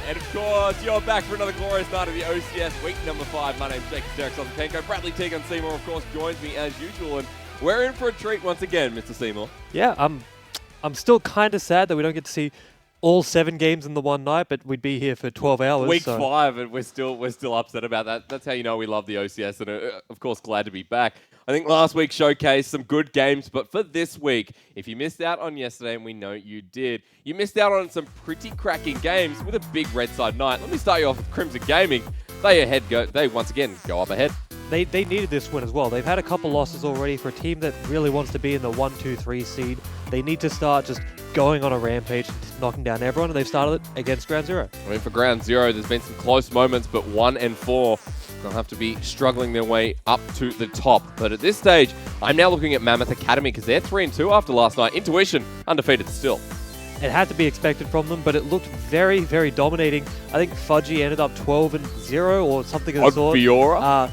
And of course, you're back for another glorious night of the OCS, week number 5. My name's Jacob Derrick Penko. Bradley Teague Seymour, of course, joins me as usual. And we're in for a treat once again, Mr. Seymour. Yeah, I'm still kind of sad that we don't get to see all 7 games in the one night, but we'd be here for 12 hours. Week 5, and we're still upset about that. That's how you know we love the OCS, and of course, glad to be back. I think last week showcased some good games, but for this week, if you missed out on yesterday, and we know you did, you missed out on some pretty cracking games with a big red side night. Let me start you off with Crimson Gaming. They once again go up ahead. They needed this win as well. They've had a couple losses already for a team that really wants to be in the 1, 2, 3 seed. They need to start just going on a rampage, knocking down everyone, and they've started it against Ground Zero. I mean, for Ground Zero, there's been some close moments, but 1 and 4, they'll have to be struggling their way up to the top. But at this stage, I'm now looking at Mammoth Academy because they're 3-2 after last night. Intuition, undefeated still. It had to be expected from them, but it looked very, very dominating. I think Fudgy ended up 12-0 or something of the sort. Fiora?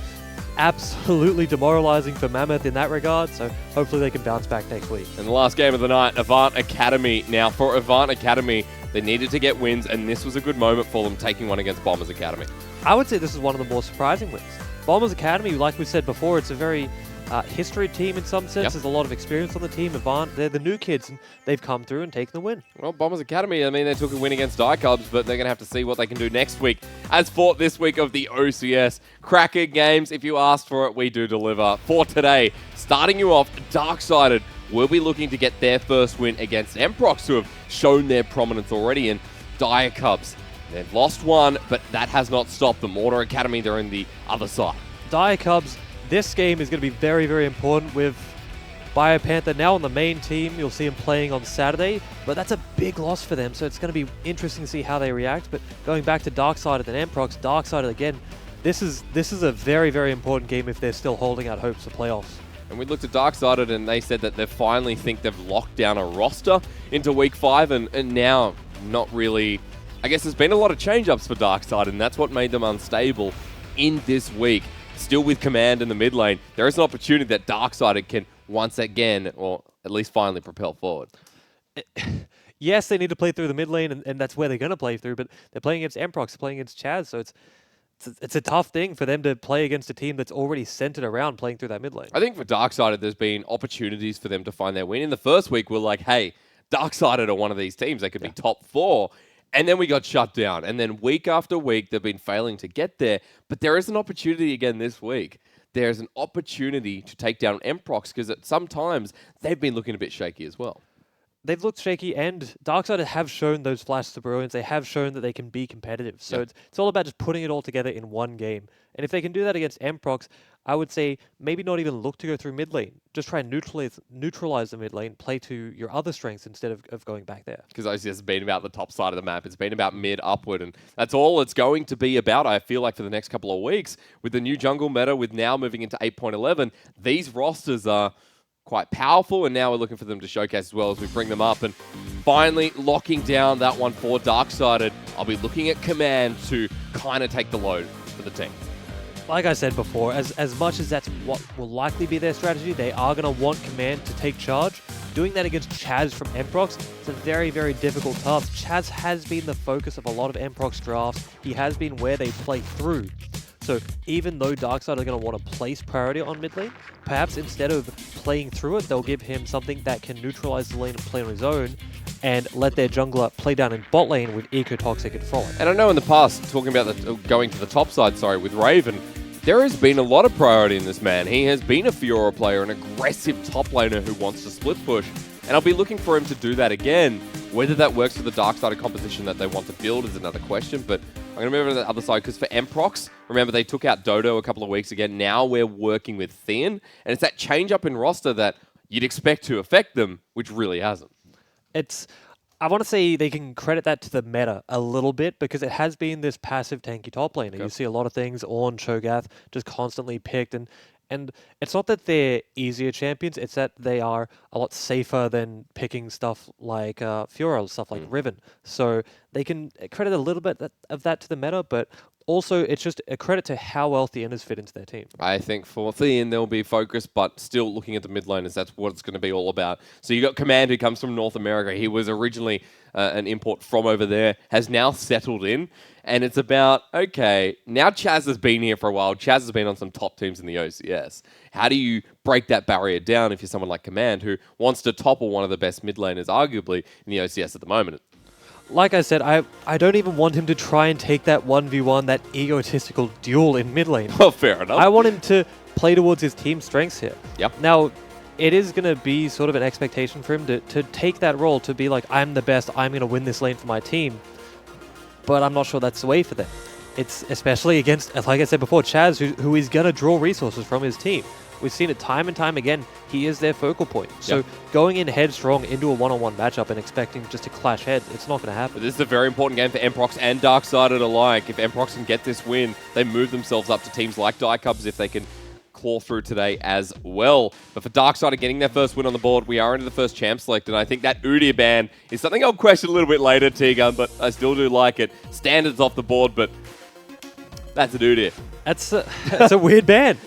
Absolutely demoralizing for Mammoth in that regard, so hopefully they can bounce back next week. And the last game of the night, Avant Academy. Now, for Avant Academy, they needed to get wins, and this was a good moment for them, taking one against Bombers Academy. I would say this is one of the more surprising wins. Bombers Academy, like we said before, it's a very history team in some sense. Yep. There's a lot of experience on the team. Avant, they're the new kids, and they've come through and taken the win. Well, Bombers Academy, I mean, they took a win against Die Cubs, but they're going to have to see what they can do next week. As for this week of the OCS, cracker games, if you asked for it, we do deliver. For today, starting you off, Darksided will be looking to get their first win against Emprox, who have shown their prominence already, and Dire Cubs. They've lost one, but that has not stopped them. Order Academy, they're in the other side. Dire Cubs, this game is going to be very, very important with BioPanther now on the main team. You'll see him playing on Saturday, but that's a big loss for them, so it's going to be interesting to see how they react. But going back to Darksided and Emprox, Darksided again, this is a very, very important game if they're still holding out hopes for playoffs. And we looked at Darksided, and they said that they finally think they've locked down a roster into week 5, and now not really. I guess there's been a lot of change-ups for Darksided, and that's what made them unstable in this week. Still with command in the mid lane, there is an opportunity that Darksided can once again, or at least finally, propel forward. Yes, they need to play through the mid lane, and that's where they're going to play through, but they're playing against Emprox, they're playing against Chaz, so it's a tough thing for them to play against a team that's already centered around playing through that mid lane. I think for Darksided, there's been opportunities for them to find their win. In the first week, we're like, hey, Darksided are one of these teams. They could be top 4. And then we got shut down. And then week after week, they've been failing to get there. But there is an opportunity again this week. There's an opportunity to take down Emprox because at some times they've been looking a bit shaky as well. They've looked shaky, and Darksided have shown those flashes of brilliance. They have shown that they can be competitive. So it's all about just putting it all together in one game. And if they can do that against Emprox, I would say maybe not even look to go through mid lane. Just try and neutralize the mid lane, play to your other strengths instead of going back there. Because OCS has been about the top side of the map. It's been about mid, upward, and that's all it's going to be about, I feel like, for the next couple of weeks. With the new jungle meta, with now moving into 8.11, these rosters are quite powerful, and now we're looking for them to showcase as well as we bring them up. And finally, locking down that one for Darksided. I'll be looking at command to kind of take the load for the team. Like I said before, as much as that's what will likely be their strategy, they are going to want command to take charge. Doing that against Chaz from Emprox, it's a very, very difficult task. Chaz has been the focus of a lot of Emprox drafts. He has been where they play through. So even though Darksided are going to want to place priority on mid lane, perhaps instead of playing through it, they'll give him something that can neutralize the lane and play on his own, and let their jungler play down in bot lane with Ecotoxic and Frolic. And I know in the past, talking about going to the top side, with Raven, there has been a lot of priority in this man. He has been a Fiora player, an aggressive top laner who wants to split push, and I'll be looking for him to do that again. Whether that works for the Darksided composition that they want to build is another question, but I'm going to move over to the other side because for Emprox, remember they took out Dodo a couple of weeks ago. Now we're working with Thean, and it's that change up in roster that you'd expect to affect them, which really hasn't. I want to say they can credit that to the meta a little bit because it has been this passive tanky top laner. Okay. You see a lot of things on Cho'Gath just constantly picked, and it's not that they're easier champions, it's that they are a lot safer than picking stuff like Fiora, stuff like Riven. So they can credit a little bit of that to the meta, but also, it's just a credit to how well Thean has fit into their team. I think for Thean, there'll be focus, but still looking at the mid laners, that's what it's going to be all about. So you got Command, who comes from North America. He was originally an import from over there, has now settled in, and it's about, okay, now Chaz has been here for a while. Chaz has been on some top teams in the OCS. How do you break that barrier down if you're someone like Command, who wants to topple one of the best mid laners, arguably, in the OCS at the moment? Like I said, I don't even want him to try and take that 1v1, that egotistical duel in mid lane. Oh, fair enough. I want him to play towards his team strengths here. Yep. Now, it is going to be sort of an expectation for him to take that role, to be like, I'm the best, I'm going to win this lane for my team. But I'm not sure that's the way for them. It's especially against, like I said before, Chaz, who is going to draw resources from his team. We've seen it time and time again. He is their focal point. So going in headstrong into a one-on-one matchup and expecting just to clash heads, it's not going to happen. But this is a very important game for Emprox and Darksided alike. If Emprox can get this win, they move themselves up to teams like Cubs if they can claw through today as well. But for Darksided getting their first win on the board, we are into the first champ select, and I think that Udyr ban is something I'll question a little bit later, T-Gun, but I still do like it. Standards off the board, but that's an Udyr. That's a weird ban.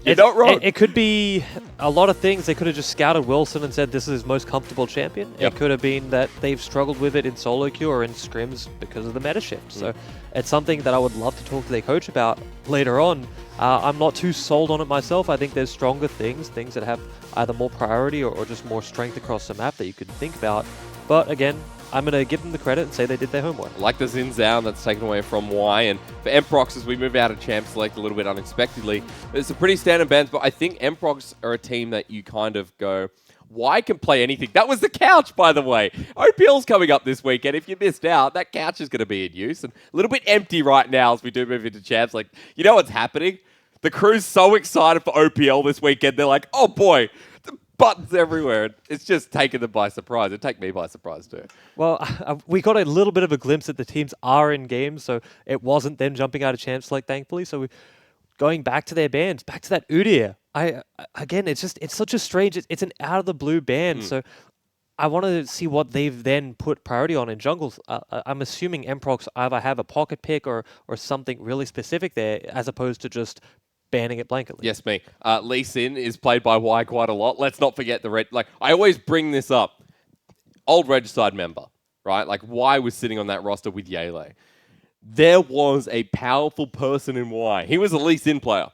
You're not wrong. It could be a lot of things. They could have just scouted Wilson and said this is his most comfortable champion. Yep. It could have been that they've struggled with it in solo queue or in scrims because of the meta shift. So it's something that I would love to talk to their coach about later on. I'm not too sold on it myself. I think there's stronger things that have either more priority or just more strength across the map that you could think about. But again, I'm going to give them the credit and say they did their homework. I like the Xin Zhao that's taken away from Y. And for Emprox, as we move out of Champ Select a little bit unexpectedly, it's a pretty standard bans, but I think Emprox are a team that you kind of go, Y can play anything. That was the couch, by the way. OPL's coming up this weekend. If you missed out, that couch is going to be in use. And a little bit empty right now as we do move into Champs. Like, you know what's happening? The crew's so excited for OPL this weekend. They're like, oh boy, buttons everywhere. It's just taken them by surprise. It'd take me by surprise too. Well, we got a little bit of a glimpse that the teams are in games, so it wasn't them jumping out of Champ Select, thankfully. So going back to their bans, back to that Udyr. Again, it's such a strange, it's an out of the blue ban. So I want to see what they've then put priority on in jungles. I'm assuming Emprox either have a pocket pick or something really specific there, as opposed to just banning it blanketly. Yes, me. Lee Sin is played by Y quite a lot. Let's not forget the red. Like, I always bring this up. Old Regicide member, right? Like, Y was sitting on that roster with Yele. There was a powerful person in Y. He was a Lee Sin player.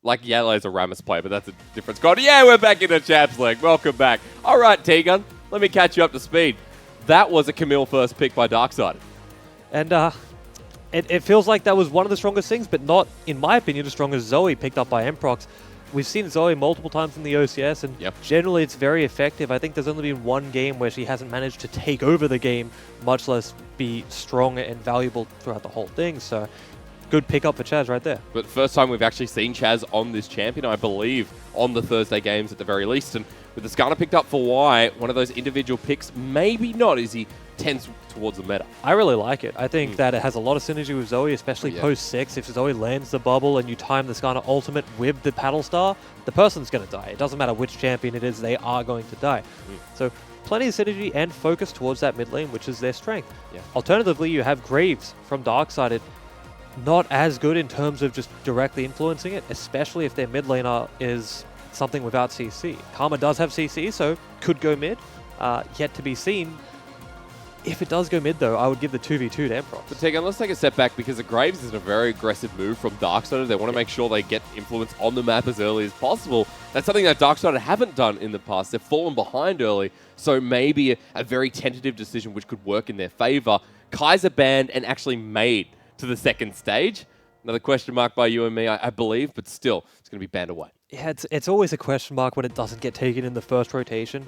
Like, Yele's a Rammus player, but that's a different squad. Yeah, we're back in the Champs League. Welcome back. All right, T-Gun, let me catch you up to speed. That was a Camille first pick by Darksided. And, It feels like that was one of the strongest things, but not, in my opinion, as strong as Zoe picked up by Emprox. We've seen Zoe multiple times in the OCS, and generally it's very effective. I think there's only been one game where she hasn't managed to take over the game, much less be strong and valuable throughout the whole thing. So, good pickup for Chaz right there. But first time we've actually seen Chaz on this champion, I believe, on the Thursday games at the very least. And with the Skarner picked up for Y, one of those individual picks, maybe not as he tends towards the meta. I really like it. I think that it has a lot of synergy with Zoe, especially post-6. If Zoe lands the bubble and you time the Skarner ultimate with the Paddle Star, the person's going to die. It doesn't matter which champion it is, they are going to die. So plenty of synergy and focus towards that mid lane, which is their strength. Alternatively, you have Graves from Darksided. Not as good in terms of just directly influencing it, especially if their mid laner is something without CC. Karma does have CC, so could go mid. Yet to be seen. If it does go mid, though, I would give the 2v2 to Emprox. But Tegan, let's take a step back because the Graves is a very aggressive move from Darksided. They want to make sure they get influence on the map as early as possible. That's something that Darksided haven't done in the past. They've fallen behind early, so maybe a very tentative decision which could work in their favor. Kaiser banned and actually made to the second stage. Another question mark by you and me, I believe, but still, it's going to be banned away. Yeah, it's always a question mark when it doesn't get taken in the first rotation.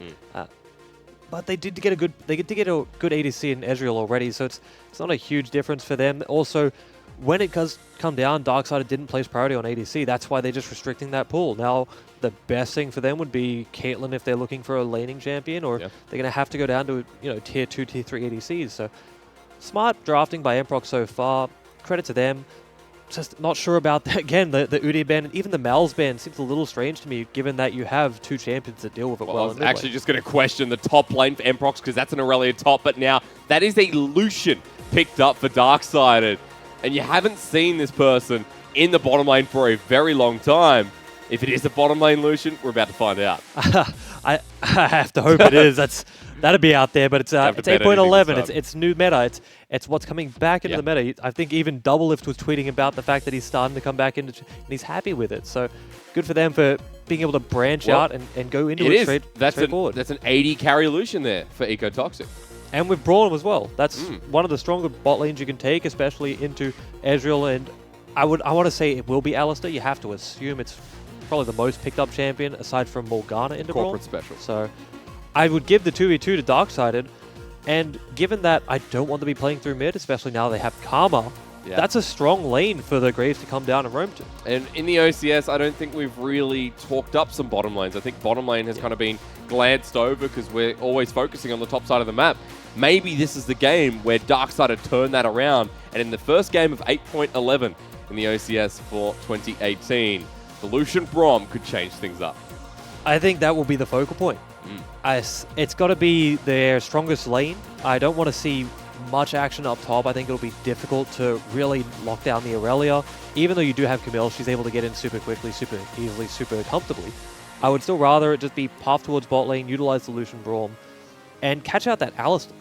But they did get a good ADC in Ezreal already, so it's not a huge difference for them. Also, when it does come down, Darksided didn't place priority on ADC. That's why they're just restricting that pool. Now, the best thing for them would be Caitlyn if they're looking for a laning champion, or they're going to have to go down to tier 2, tier 3 ADCs. So, smart drafting by Emprox so far. Credit to them. Just not sure about that. Again, the Udyr ban and even the Mal's ban seems a little strange to me, given that you have two champions that deal with it well. I was actually just going to question the top lane for Emprox because that's an Aurelia top, but now that is a Lucian picked up for Darksided. and you haven't seen this person in the bottom lane for a very long time. If it is a bottom lane Lucian, we're about to find out. I have to hope it is. That'd be out there, but it's 8.11. It's new meta. It's what's coming back into the meta. I think even Doublelift was tweeting about the fact that he's starting to come back into, and he's happy with it. So good for them for being able to branch out and go into it straightforward. That's an 80 carry Lucian there for Ecotoxic. And with Braum as well. That's one of the stronger bot lanes you can take, especially into Ezreal. And I want to say it will be Alistar. You have to assume it's probably the most picked up champion aside from Morgana into Corporate Braum. special. So I would give the 2v2 to Darksided. And given that I don't want to be playing through mid, especially now they have Karma, that's a strong lane for the Graves to come down and roam to. And in the OCS, I don't think we've really talked up some bottom lanes. I think bottom lane has kind of been glanced over because we're always focusing on the top side of the map. Maybe this is the game where Darksided turned that around. And in the first game of 8.11 in the OCS for 2018, the Lucian Braum could change things up. I think that will be the focal point. It's got to be their strongest lane. I don't want to see much action up top. I think it'll be difficult to really lock down the Aurelia. Even though you do have Camille, she's able to get in super quickly, super easily, super comfortably. I would still rather it just be path towards bot lane, utilize the Lucian Braum, and catch out that Alistar.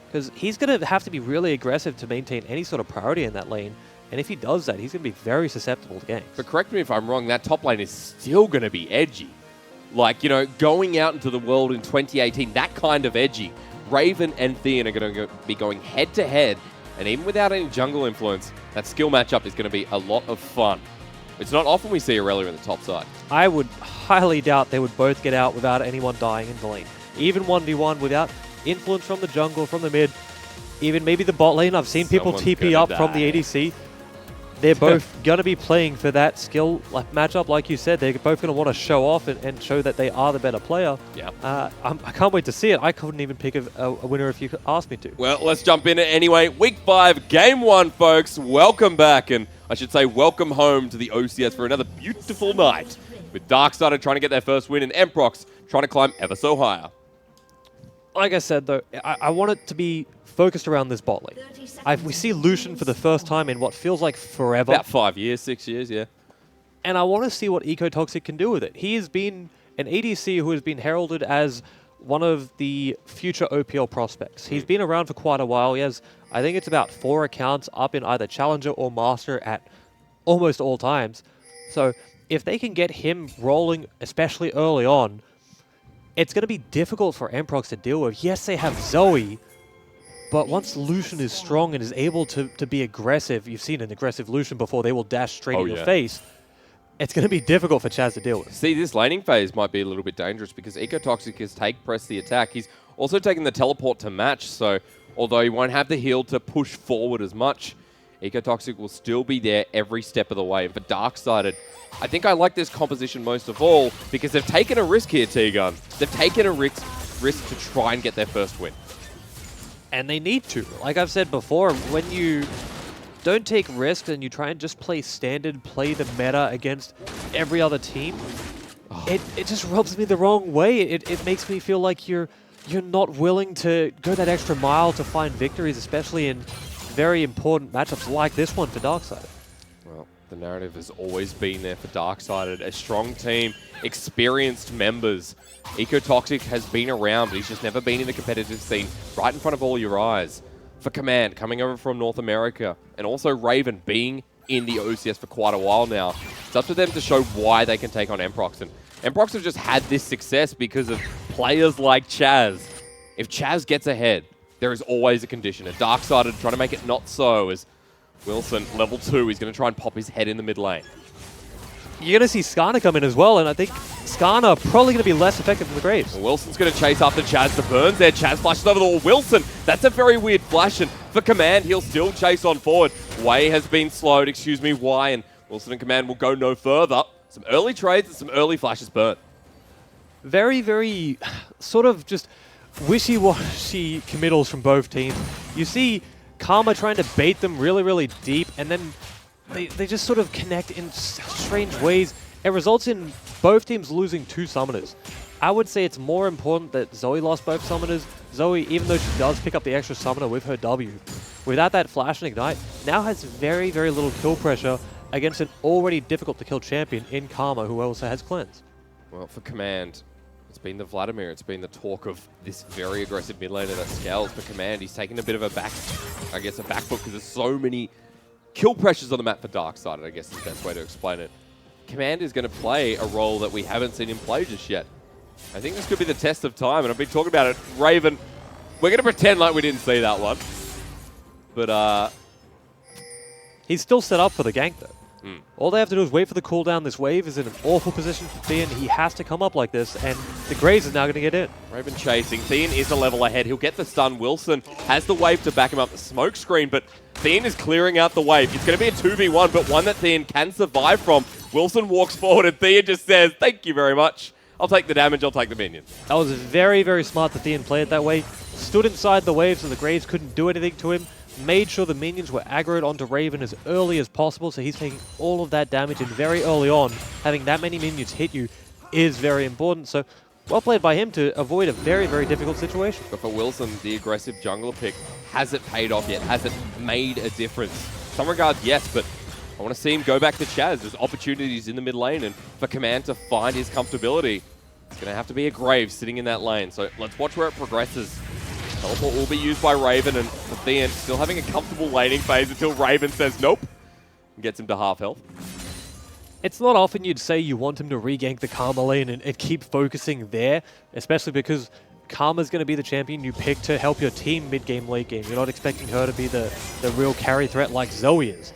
Because he's going to have to be really aggressive to maintain any sort of priority in that lane. And if he does that, he's going to be very susceptible to ganks. But correct me if I'm wrong, that top lane is still going to be edgy. Like, going out into the world in 2018, that kind of edgy. Raven and Theon are going to be going head-to-head, and even without any jungle influence, that skill matchup is going to be a lot of fun. It's not often we see Aurelia in the top side. I would highly doubt they would both get out without anyone dying in the lane. Even 1v1 without influence from the jungle, from the mid, even maybe the bot lane. I've seen people TP up from the ADC. They're both going to be playing for that skill matchup, like you said. They're both going to want to show off and show that they are the better player. Yeah. I can't wait to see it. I couldn't even pick a winner if you asked me to. Well, let's jump in it anyway. Week 5, Game 1, folks. Welcome back, and I should say welcome home to the OCS for another beautiful night, with Darksided trying to get their first win and Emprox trying to climb ever so higher. Like I said, though, I want it to be focused around this bot lane. We see Lucian for the first time in what feels like forever. About 5 years, 6 years, yeah. And I want to see what Ecotoxic can do with it. He has been an ADC who has been heralded as one of the future OPL prospects. He's been around for quite a while. He has, I think it's about 4 accounts up in either Challenger or Master at almost all times. So if they can get him rolling, especially early on, it's going to be difficult for Emprox to deal with. Yes, they have Zoe, but once Lucian is strong and is able to be aggressive, you've seen an aggressive Lucian before, they will dash straight in your face. It's going to be difficult for Chaz to deal with. See, this laning phase might be a little bit dangerous because Ecotoxic has press the attack. He's also taken the teleport to match, so although he won't have the heal to push forward as much, Ecotoxic will still be there every step of the way. For Darksided, I think I like this composition most of all because they've taken a risk here, T-Gun. They've taken a risk to try and get their first win. And they need to. Like I've said before, when you don't take risks and you try and just play standard, play the meta against every other team, it just rubs me the wrong way. It makes me feel like you're not willing to go that extra mile to find victories, especially in very important matchups like this one for Darksided. Well, the narrative has always been there for Darksided. A strong team, experienced members. Ecotoxic has been around, but he's just never been in the competitive scene right in front of all your eyes. For Command, coming over from North America, and also Raven being in the OCS for quite a while now, it's up to them to show why they can take on Emprox. And Emprox have just had this success because of players like Chaz. If Chaz gets ahead, there is always a condition. And Darksided trying to make it not so as Wilson, level 2, he's going to try and pop his head in the mid lane. You're going to see Skarner come in as well, and I think Skarner probably going to be less effective than the Graves. Well, Wilson's going to chase after Chaz. The burns there. Chaz flashes over the wall. Wilson, that's a very weird flash, and for Command, he'll still chase on forward. Way has been slowed, Y, and Wilson and Command will go no further. Some early trades and some early flashes burnt. Very, very sort of just wishy-washy committals from both teams. You see Karma trying to bait them really, really deep, and then they just sort of connect in strange ways. It results in both teams losing 2 summoners. I would say it's more important that Zoe lost both summoners. Zoe, even though she does pick up the extra summoner with her W, without that flash and ignite, now has very, very little kill pressure against an already difficult to kill champion in Karma, who also has cleanse. Well, for Command, it's been the Vladimir. It's been the talk of this very aggressive mid laner that scales for Command. He's taken a bit of a back foot because there's so many kill pressures on the map for Darksided, I guess is the best way to explain it. Command is going to play a role that we haven't seen him play just yet. I think this could be the test of time, and I've been talking about it. Raven, we're going to pretend like we didn't see that one. But, he's still set up for the gank, though. All they have to do is wait for the cooldown. This wave is in an awful position for Thean. He has to come up like this, and the Graves is now going to get in. Raven chasing. Thean is a level ahead. He'll get the stun. Wilson has the wave to back him up. The smoke screen, but Thean is clearing out the wave. It's going to be a 2v1, but one that Thean can survive from. Wilson walks forward, and Thean just says, thank you very much. I'll take the damage. I'll take the minions. That was very, very smart that Thean played it that way. Stood inside the wave so the Graves couldn't do anything to him. Made sure the minions were aggroed onto Raven as early as possible, so he's taking all of that damage, and very early on, having that many minions hit you is very important. So, well played by him to avoid a very, very difficult situation. But for Wilson, the aggressive jungler pick, has it paid off yet? Has it made a difference? In some regards, yes, but I want to see him go back to Chaz. There's opportunities in the mid lane, and for Command to find his comfortability, it's going to have to be a Grave sitting in that lane. So let's watch where it progresses. Teleport will be used by Raven, and Thean still having a comfortable laning phase until Raven says nope and gets him to half health. It's not often you'd say you want him to re-gank the Karma lane and keep focusing there, especially because Karma's going to be the champion you pick to help your team mid-game, late game. You're not expecting her to be the real carry threat like Zoe is.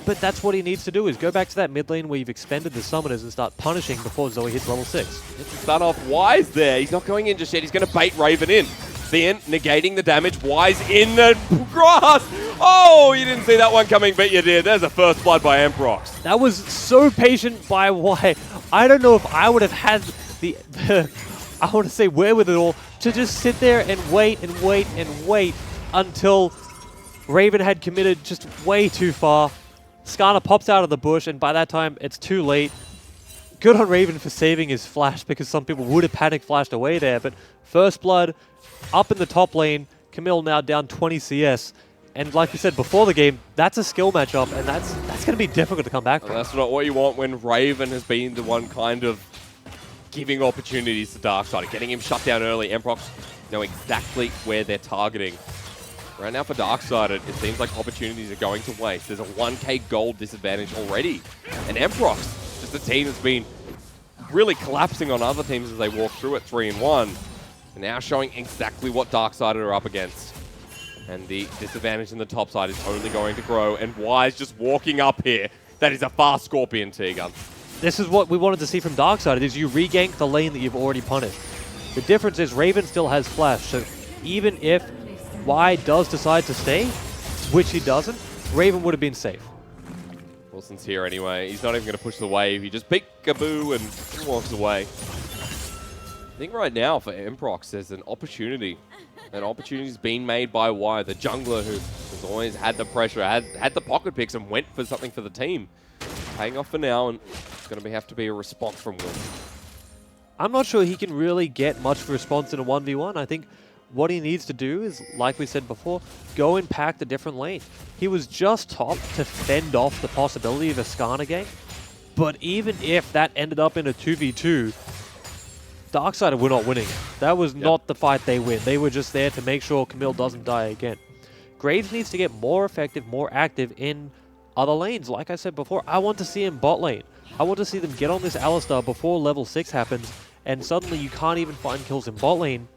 But that's what he needs to do, is go back to that mid lane where you've expended the summoners and start punishing before Zoe hits level 6. Gets to start off Wise there. He's not going in just yet. He's going to bait Raven in. Thean negating the damage. Wise in the grass. Oh, you didn't see that one coming, but you did. There's a first blood by Emprox. That was so patient by Y. I don't know if I would have had the I want to say wherewithal to just sit there and wait and wait and wait until Raven had committed just way too far. Skarner pops out of the bush, and by that time, it's too late. Good on Raven for saving his flash, because some people would have panic flashed away there. But first blood, up in the top lane. Camille now down 20 CS. And like we said before the game, that's a skill matchup, and that's going to be difficult to come back from. Well, that's not what you want when Raven has been the one kind of giving opportunities to Darksided, getting him shut down early. Emprox know exactly where they're targeting. Right now for Darksided, it seems like opportunities are going to waste. There's a 1k gold disadvantage already. And Emprox, just a team that's been really collapsing on other teams as they walk through at 3-1. And now showing exactly what Darksided are up against. And the disadvantage in the top side is only going to grow. And Wise just walking up here. That is a fast Scorpion T-gun. This is what we wanted to see from Darksided, is you re-gank the lane that you've already punished. The difference is Raven still has flash, so even if Y does decide to stay, which he doesn't, Raven would have been safe. Wilson's here anyway. He's not even going to push the wave. He just peek-a-boo and walks away. I think right now for Emprox, there's an opportunity. An opportunity's been made by Y, the jungler who has always had the pressure, had the pocket picks and went for something for the team. Paying off for now, and it's going to have to be a response from Wilson. I'm not sure he can really get much of a response in a 1v1. I think what he needs to do is, like we said before, go and pack the different lane. He was just top to fend off the possibility of a Skarner gank, but even if that ended up in a 2v2, Darksided were not winning. That was not the fight they win. They were just there to make sure Camille doesn't die again. Graves needs to get more effective, more active in other lanes. Like I said before, I want to see him bot lane. I want to see them get on this Alistar before level 6 happens, and suddenly you can't even find kills in bot lane.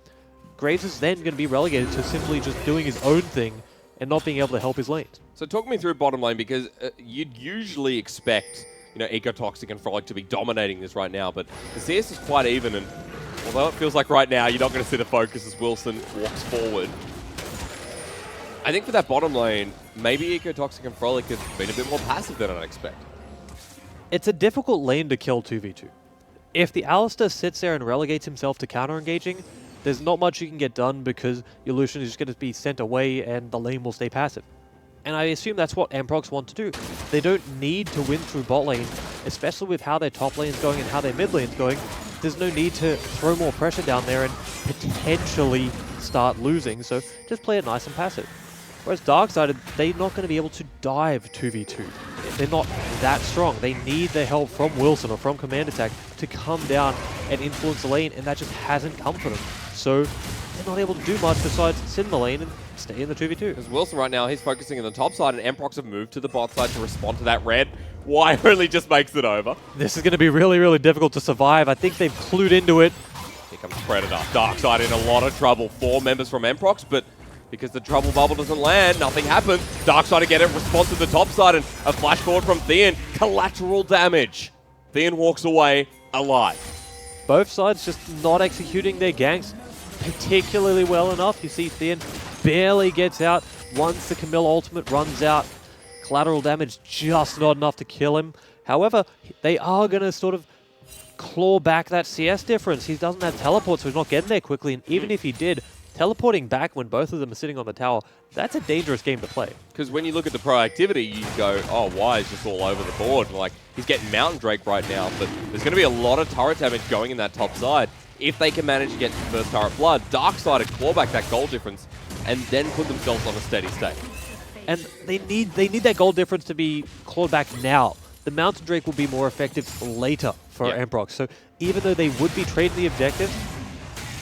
Graves is then going to be relegated to simply just doing his own thing and not being able to help his lanes. So talk me through bottom lane, because you'd usually expect, you know, Ecotoxic and Frolic to be dominating this right now, but the CS is quite even, and although it feels like right now you're not going to see the focus as Wilson walks forward, I think for that bottom lane, maybe Ecotoxic and Frolic have been a bit more passive than I'd expect. It's a difficult lane to kill 2v2. If the Alistar sits there and relegates himself to counter-engaging, there's not much you can get done because your Lucian is just going to be sent away and the lane will stay passive. And I assume that's what Emprox want to do. They don't need to win through bot lane, especially with how their top lane is going and how their mid lane is going. There's no need to throw more pressure down there and potentially start losing, so just play it nice and passive. Whereas Darksided, they're not going to be able to dive 2v2. They're not that strong. They need the help from Wilson or from Command Attack to come down and influence the lane, and that just hasn't come for them. So they're not able to do much besides sit in the lane and stay in the 2v2. Because Wilson right now, he's focusing on the top side, and Emprox have moved to the bot side to respond to that red. Y only just makes it over. This is going to be really, really difficult to survive. I think they've clued into it. Here comes Predator. Darkside in a lot of trouble. 4 members from Emprox, but because the trouble bubble doesn't land, nothing happens. Darkside again in response to the top side, and a flash forward from Theon. Collateral damage. Theon walks away alive. Both sides just not executing their ganks particularly well enough. You see Theon barely gets out once the Camille ultimate runs out. Collateral damage just not enough to kill him. However, they are going to sort of claw back that CS difference. He doesn't have teleport, so he's not getting there quickly. And even if he did, teleporting back when both of them are sitting on the tower, that's a dangerous game to play. Because when you look at the proactivity, you go, oh, Y is just all over the board. Like, he's getting Mountain Drake right now, but there's going to be a lot of turret damage going in that top side. If they can manage to get the first turret blood, Darksided claw back that goal difference and then put themselves on a steady state. And they need that goal difference to be clawed back now. The Mountain Drake will be more effective later for Emprox. So even though they would be trading the objective,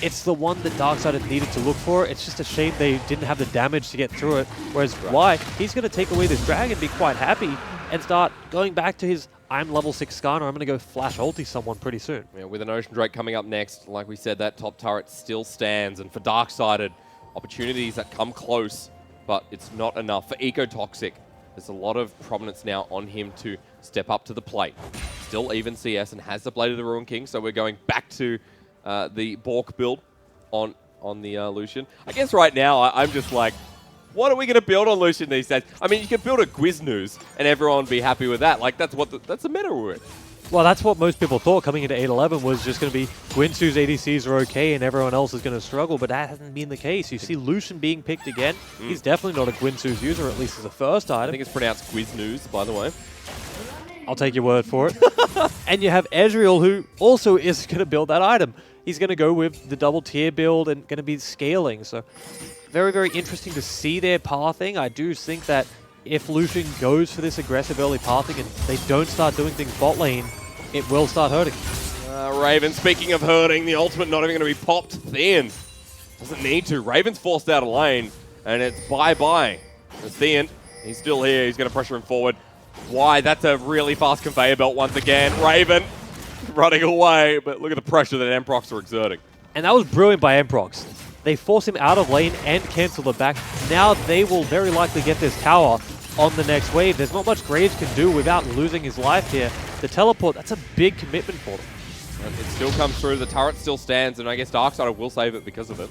it's the one that Darksided needed to look for. It's just a shame they didn't have the damage to get through it. Whereas Y, he's going to take away this dragon, be quite happy, and start going back to his I'm level 6 Skarner, I'm going to go flash ulti someone pretty soon. Yeah, with an Ocean Drake coming up next, like we said, that top turret still stands. And for Darksided, opportunities that come close, but it's not enough. For Ecotoxic, there's a lot of prominence now on him to step up to the plate. Still even CS and has the Blade of the Ruin King, so we're going back to the Bork build on the Lucian. I guess right now, I'm just like, what are we going to build on Lucian these days? I mean, you could build a Gwiznooz and everyone would be happy with that. Like, that's the meta we're in. Well, that's what most people thought coming into 8-11 was just going to be Gwynsu's ADCs are okay and everyone else is going to struggle, but that hasn't been the case. You see Lucian being picked again. He's definitely not a Gwynsu's user, at least as a first item. I think it's pronounced Gwiznooz, by the way. I'll take your word for it. And you have Ezreal, who also is going to build that item. He's going to go with the double tier build and going to be scaling. So very, very interesting to see their pathing. I do think that if Lucian goes for this aggressive early pathing and they don't start doing things bot lane, it will start hurting. Raven, speaking of hurting, the ultimate not even going to be popped Theon. Doesn't need to. Raven's forced out of lane, and it's bye-bye. Theon, he's still here. He's going to pressure him forward. Why? That's a really fast conveyor belt once again. Raven running away, but look at the pressure that Emprox are exerting. And that was brilliant by Emprox. They force him out of lane and cancel the back. Now they will very likely get this tower on the next wave. There's not much Graves can do without losing his life here. The teleport, that's a big commitment for them. And it still comes through. The turret still stands, and I guess Darksided will save it because of it.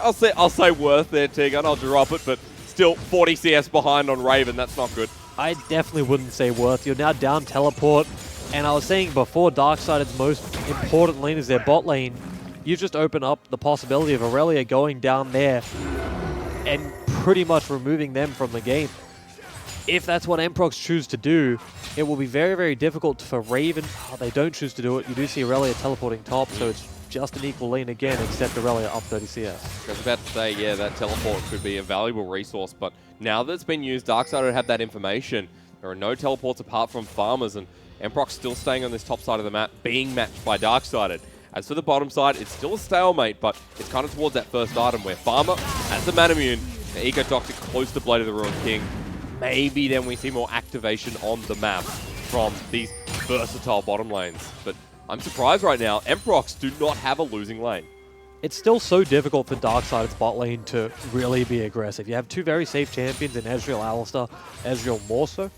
I'll say worth there, Tegan. I'll drop it, but still 40 CS behind on Raven. That's not good. I definitely wouldn't say worth. You're now down teleport. And I was saying before, Darksided's most important lane is their bot lane. You just open up the possibility of Aurelia going down there and pretty much removing them from the game. If that's what Emprox choose to do, it will be very, very difficult for Raven. Oh, they don't choose to do it. You do see Aurelia teleporting top, so it's just an equal lane again, except Aurelia up 30 CS. I was about to say, yeah, that teleport could be a valuable resource, but now that it's been used, Darksided have that information. There are no teleports apart from farmers, and Emprox still staying on this top side of the map, being matched by Darksided. As for the bottom side, it's still a stalemate, but it's kind of towards that first item where Farmer has the Manamune, the Ecotoxic close to Blade of the Ruin King. Maybe then we see more activation on the map from these versatile bottom lanes. But I'm surprised right now, Emprox do not have a losing lane. It's still so difficult for Darksided's bot lane to really be aggressive. You have two very safe champions in Ezreal, Alistar, Ezreal more so.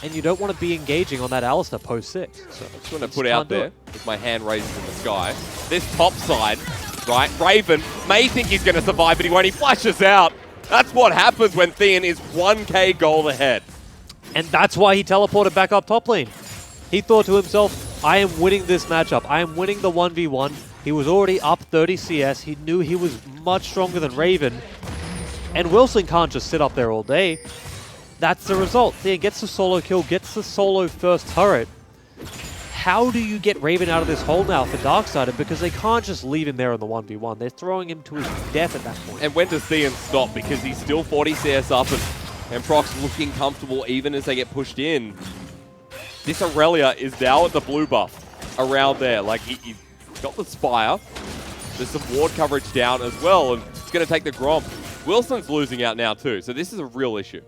And you don't want to be engaging on that Alistar post 6. So I'm just going to put out there with my hand raised in the sky. This top side, right? Raven may think he's going to survive, but he won't. He flashes out. That's what happens when Theon is 1k gold ahead. And that's why he teleported back up top lane. He thought to himself, I am winning this matchup. I am winning the 1v1. He was already up 30 CS. He knew he was much stronger than Raven. And Wilson can't just sit up there all day. That's the result. Theon gets the solo kill, gets the solo first turret, how do you get Raven out of this hole now for Darksided? Because they can't just leave him there on the 1v1. They're throwing him to his death at that point. And when does Theon stop? Because he's still 40 CS up, and Emprox looking comfortable even as they get pushed in. This Aurelia is now at the blue buff around there. Like, he's got the Spire. There's some ward coverage down as well, and it's going to take the Grom. Wilson's losing out now too, so this is a real issue.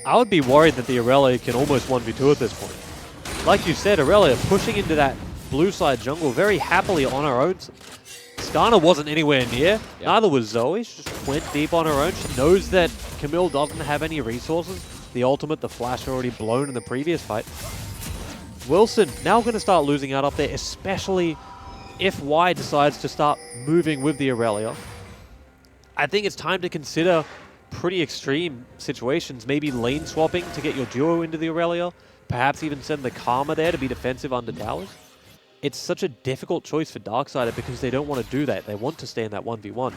I would be worried that the Aurelia can almost 1v2 at this point. Like you said, Aurelia pushing into that blue side jungle very happily on her own. Skarner wasn't anywhere near, neither was Zoe. She just went deep on her own. She knows that Camille doesn't have any resources. The ultimate, the flash already blown in the previous fight. Wilson now going to start losing out up there, especially if Y decides to start moving with the Aurelia. I think it's time to consider pretty extreme situations, maybe lane swapping to get your duo into the Aurelia, perhaps even send the Karma there to be defensive under towers. It's such a difficult choice for Darksided because they don't want to do that. They want to stay in that 1v1.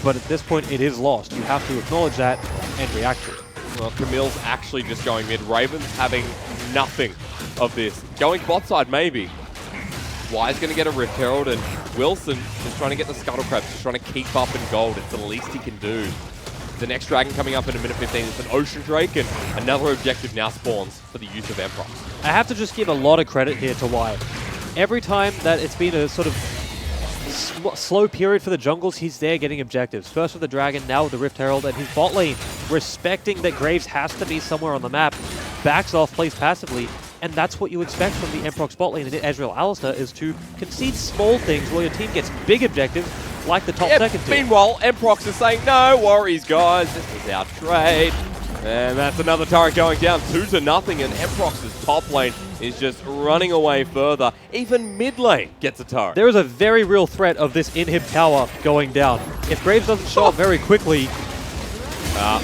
But at this point, it is lost. You have to acknowledge that and react to it. Well, Camille's actually just going mid. Raven's having nothing of this. Going bot side, maybe. Y's going to get a Rift Herald, and Wilson is trying to get the Scuttle Crabs, just trying to keep up in gold. It's the least he can do. The next dragon coming up in a minute 15 is an Ocean Drake, and another objective now spawns for the use of Emprox. I have to just give a lot of credit here to Y. Every time that it's been a sort of slow period for the jungles, he's there getting objectives. First with the Dragon, now with the Rift Herald, and his bot lane, respecting that Graves has to be somewhere on the map, backs off, plays passively, and that's what you expect from the Emprox bot lane in Ezreal Alistar, is to concede small things while your team gets big objectives, like the top second team. Meanwhile, Emprox is saying, no worries, guys, this is our trade. And that's another turret going down 2-0, and Emprox's top lane is just running away further. Even mid lane gets a turret. There is a very real threat of this inhib tower going down. If Graves doesn't show up very quickly...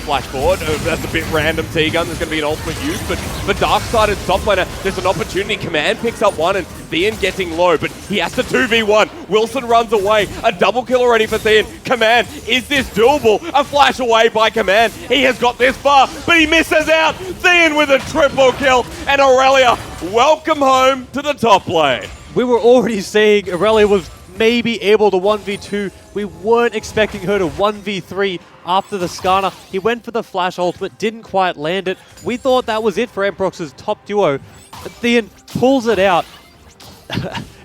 Flash forward, that's a bit random T-gun, there's going to be an ultimate use, but for Darksided's top laner, there's an opportunity. Command picks up one, and Theon getting low, but he has to 2v1. Wilson runs away, a double kill already for Theon. Command, is this doable? A flash away by Command. He has got this far, but he misses out. Theon with a triple kill, and Aurelia, welcome home to the top lane. We were already saying Aurelia was maybe able to 1v2. We weren't expecting her to 1v3 after the Skarner. He went for the flash ultimate, didn't quite land it. We thought that was it for Emprox's top duo, but Theon pulls it out.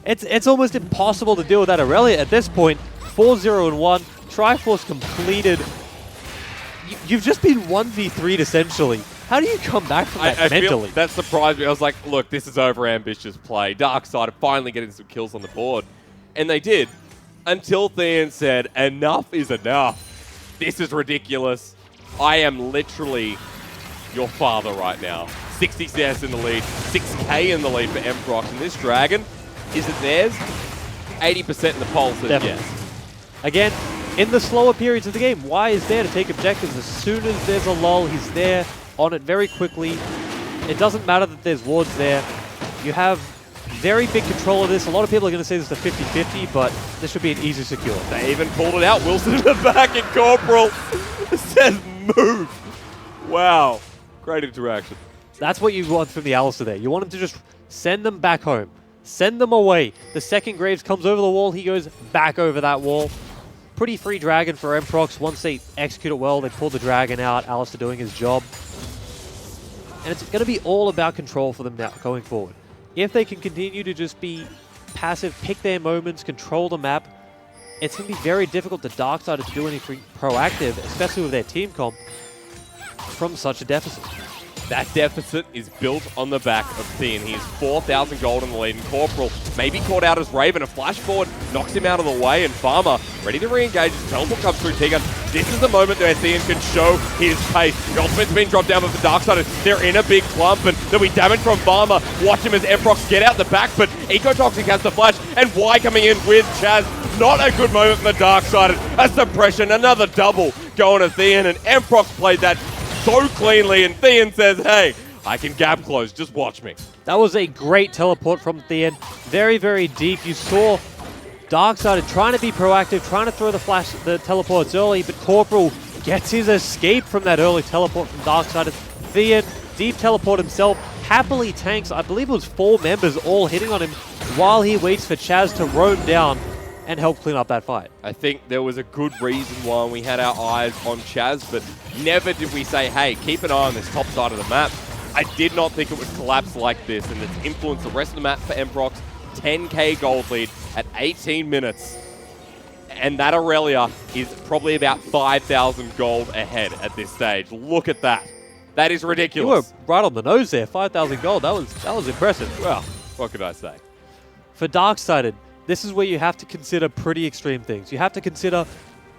It's almost impossible to deal with that Aurelia at this point. 4-0-1, Triforce completed. You've just been 1v3'd essentially. How do you come back from that mentally? That surprised me. I was like, look, this is over-ambitious play. Darkseid finally getting some kills on the board. And they did, until Theon said, enough is enough. This is ridiculous. I am literally your father right now. 60 CS in the lead, 6k in the lead for Emprox. And this dragon, is it theirs? 80% in the poll says yes. Again, in the slower periods of the game, Y is there to take objectives. As soon as there's a lull, he's there on it very quickly. It doesn't matter that there's wards there. You have very big control of this. A lot of people are going to say this is a 50-50, but this should be an easy secure. They even pulled it out. Wilson in the back, and Corporal says move. Wow. Great interaction. That's what you want from the Alistar there. You want him to just send them back home. Send them away. The second Graves comes over the wall, he goes back over that wall. Pretty free dragon for Emprox. Once they execute it well, they pull the dragon out. Alistar doing his job. And it's going to be all about control for them now going forward. If they can continue to just be passive, pick their moments, control the map, it's going to be very difficult to Darksided to do anything proactive, especially with their team comp, from such a deficit. That deficit is built on the back of Theon. He is 4,000 gold in the lead, and Corporal maybe caught out as Raven. A flash forward knocks him out of the way, and Farmer ready to re-engage. His teleport comes through T-Gun. This is the moment where Theon can show his pace. The ultimate's been dropped down, but for Darksided, they're in a big clump, and there'll be damage from Farmer. Watch him as Emprox get out the back, but Ecotoxic has the flash, and Y coming in with Chaz. Not a good moment for Darksided. A suppression, another double going to Theon, and Emprox played that so cleanly, and Theon says, hey, I can gap close, just watch me. That was a great teleport from Theon. Very, very deep. You saw Darksided trying to be proactive, trying to throw the teleports early, but Corporal gets his escape from that early teleport from Darksided. Theon, deep teleport himself, happily tanks, I believe it was 4 members all hitting on him while he waits for Chaz to roam down and help clean up that fight. I think there was a good reason why we had our eyes on Chaz, but never did we say, hey, keep an eye on this top side of the map. I did not think it would collapse like this, and it's influenced the rest of the map for Emprox. 10k gold lead at 18 minutes. And that Aurelia is probably about 5,000 gold ahead at this stage. Look at that. That is ridiculous. You were right on the nose there. 5,000 gold. That was impressive. Well, what could I say? For Darksided, this is where you have to consider pretty extreme things. You have to consider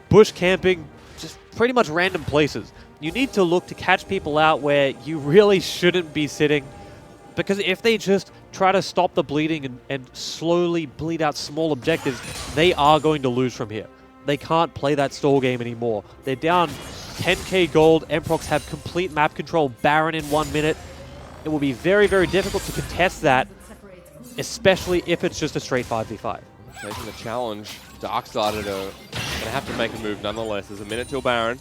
bush camping, just pretty much random places. You need to look to catch people out where you really shouldn't be sitting, because if they just try to stop the bleeding and slowly bleed out small objectives, they are going to lose from here. They can't play that stall game anymore. They're down 10k gold. Emprox have complete map control. Baron in 1 minute. It will be very, very difficult to contest that, especially if it's just a straight 5v5. Taking the challenge, Darksided are going to have to make a move nonetheless. There's a minute till Baron.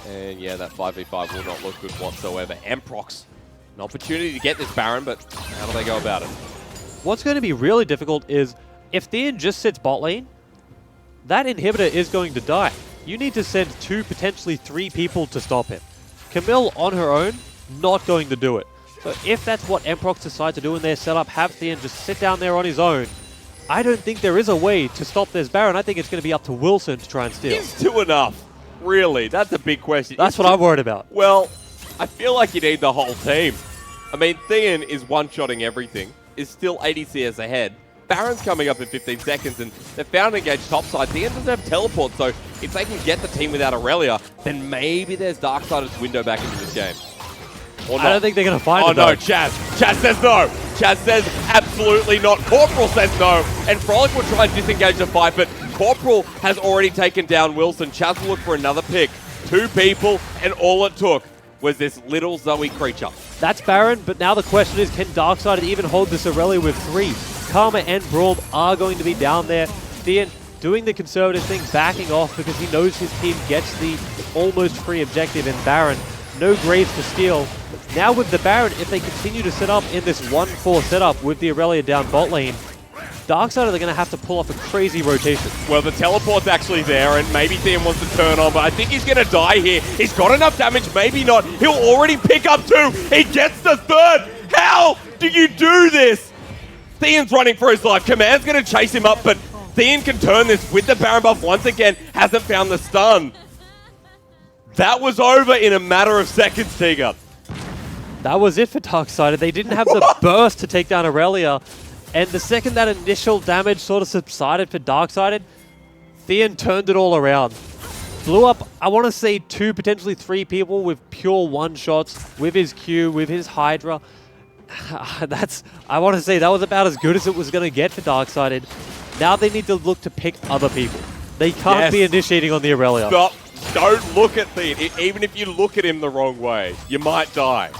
And yeah, that 5v5 will not look good whatsoever. Emprox, an opportunity to get this Baron, but how do they go about it? What's going to be really difficult is if Thean just sits bot lane, that inhibitor is going to die. You need to send 2, potentially 3 people to stop him. Camille on her own, not going to do it. So if that's what Emprox decide to do in their setup, have Thean just sit down there on his own, I don't think there is a way to stop this Baron. I think it's going to be up to Wilson to try and steal. Is 2 enough? Really? That's a big question. That's what I'm worried about. Well, I feel like you need the whole team. I mean, Thean is one-shotting everything, is still 80 CS ahead. Baron's coming up in 15 seconds, and they're found engaged topside. Thean doesn't have teleport, so if they can get the team without Aurelia, then maybe there's Darksided's window back into this game. Or not. I don't think they're going to find it. Oh no, Chaz. Chaz says no. Chaz says absolutely not. Corporal says no. And Frolic will try and disengage the fight, but Corporal has already taken down Wilson. Chaz will look for another pick. 2 people, and all it took was this little Zoe creature. That's Baron, but now the question is, can Darksided even hold this Aurelia with 3? Karma and Braum are going to be down there. Thean doing the conservative thing, backing off because he knows his team gets the almost free objective in Baron. No Graves to steal. Now with the Baron, if they continue to set up in this 1-4 setup with the Aurelia down bot lane, Darksided are going to have to pull off a crazy rotation. Well, the teleport's actually there, and maybe Thean wants to turn on, but I think he's going to die here. He's got enough damage, maybe not. He'll already pick up 2. He gets the 3rd. How do you do this? Thean's running for his life. Command's going to chase him up, but Thean can turn this with the Baron buff once again. Hasn't found the stun. That was over in a matter of seconds, Tiga. That was it for Darksided. They didn't have the burst to take down Aurelia. And the second that initial damage sort of subsided for Darksided, Thean turned it all around. Blew up, I want to say 2, potentially 3 people with pure one-shots, with his Q, with his Hydra. I want to say that was about as good as it was going to get for Darksided. Now they need to look to pick other people. They can't be initiating on the Aurelia. Stop. Don't look at Thean. Even if you look at him the wrong way, you might die.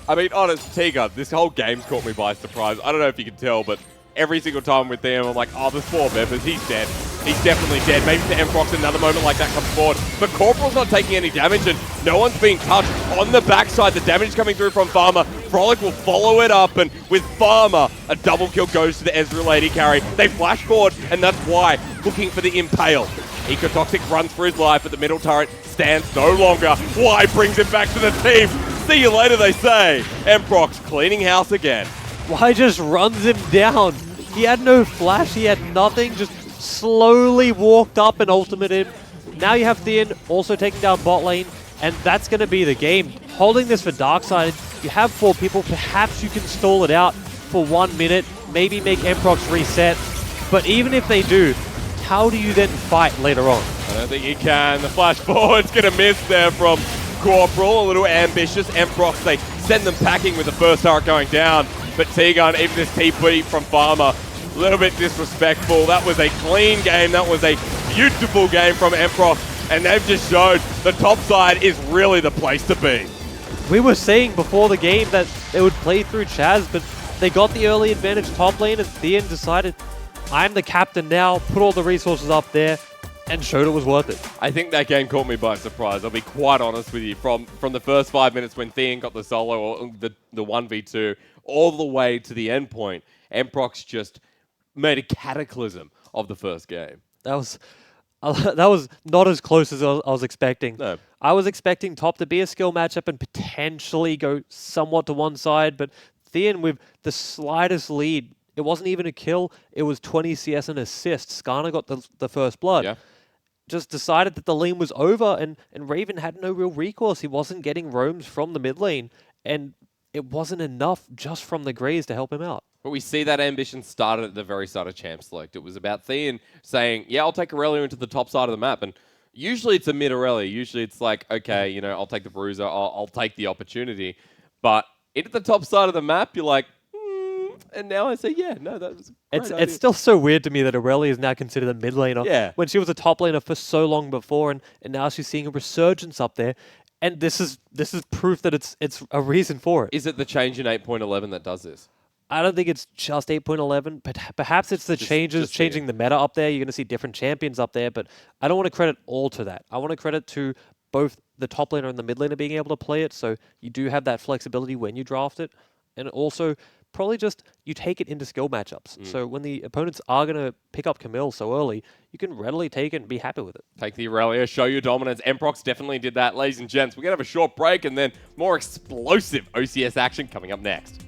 I mean, honest, Tiga, this whole game's caught me by surprise. I don't know if you can tell, but every single time with them, I'm like, oh, there's 4 members. He's dead. He's definitely dead. Maybe to Emprox, another moment like that comes forward. But Corporal's not taking any damage, and no one's being touched. On the backside, the damage is coming through from Farmer. Frolic will follow it up, and with Farmer, a double kill goes to the Ezreal AD carry. They flash forward, and that's why, looking for the Impale. Ecotoxic runs for his life, but the middle turret stands no longer. Why brings him back to the team? See you later, they say. Emprox cleaning house again. Why just runs him down? He had no flash, he had nothing, just slowly walked up and ultimated him. Now you have Thean also taking down bot lane, and that's going to be the game. Holding this for Darksided, you have 4 people, perhaps you can stall it out for 1 minute, maybe make Emprox reset, but even if they do, how do you then fight later on? I don't think you can. The flash forward's going to miss there from Corporal, a little ambitious. Emprox, they send them packing with the first turret going down. But T-Gun, even this TP from Farmer, a little bit disrespectful. That was a clean game. That was a beautiful game from Emprox. And they've just showed the top side is really the place to be. We were saying before the game that they would play through Chaz, but they got the early advantage top lane, and Thean decided, I'm the captain now, put all the resources up there, and showed it was worth it. I think that game caught me by surprise. I'll be quite honest with you. From the first 5 minutes when Theon got the solo or the 1v2 all the way to the end point, Emprox just made a cataclysm of the first game. That was not as close as I was expecting. No. I was expecting top to be a skill matchup and potentially go somewhat to one side, but Theon with the slightest lead, it wasn't even a kill, it was 20 CS and assists. Skarner got the first blood. Yeah. Just decided that the lane was over, and Raven had no real recourse. He wasn't getting roams from the mid lane, and it wasn't enough just from the Greys to help him out. But we see that ambition started at the very start of Champ Select. It was about Theon saying, yeah, I'll take Aurelia into the top side of the map. And usually it's a mid Aurelia. Usually it's like, okay, you know, I'll take the Bruiser. I'll take the opportunity. But into the top side of the map, you're like, and now I say, yeah, no, that was a great idea. It's still so weird to me that Aurelia is now considered a mid laner. Yeah. When she was a top laner for so long before, and now she's seeing a resurgence up there. And this is proof that it's a reason for it. Is it the change in 8.11 that does this? I don't think it's just 8.11, but perhaps it's the changes changing the meta up there. You're going to see different champions up there, but I don't want to credit all to that. I want to credit to both the top laner and the mid laner being able to play it, so you do have that flexibility when you draft it, and also probably just you take it into skill matchups. So when the opponents are going to pick up Camille so early, you can readily take it and be happy with it. Take the Aurelia, show your dominance. Emprox definitely did that, ladies and gents. We're going to have a short break and then more explosive OCS action coming up next.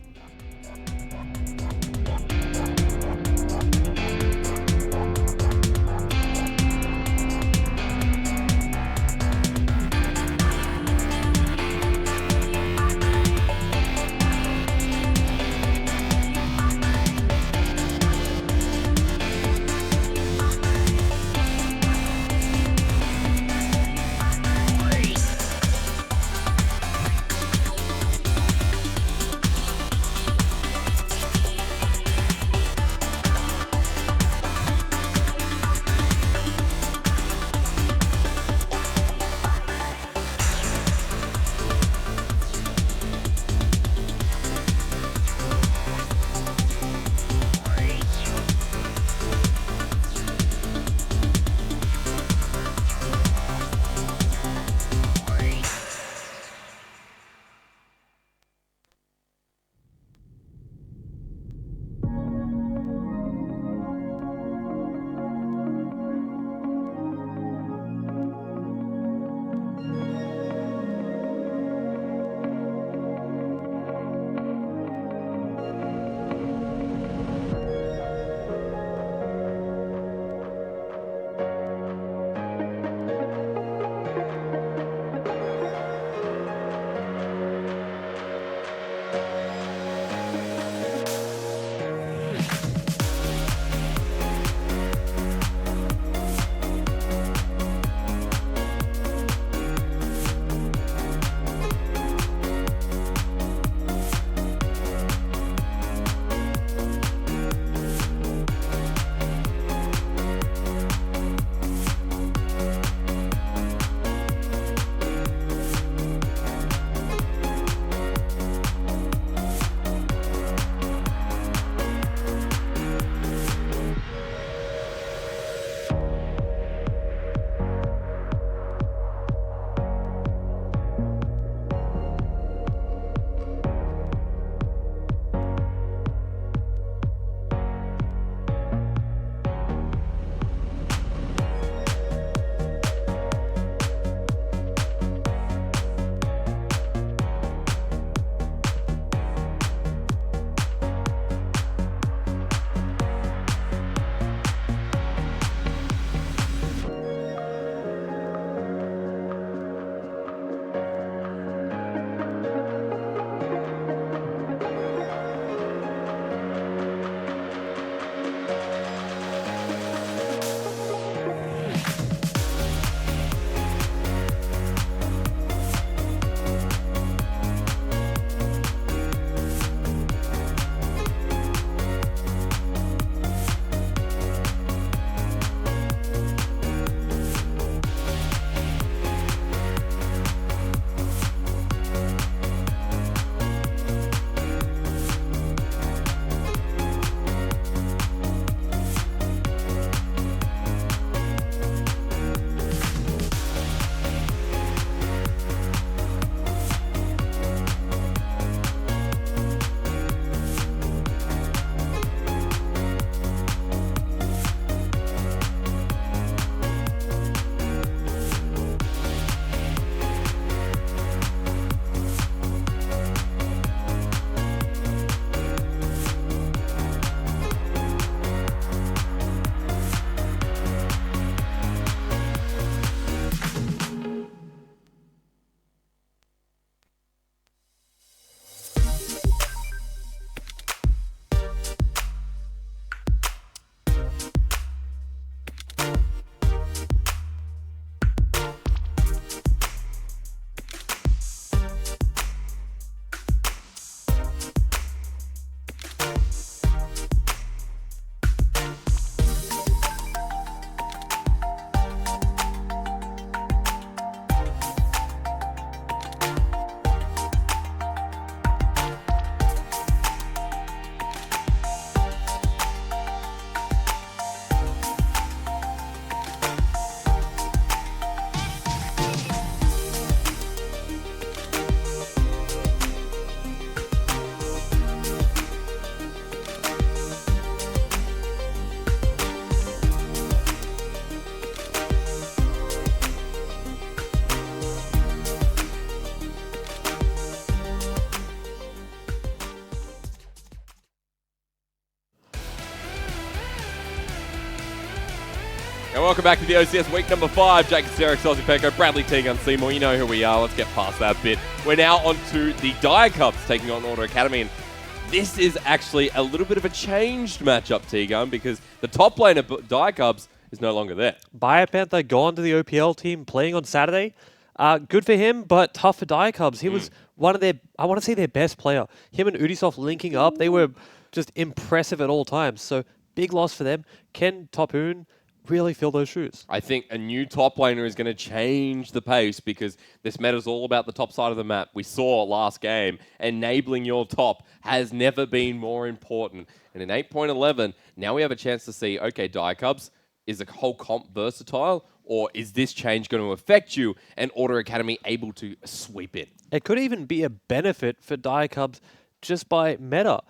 And welcome back to the OCS week number 5. Jake Derek, Sozzy Peko, Bradley Teagun, Seymour. You know who we are. Let's get past that bit. We're now on to the Dire Cubs taking on Auto Academy. And this is actually a little bit of a changed matchup, Teagun, because the top lane of Dire Cubs is no longer there. Biopanther gone to the OPL team, playing on Saturday. Good for him, but tough for Dire Cubs. He was one of their, I want to say their best player. Him and Udisoft linking up, they were just impressive at all times. So big loss for them. Can Topoon really fill those shoes? I think a new top laner is going to change the pace because this meta is all about the top side of the map. We saw last game, enabling your top has never been more important. And in 8.11, now we have a chance to see, okay, Dire Cubs, is the whole comp versatile, or is this change going to affect you and Auto Academy able to sweep it? It could even be a benefit for Dire Cubs just by meta.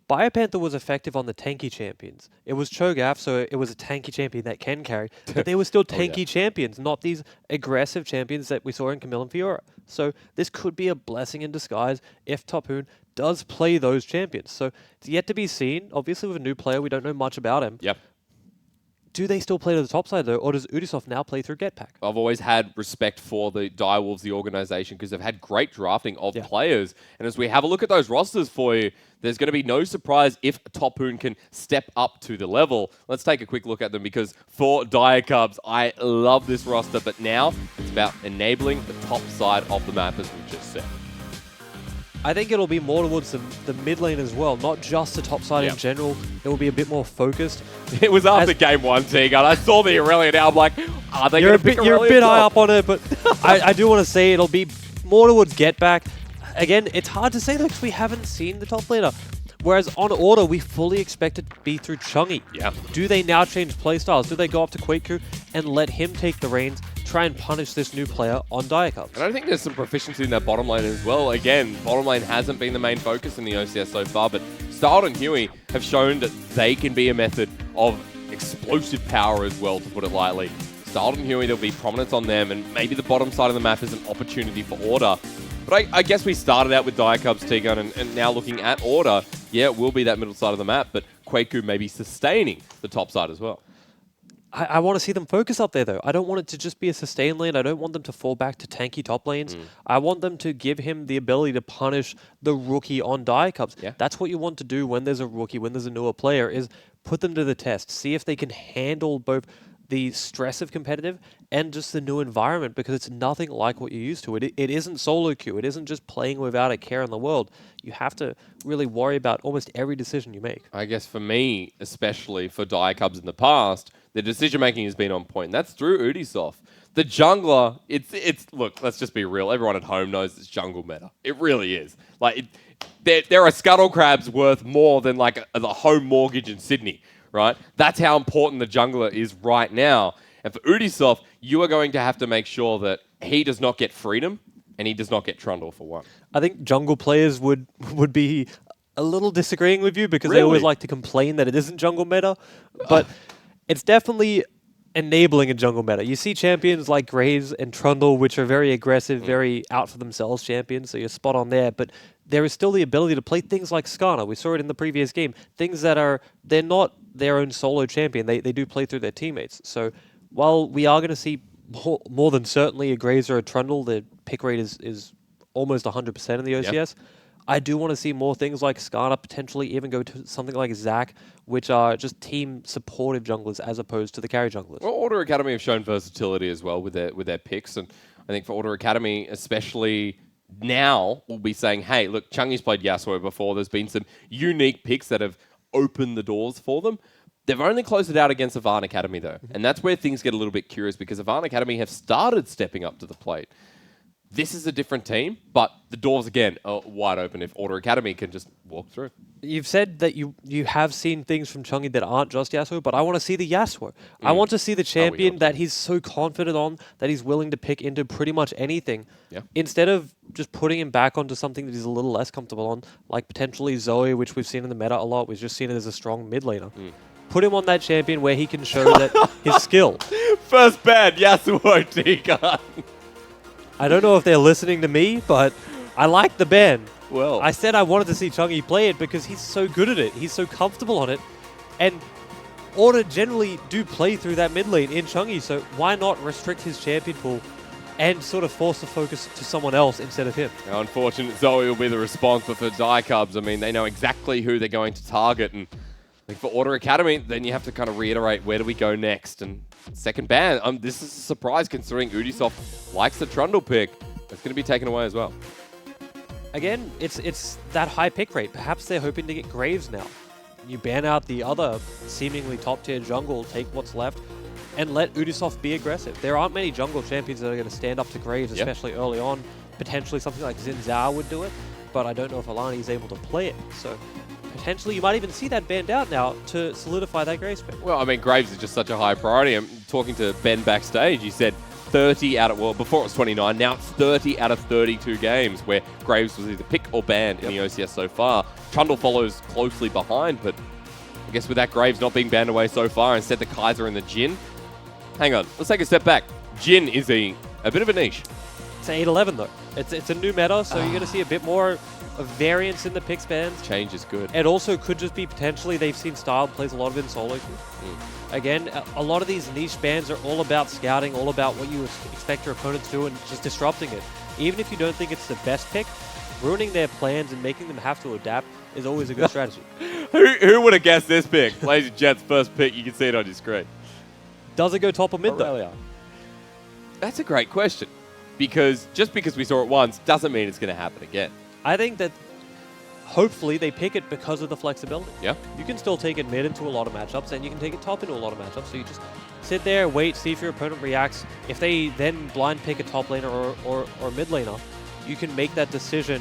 Biopanther was effective on the tanky champions. It was Cho'Gath, so it was a tanky champion that can carry, but they were still tanky champions, not these aggressive champions that we saw in Camille and Fiora. So this could be a blessing in disguise if Topoon does play those champions. So it's yet to be seen. Obviously, with a new player, we don't know much about him. Yep. Do they still play to the top side, though, or does Udisoft now play through Getpack? I've always had respect for the Direwolves, the organization, because they've had great drafting of players. And as we have a look at those rosters for you, there's going to be no surprise if Topoon can step up to the level. Let's take a quick look at them, because for Dire Cubs, I love this roster, but now it's about enabling the top side of the map, as we just said. I think it'll be more towards the mid lane as well, not just the top side in general. It will be a bit more focused. It was after game 1, Teagun. I saw the Aurelia now. I'm like, are they going to pick Aurelia? You're a bit high up on it, but I do want to say it'll be more towards Get Back. Again, it's hard to say though because we haven't seen the top laner. Whereas on Order, we fully expect it to be through Chungy. Yeah. Do they now change playstyles? Do they go up to Quakeku and let him take the reins, try and punish this new player on Dire Cubs? And I think there's some proficiency in that bottom lane as well. Again, bottom lane hasn't been the main focus in the OCS so far, but Styled and Huey have shown that they can be a method of explosive power as well, to put it lightly. Styled and Huey, there'll be prominence on them, and maybe the bottom side of the map is an opportunity for Order. But I guess we started out with Dire Cubs, Teagun, and now looking at Order, yeah, it will be that middle side of the map, but Quakeku may be sustaining the top side as well. I want to see them focus up there, though. I don't want it to just be a sustain lane. I don't want them to fall back to tanky top lanes. I want them to give him the ability to punish the rookie on Dire Cubs. Yeah. That's what you want to do when there's a rookie, when there's a newer player, is put them to the test. See if they can handle both the stress of competitive and just the new environment, because it's nothing like what you're used to. It isn't solo queue. It isn't just playing without a care in the world. You have to really worry about almost every decision you make. I guess for me, especially for Dire Cubs in the past, the decision-making has been on point. And that's through Udisoft. The jungler, it's look, let's just be real. Everyone at home knows it's jungle meta. It really is. Like, there are scuttle crabs worth more than like the home mortgage in Sydney, right? That's how important the jungler is right now. And for Udisoft, you are going to have to make sure that he does not get freedom and he does not get Trundle for one. I think jungle players would be a little disagreeing with you because they always like to complain that it isn't jungle meta, but it's definitely enabling a jungle meta. You see champions like Graves and Trundle, which are very aggressive, very out for themselves champions, so you're spot on there, but there is still the ability to play things like Skarner. We saw it in the previous game. Things that they're not their own solo champion. They do play through their teammates. So while we are going to see more than certainly a Graves or a Trundle, the pick rate is almost 100% in the OCS. Yep. I do want to see more things like Skarner, potentially even go to something like Zac, which are just team supportive junglers as opposed to the carry junglers. Well, Order Academy have shown versatility as well with their picks, and I think for Order Academy, especially now, we'll be saying, hey, look, Chungy's played Yasuo before. There's been some unique picks that have opened the doors for them. They've only closed it out against Avant Academy, though, and that's where things get a little bit curious because Avant Academy have started stepping up to the plate. This is a different team, but the doors, again, are wide open if Order Academy can just walk through. You've said that you have seen things from Chungy that aren't just Yasuo, but I want to see the Yasuo. I want to see the champion that he's so confident on that he's willing to pick into pretty much anything. Yeah. Instead of just putting him back onto something that he's a little less comfortable on, like potentially Zoe, which we've seen in the meta a lot. We've just seen it as a strong mid laner. Put him on that champion where he can show that his skill. First ban, Yasuo Teagun. I don't know if they're listening to me, but I like the ban. Well, I said I wanted to see Chungy play it because he's so good at it. He's so comfortable on it. And Order generally do play through that mid lane in Chungi, so why not restrict his champion pool and sort of force the focus to someone else instead of him? Now, unfortunate Zoe will be the response, but for Dicubs, I mean, they know exactly who they're going to target, and I think for Order Academy, then you have to kind of reiterate, where do we go next? And second ban, this is a surprise considering Ubisoft likes the Trundle pick. That's going to be taken away as well. Again, it's that high pick rate. Perhaps they're hoping to get Graves now. You ban out the other seemingly top-tier jungle, take what's left, and let Ubisoft be aggressive. There aren't many jungle champions that are going to stand up to Graves, especially early on. Potentially something like Xin Zhao would do it, but I don't know if Alani is able to play it. So potentially you might even see that banned out now to solidify that Graves pick. Well, I mean, Graves is just such a high priority. I'm talking to Ben backstage. He said 30 out of, well, before it was 29, now it's 30 out of 32 games where Graves was either picked or banned in the OCS so far. Trundle follows closely behind, but I guess with that Graves not being banned away so far, instead the Kaiser and the Jhin. Hang on, let's take a step back. Jhin is a bit of a niche. It's an 8-11 though. It's a new meta, so you're going to see a bit more of variance in the pick spans. Change is good. It also could just be potentially they've seen Style plays a lot of it in solo queue. Again, a lot of these niche bans are all about scouting, all about what you expect your opponent to do and just disrupting it. Even if you don't think it's the best pick, ruining their plans and making them have to adapt is always a good strategy. Who would have guessed this pick? Ladies and gents, first pick, you can see it on your screen. Does it go top or mid though? That's a great question. Because just because we saw it once doesn't mean it's going to happen again. I think that hopefully they pick it because of the flexibility. Yeah. You can still take it mid into a lot of matchups, and you can take it top into a lot of matchups. So you just sit there, wait, see if your opponent reacts. If they then blind pick a top laner or mid laner, you can make that decision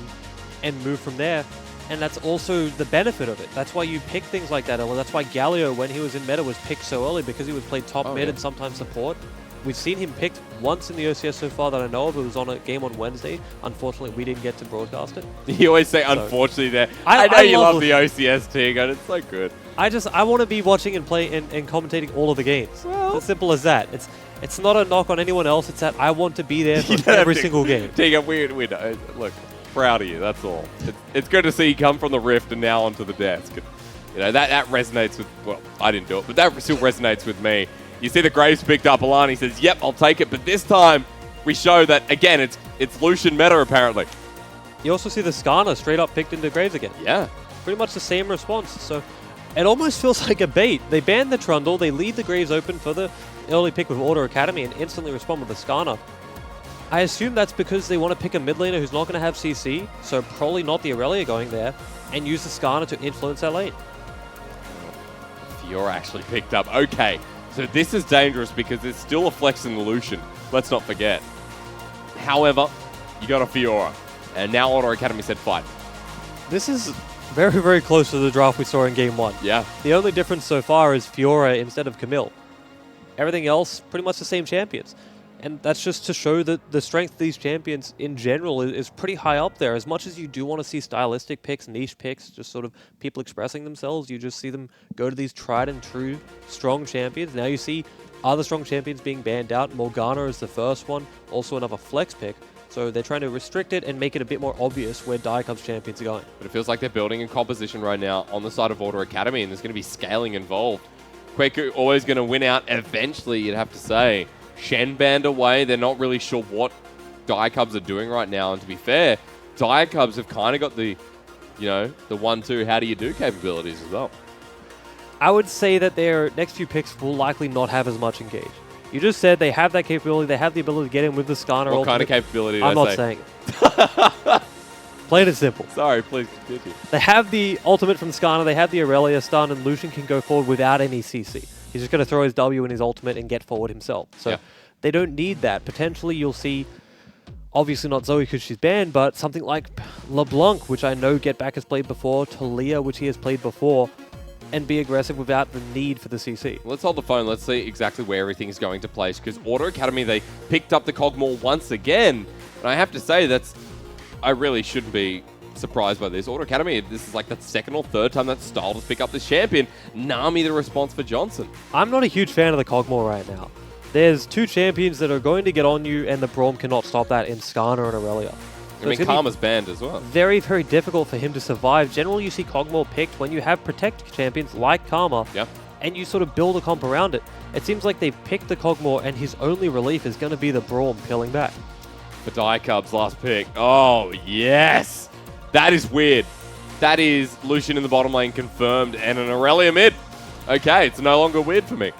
and move from there. And that's also the benefit of it. That's why you pick things like that. That's why Galio, when he was in meta, was picked so early, because he would play top mid and sometimes support. We've seen him picked once in the OCS so far that I know of. It was on a game on Wednesday. Unfortunately, we didn't get to broadcast it. You always say unfortunately there. I know you love the OCS Tig, and it's so good. I want to be watching and play and commentating all of the games. Well, as simple as that. It's not a knock on anyone else. It's that I want to be there for every single game. Tig, we know. Look, proud of you. That's all. It's good to see you come from the Rift and now onto the desk. You know that resonates with. Well, I didn't do it, but that still resonates with me. You see the Graves picked up. Alani says, "Yep, I'll take it." But this time, we show that again. It's Lucian meta apparently. You also see the Skarner straight up picked into Graves again. Yeah, pretty much the same response. So it almost feels like a bait. They ban the Trundle, they leave the Graves open for the early pick with Order Academy, and instantly respond with the Skarner. I assume that's because they want to pick a mid laner who's not going to have CC, so probably not the Aurelia going there, and use the Skarner to influence that lane. Fiora actually picked up. Okay. So this is dangerous because there's still a flex in the Lucian. Let's not forget. However, you got a Fiora. And now Order Academy said fight. This is very, very close to the draft we saw in Game 1. Yeah. The only difference so far is Fiora instead of Camille. Everything else, pretty much the same champions. And that's just to show that the strength of these champions in general is pretty high up there. As much as you do want to see stylistic picks, niche picks, just sort of people expressing themselves, you just see them go to these tried and true strong champions. Now you see other strong champions being banned out. Morgana is the first one, also another flex pick. So they're trying to restrict it and make it a bit more obvious where Dicubs champions are going. But it feels like they're building in composition right now on the side of Order Academy, and there's going to be scaling involved. Quaku always going to win out eventually, you'd have to say. Shen banned away. They're not really sure what Dicubs are doing right now. And to be fair, Dicubs have kind of got the, the 1-2 how do you do capabilities as well. I would say that their next few picks will likely not have as much engage. You just said they have that capability. They have the ability to get in with the Skarner. What kind of capability did I'm not saying it. Plain and simple. Sorry, please continue. They have the ultimate from Skarner. They have the Aurelia stun, and Lucian can go forward without any CC. He's just going to throw his W in his ultimate and get forward himself. So they don't need that. Potentially you'll see, obviously not Zoe because she's banned, but something like LeBlanc, which I know Get Back has played before, Talia, which he has played before, and be aggressive without the need for the CC. Let's hold the phone. Let's see exactly where everything is going to place, because Order Academy, they picked up the Cogmore once again. And I have to say, I really shouldn't be surprised by this. Order Academy, this is like the second or third time that Style to pick up this champion. Nami the response for Johnson. I'm not a huge fan of the Cogmore right now. There's two champions that are going to get on you, and the Braum cannot stop that in Skarner and Aurelia. So Karma's banned as well. Very, very difficult for him to survive. Generally, you see Cogmore picked when you have protect champions like Karma. Yeah. and you sort of build a comp around it. It seems like they've picked the Kog'Maw, and his only relief is going to be the Braum peeling back. For Diacub's last pick. Oh, yes! That is weird. That is Lucian in the bottom lane confirmed, and an Aurelia mid. Okay, it's no longer weird for me.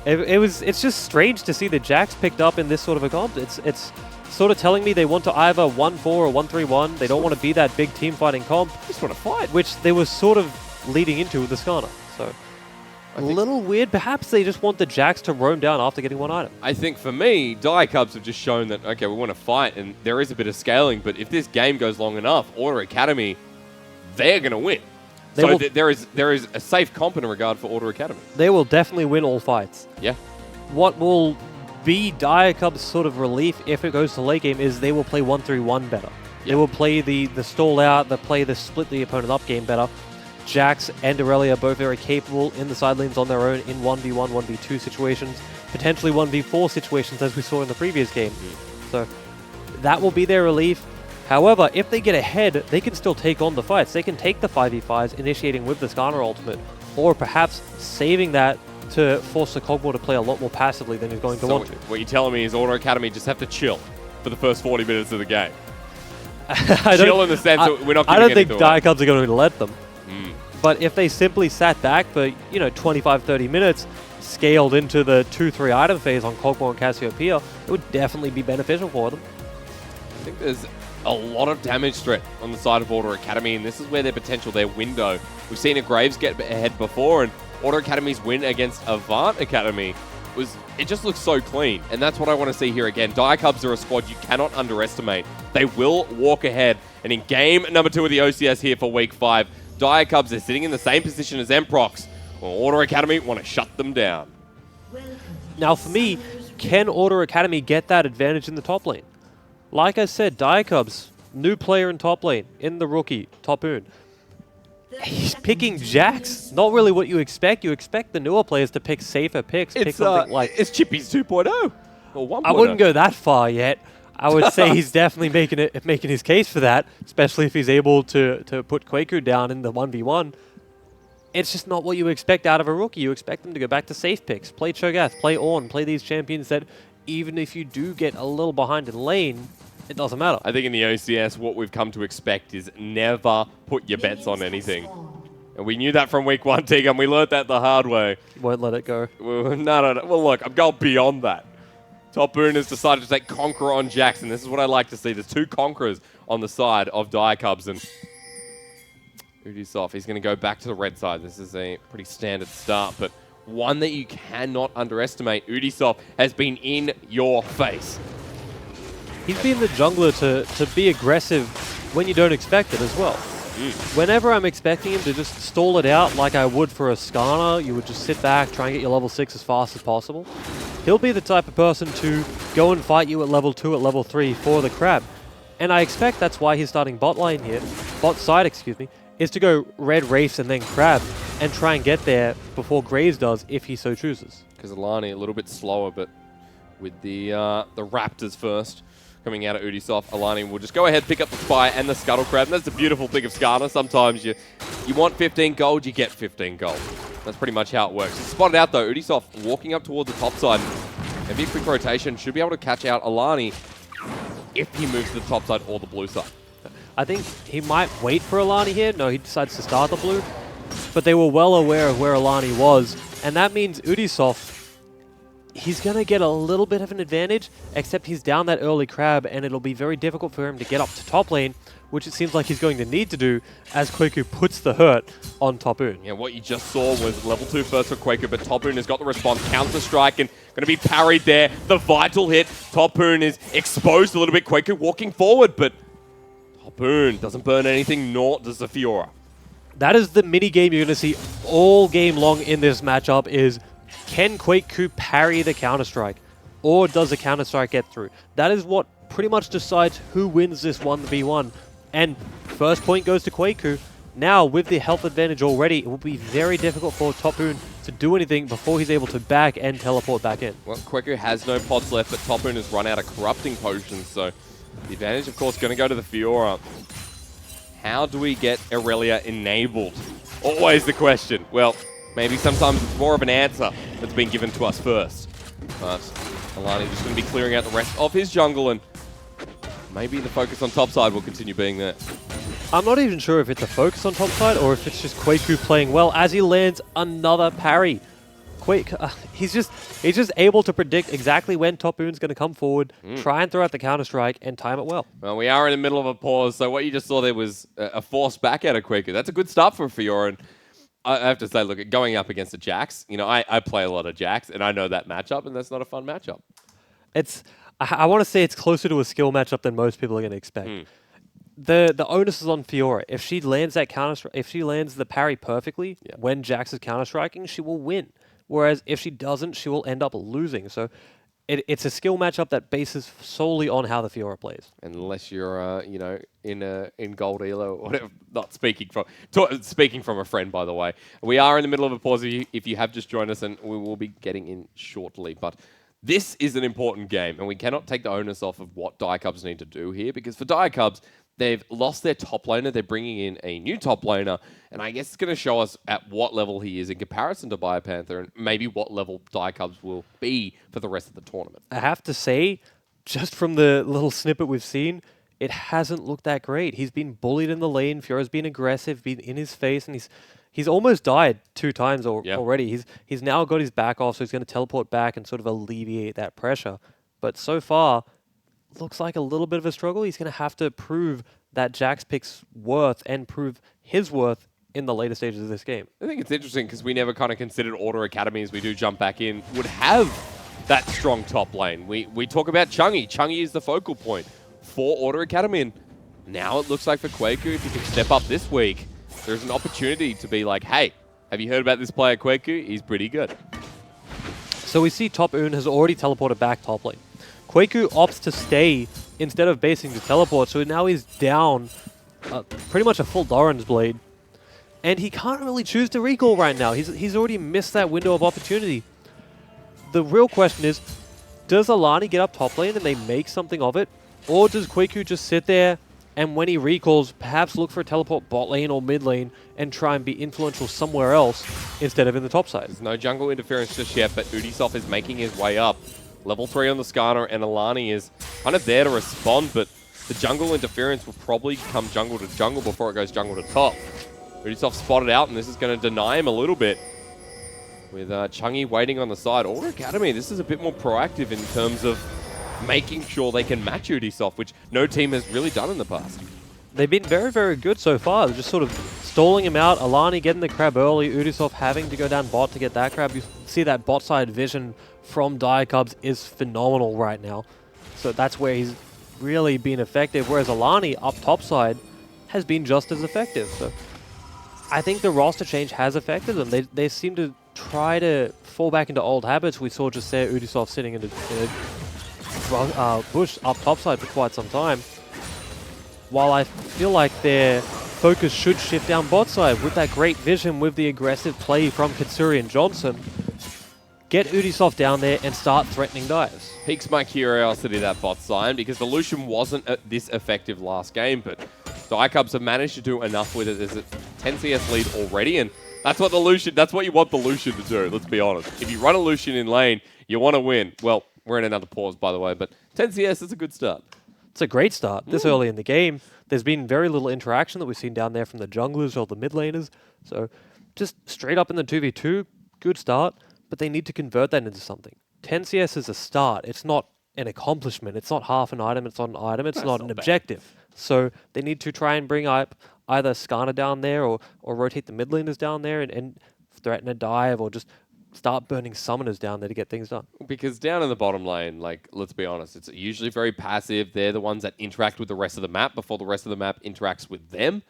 It's just strange to see the Jax picked up in this sort of a comp. It's sort of telling me they want to either 1-4 or 1-3-1. They don't want to be that big team fighting comp. They just want to fight. Which they were sort of leading into with the Skarner. So a little weird. Perhaps they just want the Jax to roam down after getting one item. I think for me, Diacubs have just shown that, okay, we want to fight, and there is a bit of scaling, but if this game goes long enough, Order Academy, they're going to win. There is a safe comp in regard for Order Academy. They will definitely win all fights. Yeah. What will be Diacub's sort of relief if it goes to late game is they will play 1-3-1 better. They will play the stall out, they'll play the split the opponent up game better. Jax and Aurelia are both very capable in the side lanes on their own in 1v1, 1v2 situations, potentially 1v4 situations as we saw in the previous game. So that will be their relief. However, if they get ahead, they can still take on the fights. They can take the 5v5s, initiating with the Skarner ultimate, or perhaps saving that to force the Kog'Maw to play a lot more passively than he's going to want to. What you're telling me is Order Academy just have to chill for the first 40 minutes of the game. Chill in the sense that we're not giving I don't think anything away. Diacubs are going to let them. But if they simply sat back for 25-30 minutes, scaled into the 2-3 item phase on Kog'Maw and Cassiopeia, it would definitely be beneficial for them. I think there's a lot of damage threat on the side of Order Academy, and this is where their potential, their window. We've seen a Graves get ahead before, and Order Academy's win against Avant Academy it just looks so clean, and that's what I want to see here again. Diacubs are a squad you cannot underestimate. They will walk ahead, and in game number 2 of the OCS here for week 5, Diacubs are sitting in the same position as Emprox, while Order Academy want to shut them down. Now for me, can Order Academy get that advantage in the top lane? Like I said, Diacubs, new player in top lane, in the rookie, Topoon. He's picking Jax. Not really what you expect. You expect the newer players to pick safer picks. Pick something like... It's Chippy's 2.0 or 1.0. I wouldn't go that far yet. I would say he's definitely making his case for that, especially if he's able to put Kwaku down in the 1v1. It's just not what you expect out of a rookie. You expect them to go back to safe picks. Play Cho'Gath, play Ornn, play these champions that even if you do get a little behind in lane, it doesn't matter. I think in the OCS, what we've come to expect is never put your bets on anything. And we knew that from week 1, Tegan. We learned that the hard way. You won't let it go. No. Well, look, I'm going beyond that. Topoon has decided to take Conqueror on Jax, and this is what I like to see. There's 2 Conquerors on the side of Diacubs, and Ubisoft, he's going to go back to the red side. This is a pretty standard start, but one that you cannot underestimate. Ubisoft has been in your face. He's been the jungler to be aggressive when you don't expect it as well. Whenever I'm expecting him to just stall it out like I would for a Skarner, you would just sit back, try and get your level 6 as fast as possible. He'll be the type of person to go and fight you at level 2, at level 3 for the crab. And I expect that's why he's starting bot side, excuse me, is to go red Wraiths and then crab and try and get there before Graves does if he so chooses. Because Alani a little bit slower, but with the Raptors first. Coming out of Ubisoft, Alani will just go ahead, pick up the Spire and the Scuttle Crab. And that's the beautiful thing of Skarner. Sometimes you want 15 gold, you get 15 gold. That's pretty much how it works. Spotted out though, Ubisoft walking up towards the top side. Maybe a quick rotation should be able to catch out Alani if he moves to the top side or the blue side. I think he might wait for Alani here. No, he decides to start the blue. But they were well aware of where Alani was. And that means Ubisoft, he's going to get a little bit of an advantage, except he's down that early crab, and it'll be very difficult for him to get up to top lane, which it seems like he's going to need to do as Kwaku puts the hurt on Topoon. Yeah, what you just saw was level 2 first for Kwaku, but Topoon has got the response. Counter-strike and going to be parried there. The vital hit. Topoon is exposed a little bit. Kwaku walking forward, but Topoon doesn't burn anything, nor does the Fiora. That is the mini-game you're going to see all game long in this matchup is, can Kwaku parry the Counter-Strike? Or does the Counter-Strike get through? That is what pretty much decides who wins this 1v1. And first point goes to Kwaku. Now, with the health advantage already, it will be very difficult for Topoon to do anything before he's able to back and teleport back in. Well, Kwaku has no pots left, but Topoon has run out of corrupting potions, so the advantage, of course, going to go to the Fiora. How do we get Aurelia enabled? Always the question. Well, Maybe sometimes it's more of an answer that's been given to us first. But Alani just going to be clearing out the rest of his jungle, and maybe the focus on top side will continue being there. I'm not even sure if it's a focus on top side or if it's just Kwaku playing well as he lands another parry. He's just able to predict exactly when Top Boon's going to come forward, try and throw out the Counter-Strike, and time it well. Well, we are in the middle of a pause, so what you just saw there was a force back out of Kwaku. That's a good start for Fiora, and I have to say, look, going up against a Jax, you know, I play a lot of Jax, and I know that matchup, and that's not a fun matchup. I want to say it's closer to a skill matchup than most people are going to expect. The onus is on Fiora. If she lands that if she lands the parry perfectly when Jax is counter-striking, she will win. Whereas if she doesn't, she will end up losing. So it's a skill matchup that bases solely on how the Fiora plays. Unless you're, you know, in Gold Elo or whatever. Not speaking from a friend, by the way. We are in the middle of a pause if you have just joined us, and we will be getting in shortly. But this is an important game, and we cannot take the onus off of what Diacubs need to do here, because for Diacubs, they've lost their top laner. They're bringing in a new top laner, and I guess it's going to show us at what level he is in comparison to BioPanther, and maybe what level Diacubs will be for the rest of the tournament. I have to say, just from the little snippet we've seen, it hasn't looked that great. He's been bullied in the lane. Fiora's been aggressive, been in his face, and he's almost died 2 times already. He's now got his back off, so he's going to teleport back and sort of alleviate that pressure. But so far, looks like a little bit of a struggle. He's going to have to prove that Jax pick's worth and prove his worth in the later stages of this game. I think it's interesting because we never kind of considered Order Academy, as we do jump back in, would have that strong top lane. We talk about Chungy. Chungy is the focal point for Order Academy, and now it looks like for Kwaku, if he can step up this week, there's an opportunity to be like, hey, have you heard about this player Kwaku? He's pretty good. So we see Top Boon has already teleported back top lane. Kwaku opts to stay instead of basing to teleport, so now he's down pretty much a full Doran's Blade. And he can't really choose to recall right now. He's already missed that window of opportunity. The real question is, does Alani get up top lane and they make something of it? Or does Kwaku just sit there and when he recalls, perhaps look for a teleport bot lane or mid lane and try and be influential somewhere else instead of in the top side? There's no jungle interference just yet, but Ubisoft is making his way up. Level 3 on the Skarner, and Alani is kind of there to respond, but the jungle interference will probably come jungle to jungle before it goes jungle to top. Ubisoft spotted out, and this is going to deny him a little bit. With Chungy waiting on the side. Order Academy, this is a bit more proactive in terms of making sure they can match Ubisoft, which no team has really done in the past. They've been very, very good so far. They're just sort of stalling him out. Alani getting the crab early. Ubisoft having to go down bot to get that crab. You see that bot side vision from Diacubs is phenomenal right now. So that's where he's really been effective, whereas Alani up top side has been just as effective. So I think the roster change has affected them. They seem to try to fall back into old habits. We saw just there Ubisoft sitting in a bush up top side for quite some time. While I feel like their focus should shift down bot side with that great vision, with the aggressive play from Katsuri and Johnson, get Ubisoft down there and start threatening dives. Piques my curiosity, that bot side, because the Lucian wasn't this effective last game, but Diacubs have managed to do enough with it. There's a 10 CS lead already, and that's what you want the Lucian to do, let's be honest. If you run a Lucian in lane, you want to win. Well, we're in another pause, by the way, but 10 CS is a good start. It's a great start this early in the game. There's been very little interaction that we've seen down there from the junglers or the mid laners. So just straight up in the 2v2, good start, but they need to convert that into something. 10 CS is a start. It's not an accomplishment. It's not half an item. It's not an item. It's not an objective. So they need to try and bring up either Skarner down there or rotate the mid laners down there and threaten a dive or just start burning summoners down there to get things done. Because down in the bottom lane, like, let's be honest, it's usually very passive. They're the ones that interact with the rest of the map before the rest of the map interacts with them.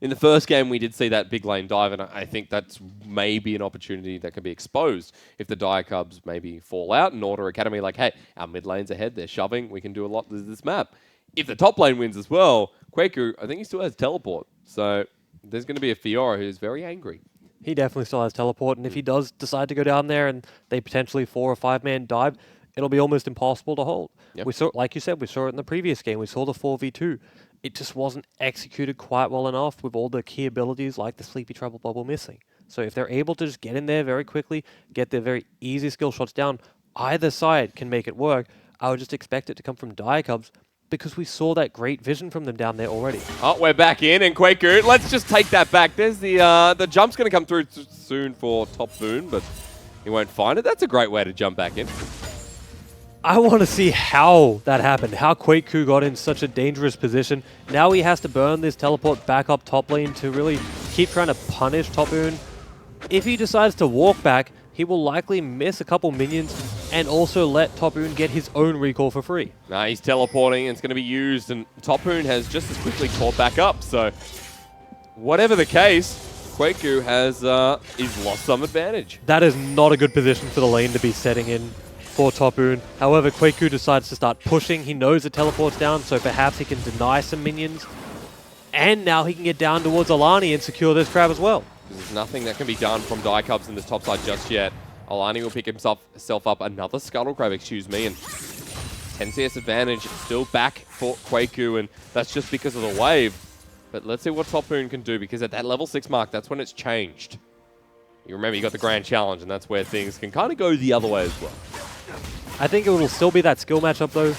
In the first game, we did see that big lane dive, and I think that's maybe an opportunity that can be exposed if the Diacubs maybe fall out and Order Academy like, hey, our mid lane's ahead, they're shoving, we can do a lot with this map. If the top lane wins as well, Kwaku, I think he still has teleport. So there's going to be a Fiora who's very angry. He definitely still has teleport, and if he does decide to go down there and they potentially 4 or 5 man dive, it'll be almost impossible to hold. Yep. We saw, like you said, we saw it in the previous game. We saw the 4v2. It just wasn't executed quite well enough with all the key abilities like the Sleepy Trouble Bubble missing. So if they're able to just get in there very quickly, get their very easy skill shots down, either side can make it work. I would just expect it to come from Diacubs because we saw that great vision from them down there already. Oh, we're back in, and Quaku, let's just take that back. There's the jump's going to come through soon for Top Boon, but he won't find it. That's a great way to jump back in. I want to see how that happened, how Quaku got in such a dangerous position. Now he has to burn this teleport back up top lane to really keep trying to punish Top Boon. If he decides to walk back, he will likely miss a couple minions and also let Top Boon get his own recall for free. Nah, he's teleporting and it's going to be used, and Top Boon has just as quickly caught back up. So whatever the case, Quaku has he's lost some advantage. That is not a good position for the lane to be setting in for Top Boon. However, Quaku decides to start pushing. He knows the teleport's down, so perhaps he can deny some minions. And now he can get down towards Alani and secure this grab as well. There's nothing that can be done from Diacubs in this top side just yet. Alani will pick himself up another Scuttle Crab, excuse me, and 10 CS advantage still back for Quaku, and that's just because of the wave. But let's see what Top Boon can do, because at that level 6 mark, that's when it's changed. You remember, you got the Grand Challenge, and that's where things can kind of go the other way as well. I think it will still be that skill matchup, though.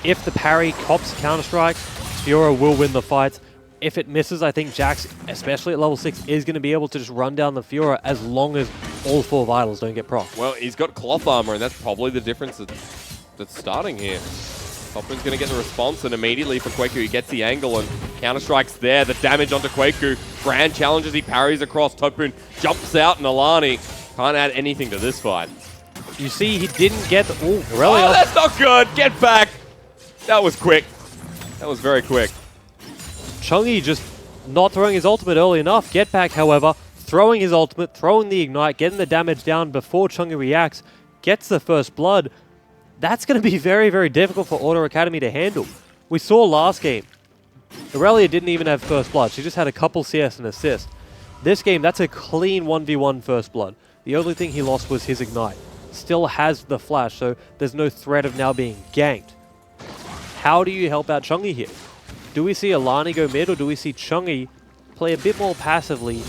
If the parry cops Counter-Strike, Fiora will win the fight. If it misses, I think Jax, especially at level 6, is going to be able to just run down the Fiora as long as all 4 Vitals don't get proc. Well, he's got cloth armor, and that's probably the difference that's starting here. Top Boon's going to get the response, and immediately for Quaku, he gets the angle, and Counter-Strike's there. The damage onto Quaku. Grand challenges, he parries across. Top Boon jumps out, and Alani can't add anything to this fight. You see, he didn't get the... Ooh, Aurelia. Oh, that's not good! Get back! That was quick. That was very quick. Chungi just not throwing his ultimate early enough. Get back, however, throwing his ultimate, throwing the ignite, getting the damage down before Chungi reacts, gets the first blood. That's going to be very, very difficult for Auto Academy to handle. We saw last game, Aurelia didn't even have first blood. She just had a couple CS and assist. This game, that's a clean 1v1 first blood. The only thing he lost was his ignite. Still has the flash, so there's no threat of now being ganked. How do you help out Chungi here? Do we see Alani go mid, or do we see Chungi play a bit more passively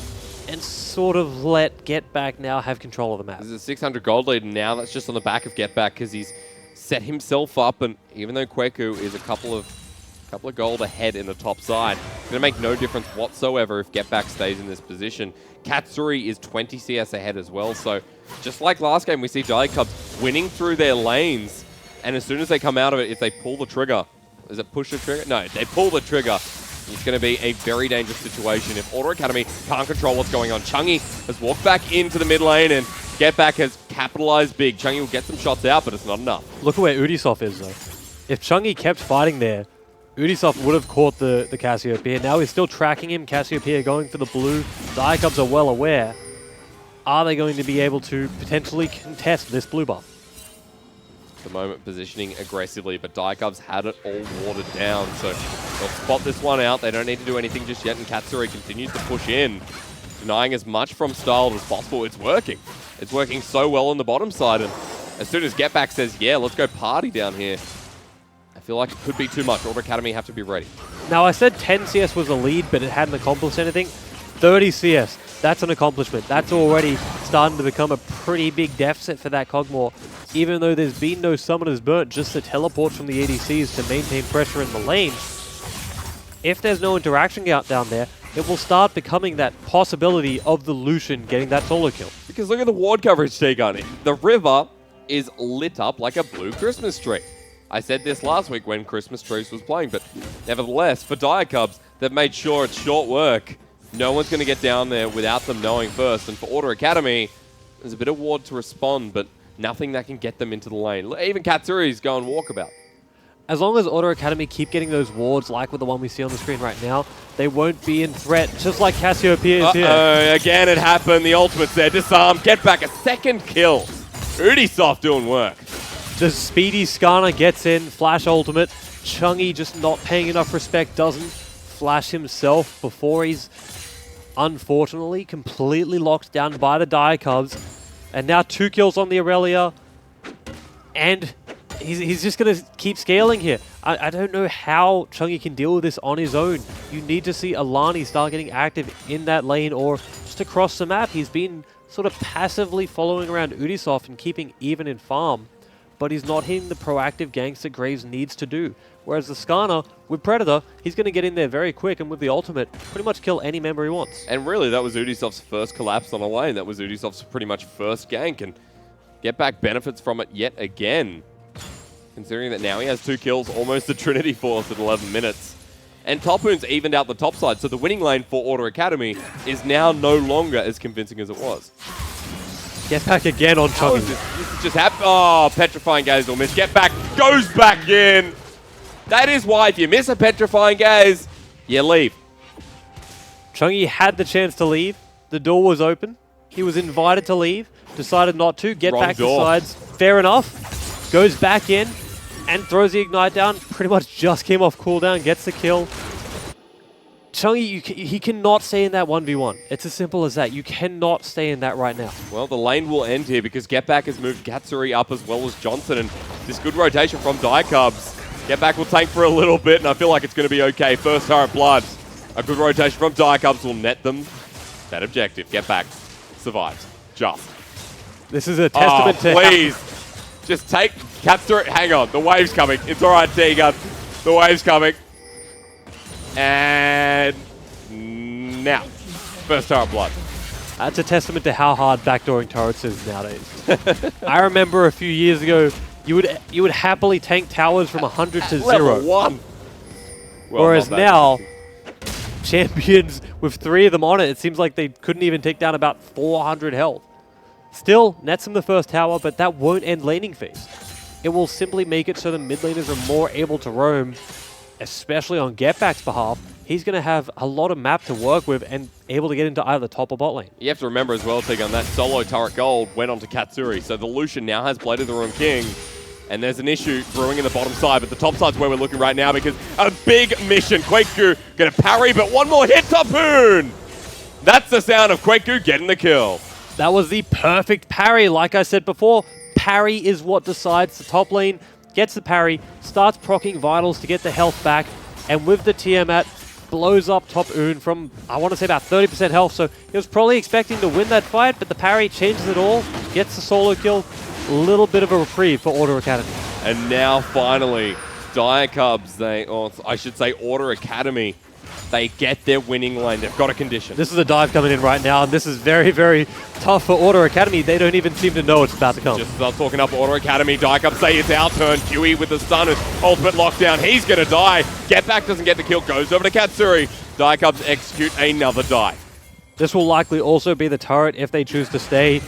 and sort of let Get Back now have control of the map? This is a 600 gold lead, and now that's just on the back of Get Back because he's set himself up, and even though Quaku is a couple of gold ahead in the top side, it's going to make no difference whatsoever if Get Back stays in this position. Katsuri is 20 CS ahead as well, so just like last game, we see Diacubs winning through their lanes, and as soon as they come out of it, if they pull the trigger, is it push the trigger? No, they pull the trigger. It's going to be a very dangerous situation if Auto Academy can't control what's going on. Chungi has walked back into the mid lane, and Get Back has capitalized big. Chungi will get some shots out, but it's not enough. Look at where Udisoft is, though. If Chungi kept fighting there, Udisoft would have caught the Cassiopeia. Now he's still tracking him. Cassiopeia going for the blue. Diacubs are well aware. Are they going to be able to potentially contest this blue buff? At the moment, positioning aggressively, but Diacubs had it all watered down, so they'll spot this one out. They don't need to do anything just yet, and Katsuri continues to push in, denying as much from Styled as possible. It's working. It's working so well on the bottom side, and as soon as Get Back says, yeah, let's go party down here, I feel like it could be too much. Auto Academy have to be ready. Now, I said 10 CS was a lead, but it hadn't accomplished anything. 30 CS, that's an accomplishment. That's already starting to become a pretty big deficit for that Cogmore. Even though there's been no summoners burnt, just the teleports from the ADCs to maintain pressure in the lane. If there's no interaction down there, it will start becoming that possibility of the Lucian getting that solo kill. Because look at the ward coverage, T-Gun. The river is lit up like a blue Christmas tree. I said this last week when Christmas Trees was playing, but nevertheless, for Diacubs, they've made sure it's short work. No one's going to get down there without them knowing first. And for Auto Academy, there's a bit of ward to respond, but nothing that can get them into the lane. Even Katsuri's going walkabout. As long as Auto Academy keep getting those wards, like with the one we see on the screen right now, they won't be in threat, just like Cassiopeia is here. Again it happened. The ultimate's there. Disarm. Get Back. A second kill. Udisoft doing work. Just Speedy Skarner gets in. Flash ultimate. Chungi just not paying enough respect. Doesn't flash himself before he's unfortunately completely locked down by the Diacubs. And now 2 kills on the Aurelia. And he's just going to keep scaling here. I don't know how Chungi can deal with this on his own. You need to see Alani start getting active in that lane, or just just across the map. He's been sort of passively following around Ubisoft and keeping even in farm, but he's not hitting the proactive ganks that Graves needs to do. Whereas the Skarner, with Predator, he's going to get in there very quick and with the ultimate, pretty much kill any member he wants. And really, that was Ubisoft's first collapse on a lane. That was Ubisoft's pretty much first gank, and Get Back benefits from it yet again. Considering that now he has 2 kills, almost the Trinity Force at 11 minutes. And Topoon's evened out the top side, so the winning lane for Order Academy is now no longer as convincing as it was. Get Back again on Chungy. This is just happened. Oh, Petrifying Gaze will miss. Get Back goes back in. That is why if you miss a Petrifying Gaze, you leave. Chungy had the chance to leave. The door was open. He was invited to leave, decided not to. Get Wrong back door. to sides. Fair enough. Goes back in and throws the Ignite down. Pretty much just came off cooldown, gets the kill. Chungy, he cannot stay in that 1v1. It's as simple as that. You cannot stay in that right now. Well, the lane will end here because Get Back has moved Gatsuri up as well as Johnson, and this good rotation from Cubs. Get Back will tank for a little bit, and I feel like it's going to be okay. First turret blood. A good rotation from Cubs will net them that objective. Get Back survives. Just. This is a testament to please. Just take, capture it. Hang on. The wave's coming. It's all right, T-Gun. The wave's coming. And now, first turret blood. That's a testament to how hard backdooring turrets is nowadays. I remember a few years ago, you would happily tank towers from 100 to 0. Level 1. Well, whereas now, champions with 3 of them on it seems like they couldn't even take down about 400 health. Still, nets him the first tower, but that won't end laning phase. It will simply make it so the mid laners are more able to roam, especially on Get Back's behalf. He's going to have a lot of map to work with and able to get into either top or bot lane. You have to remember as well, Tegan, that solo turret gold went on to Katsuri, so the Lucian now has Blade of the Ruined King, and there's an issue brewing in the bottom side, but the top side's where we're looking right now because a big mission. Quakeku going to parry, but one more hit, Topoon! That's the sound of Quakeku getting the kill. That was the perfect parry. Like I said before, parry is what decides the top lane. Gets the parry, starts proccing vitals to get the health back, and with the Tiamat, blows up Topoon from, I want to say, about 30% health, so he was probably expecting to win that fight, but the parry changes it all, gets the solo kill, a little bit of a reprieve for Order Academy. And now, finally, Cubs, or I should say Order Academy, they get their winning lane. They've got a condition. This is a dive coming in right now, and this is very, very tough for Order Academy. They don't even seem to know it's about to come. Just start talking up Order Academy. Cubs say it's our turn. Huey with the stun and ultimate lockdown. He's going to die. Get Back doesn't get the kill. Goes over to Katsuri. Cubs execute another dive. This will likely also be the turret if they choose to stay.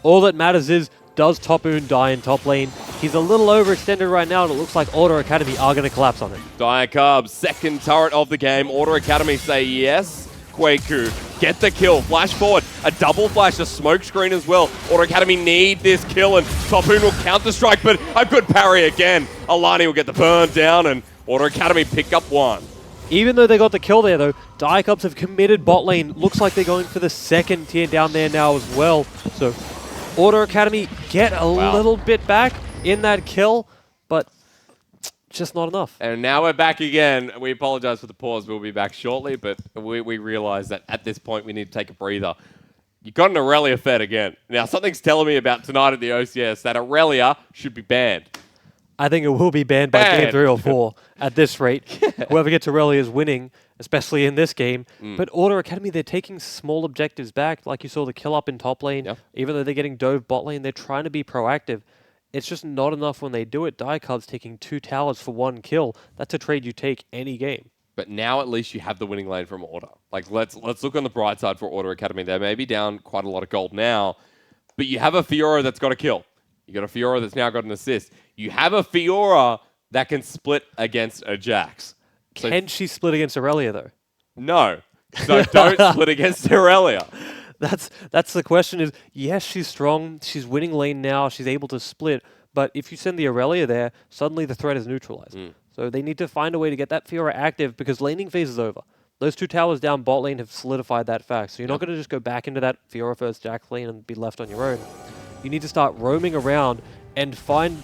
All that matters is, does Topoon die in top lane? He's a little overextended right now, and it looks like Order Academy are going to collapse on it. Cubs, second turret of the game. Order Academy say yes. Quakeku, get the kill. Flash forward. A double flash, a smoke screen as well. Order Academy need this kill, and Topoon will counter-strike, but a good parry again. Alani will get the burn down, and Order Academy pick up 1. Even though they got the kill there, though, Cubs have committed bot lane. Looks like they're going for the second tier down there now as well. So Order Academy get a little bit back in that kill, but just not enough. And now we're back again. We apologize for the pause. We'll be back shortly, but we realize that at this point we need to take a breather. You got an Aurelia fed again. Now, something's telling me about tonight at the OCS that Aurelia should be banned. I think it will be banned by game 3 or 4 at this rate. Whoever gets Aurelia is winning, especially in this game. But Order Academy, they're taking small objectives back. Like you saw the kill up in top lane. Yep. Even though they're getting dove bot lane, they're trying to be proactive. It's just not enough when they do it. Cubs taking 2 towers for 1 kill. That's a trade you take any game. But now at least you have the winning lane from Order. Like, let's look on the bright side for Order Academy. They may be down quite a lot of gold now, but you have a Fiora that's got a kill. You got a Fiora that's now got an assist. You have a Fiora that can split against a Jax. So Can she split against Aurelia, though? no. So don't split against Aurelia. That's the question is, yes, she's strong. She's winning lane now. She's able to split. But if you send the Aurelia there, suddenly the threat is neutralized. So they need to find a way to get that Fiora active because laning phase is over. Those 2 towers down bot lane have solidified that fact. So you're not going to just go back into that Fiora first Jax lane and be left on your own. You need to start roaming around and find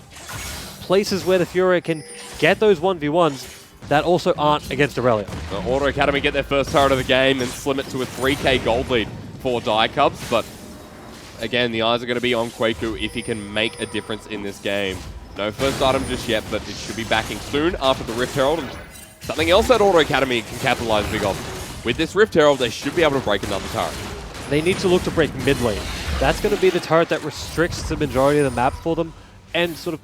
places where the Fiora can get those 1v1s that also aren't against Aurelia. The Order Academy get their first turret of the game and slim it to a 3k gold lead. for Diacubs, but again, the eyes are going to be on Kwaku if he can make a difference in this game. No first item just yet, but it should be backing soon after the Rift Herald. And something else that Auto Academy can capitalize big on. With this Rift Herald, they should be able to break another turret. They need to look to break mid lane. That's going to be the turret that restricts the majority of the map for them and sort of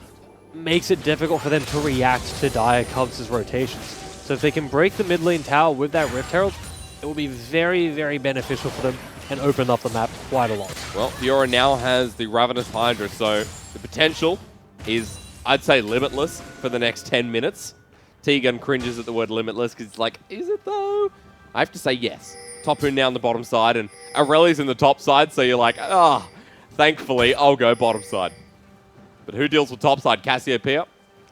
makes it difficult for them to react to Diacubs' rotations. So if they can break the mid lane tower with that Rift Herald, it will be very, very beneficial for them and open up the map quite a lot. Well, Fiora now has the Ravenous Hydra, so the potential is, I'd say, limitless for the next 10 minutes. Tegan cringes at the word limitless because it's like, is it though? I have to say yes. Topoon now on the bottom side, and Aurelia's in the top side, so you're like, thankfully, I'll go bottom side. But who deals with top side? Cassiopeia?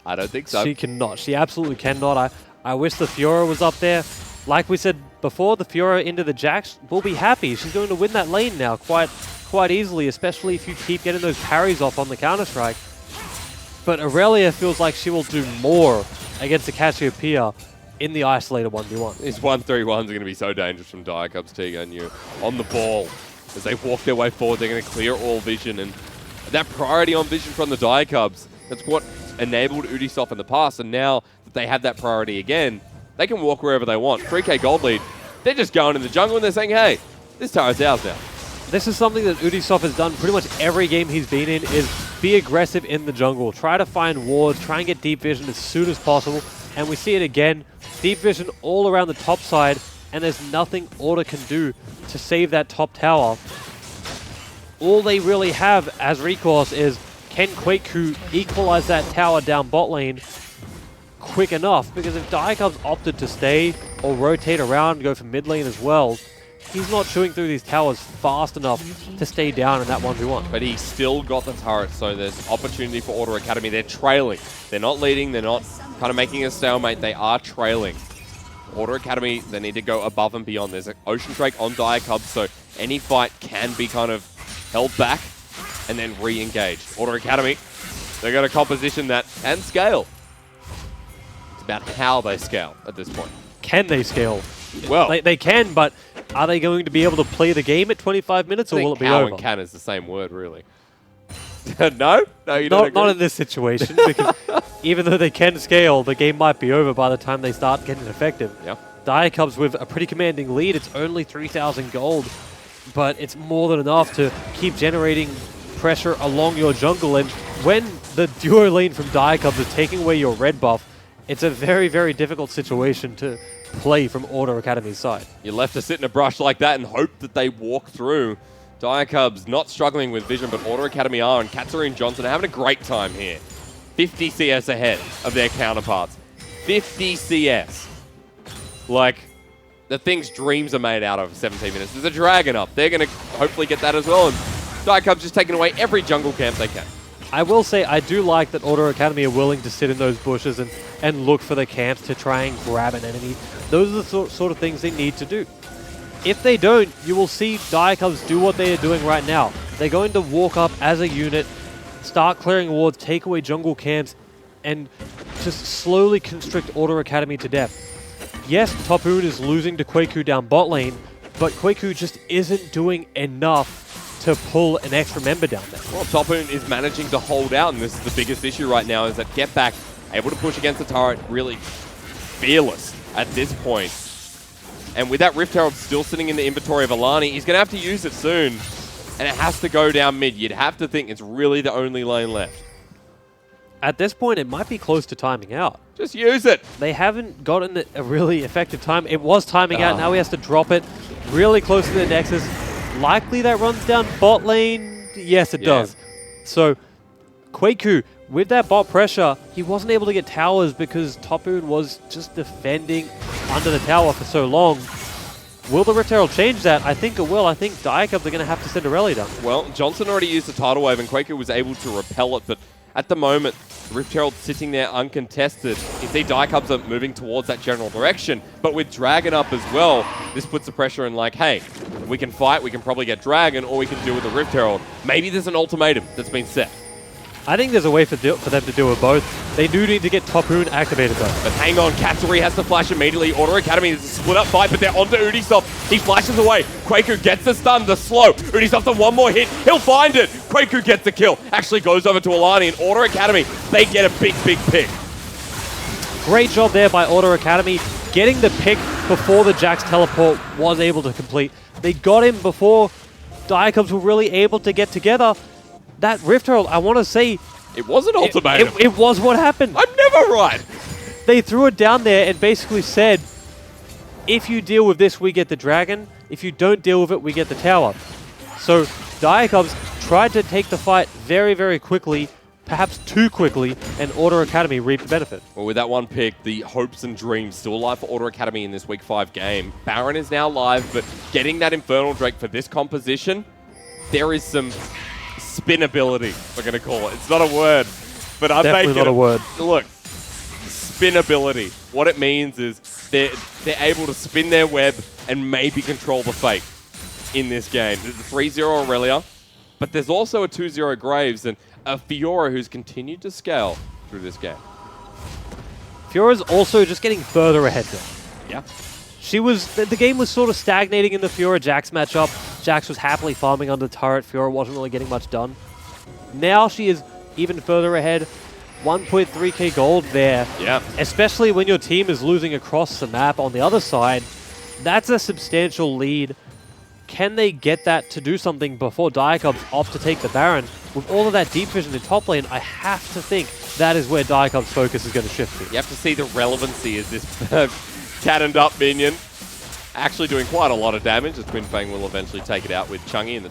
I don't think so. She cannot. She absolutely cannot. I wish the Fiora was up there. Like we said before, the Fiora into the Jax will be happy. She's going to win that lane now quite easily, especially if you keep getting those parries off on the Counter-Strike. But Aurelia feels like she will do more against the Cassiopeia in the isolated 1v1. These 1-3-1s are going to be so dangerous from Diacubs, Tiga and you on the ball. As they walk their way forward, they're going to clear all vision. And that priority on vision from the Diacubs, that's what enabled Ubisoft in the past. And now that they have that priority again, they can walk wherever they want. 3k gold lead. They're just going in the jungle and they're saying, hey, this turret's ours now. This is something that Ubisoft has done pretty much every game he's been in, is be aggressive in the jungle. Try to find wards, try and get deep vision as soon as possible. And we see it again. Deep vision all around the top side, and there's nothing Order can do to save that top tower. All they really have as recourse is, can Kwaku equalize that tower down bot lane quick enough? Because if Diacubs opted to stay or rotate around and go for mid lane as well, he's not chewing through these towers fast enough to stay down in that 1v1. But he still got the turret, so there's opportunity for Order Academy. They're trailing. They're not leading. They're not kind of making a stalemate. They are trailing. Order Academy, they need to go above and beyond. There's an Ocean Drake on Diacubs, so any fight can be kind of held back and then re-engaged. Order Academy, they've got a composition that can scale. It's about how they scale at this point. Can they scale? Well, they can, but are they going to be able to play the game at 25 minutes, or will it be how over? and can is the same word, really. No, you don't agree? Not in this situation, because even though they can scale, the game might be over by the time they start getting effective. Yeah. Diacubs with a pretty commanding lead. It's only 3,000 gold, but it's more than enough to keep generating pressure along your jungle. And when the duo lane from Diacubs is taking away your red buff, it's a very, very difficult situation to play from Order Academy's side. You're left to sit in a brush like that and hope that they walk through. Diacubs not struggling with vision, but Order Academy are, and Katsuri and Johnson are having a great time here. 50 CS ahead of their counterparts. 50 CS. Like, the thing's dreams are made out of 17 minutes. There's a dragon up. They're going to hopefully get that as well. And Diacubs just taking away every jungle camp they can. I will say, I do like that Order Academy are willing to sit in those bushes and look for the camps to try and grab an enemy. Those are the sort of things they need to do. If they don't, you will see Diacubs do what they are doing right now. They're going to walk up as a unit, start clearing wards, take away jungle camps, and just slowly constrict Order Academy to death. Yes, Topoon is losing to Kwaku down bot lane, but Kwaku just isn't doing enough to pull an extra member down there. Well, Topoon is managing to hold out, and this is the biggest issue right now, is that Get Back, able to push against the turret, really fearless at this point. And with that Rift Herald still sitting in the inventory of Alani, he's going to have to use it soon. And it has to go down mid. You'd have to think it's really the only lane left. At this point, it might be close to timing out. Just use it. They haven't gotten a really effective time. It was timing out. Now he has to drop it really close to the Nexus. Likely that runs down bot lane. Yes, it does. So, Kwaku, with that bot pressure, he wasn't able to get towers because Topoon was just defending under the tower for so long. Will the Rift Herald change that? I think it will. I think Diacubs are going to have to send Aurelia down. Well, Johnson already used the Tidal Wave and Kwaku was able to repel it, but at the moment, Rift Herald sitting there uncontested. You see Diacubs are moving towards that general direction, but with Dragon up as well, this puts the pressure in like, hey, if we can fight, we can probably get Dragon, or we can deal with the Rift Herald. Maybe there's an ultimatum that's been set. I think there's a way for them to deal with both. They do need to get Topoon activated though. But hang on, Katsuri has to flash immediately. Auto Academy is a split up fight, but they're onto Ubisoft. He flashes away. Quaku gets the stun, the slow. Ubisoft on one more hit. He'll find it. Quaku gets the kill. Actually goes over to Alani, and Auto Academy, they get a big pick. Great job there by Auto Academy, getting the pick before the Jax teleport was able to complete. They got him before Diacubs were really able to get together. That Rift Herald, I want to say... It was an ultimatum. It was what happened. I'm never right. They threw it down there and basically said, if you deal with this, we get the dragon. If you don't deal with it, we get the tower. So Diacubs tried to take the fight very, very quickly, perhaps too quickly, and Auto Academy reaped the benefit. Well, with that one pick, the hopes and dreams still alive for Auto Academy in this Week 5 game. Baron is now live, but getting that Infernal Drake for this composition, there is some spinability, we're going to call it. It's not a word, but I'm definitely making not a word. Look, spinability. What it means is they're able to spin their web and maybe control the fate in this game. There's a 3-0 Aurelia, but there's also a 2-0 Graves and a Fiora who's continued to scale through this game. Fiora's also just getting further ahead there. Yeah. The game was sort of stagnating in the Fiora-Jax matchup. Jax was happily farming under turret. Fiora wasn't really getting much done. Now she is even further ahead. 1.3k gold there. Yeah. Especially when your team is losing across the map on the other side. That's a substantial lead. Can they get that to do something before Diacubs opt to take the Baron? With all of that deep vision in top lane, I have to think that is where Diacubs' focus is going to shift to. You have to see the relevancy as this cannoned up minion actually doing quite a lot of damage, as Twin Fang will eventually take it out with Chungy in the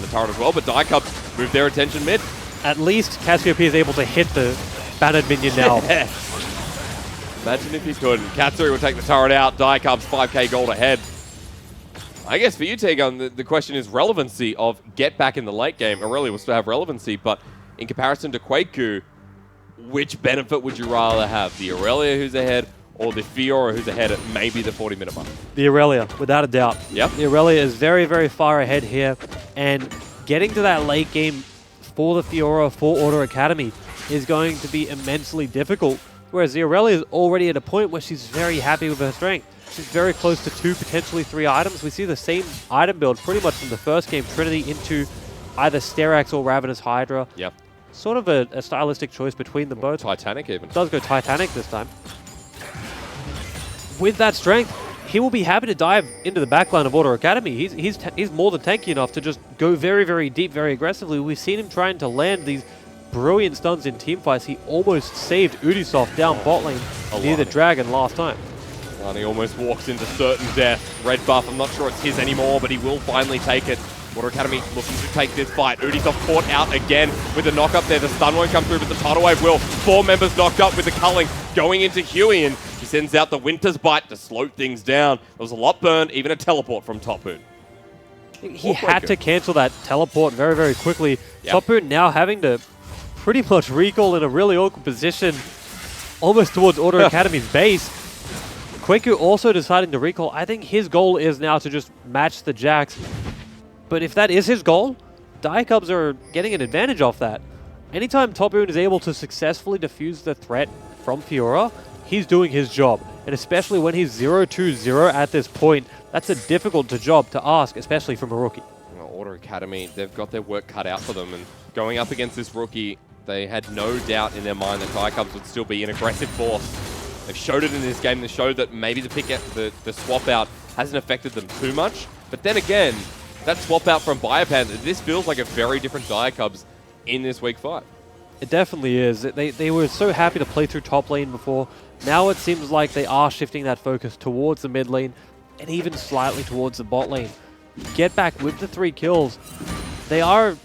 turret as well, but Diacubs move their attention mid. At least Cassiopeia is able to hit the bannered minion now. Imagine if he could. Katsuri will take the turret out, Diacubs 5k gold ahead. I guess for you, Tegan, the question is relevancy of get back in the late game. Aurelia will still have relevancy, but in comparison to Quaku, which benefit would you rather have? The Aurelia who's ahead or the Fiora who's ahead at maybe the 40-minute mark? The Aurelia, without a doubt. Yep. The Aurelia is very, very far ahead here, and getting to that late game for the Fiora, for Auto Academy, is going to be immensely difficult, whereas the Aurelia is already at a point where she's very happy with her strength. She's very close to 2, potentially 3 items. We see the same item build pretty much from the first game, Trinity into either Sterax or Ravenous Hydra. Yep. Sort of a stylistic choice between them both. Titanic even. Does go Titanic this time. With that strength, he will be happy to dive into the backline of Auto Academy. He's more than tanky enough to just go very, very deep, very aggressively. We've seen him trying to land these brilliant stuns in teamfights. He almost saved Ubisoft down bot lane near the Dragon last time. And he almost walks into certain death. Red buff, I'm not sure it's his anymore, but he will finally take it. Auto Academy looking to take this fight. Ubisoft caught out again with the knock up there. The stun won't come through, but the tidal wave will. 4 members knocked up with the culling going into Huey, and he sends out the Winter's Bite to slow things down. There was a lot burned, even a teleport from Topoon. He had to cancel that teleport very, very quickly. Yep. Topoon now having to pretty much recall in a really awkward position, almost towards Auto Academy's base. Quaku also deciding to recall. I think his goal is now to just match the Jax. But if that is his goal, Diacubs are getting an advantage off that. Anytime Topoon is able to successfully defuse the threat from Fiora, he's doing his job. And especially when he's 0-2-0 at this point, that's a difficult job to ask, especially from a rookie. Well, Auto Academy, they've got their work cut out for them, and going up against this rookie, they had no doubt in their mind that Diacubs would still be an aggressive force. They've showed it in this game. They showed that maybe the swap out hasn't affected them too much. But then again, that swap out from Biopan, this feels like a very different Diacubs in this Week 5. It definitely is. They were so happy to play through top lane before. Now it seems like they are shifting that focus towards the mid lane and even slightly towards the bot lane. Get back with the 3 kills. They are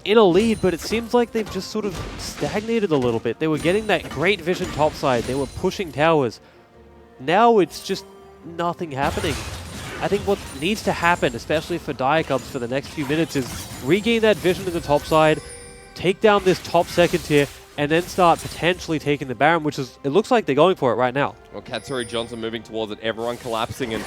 in a lead, but it seems like they've just sort of stagnated a little bit. They were getting that great vision topside. They were pushing towers. Now it's just nothing happening. I think what needs to happen, especially for Diacubs for the next few minutes, is regain that vision in the topside, take down this top second tier, and then start potentially taking the Baron, which is, it looks like they're going for it right now. Well, Katsuri Johnson moving towards it, everyone collapsing, and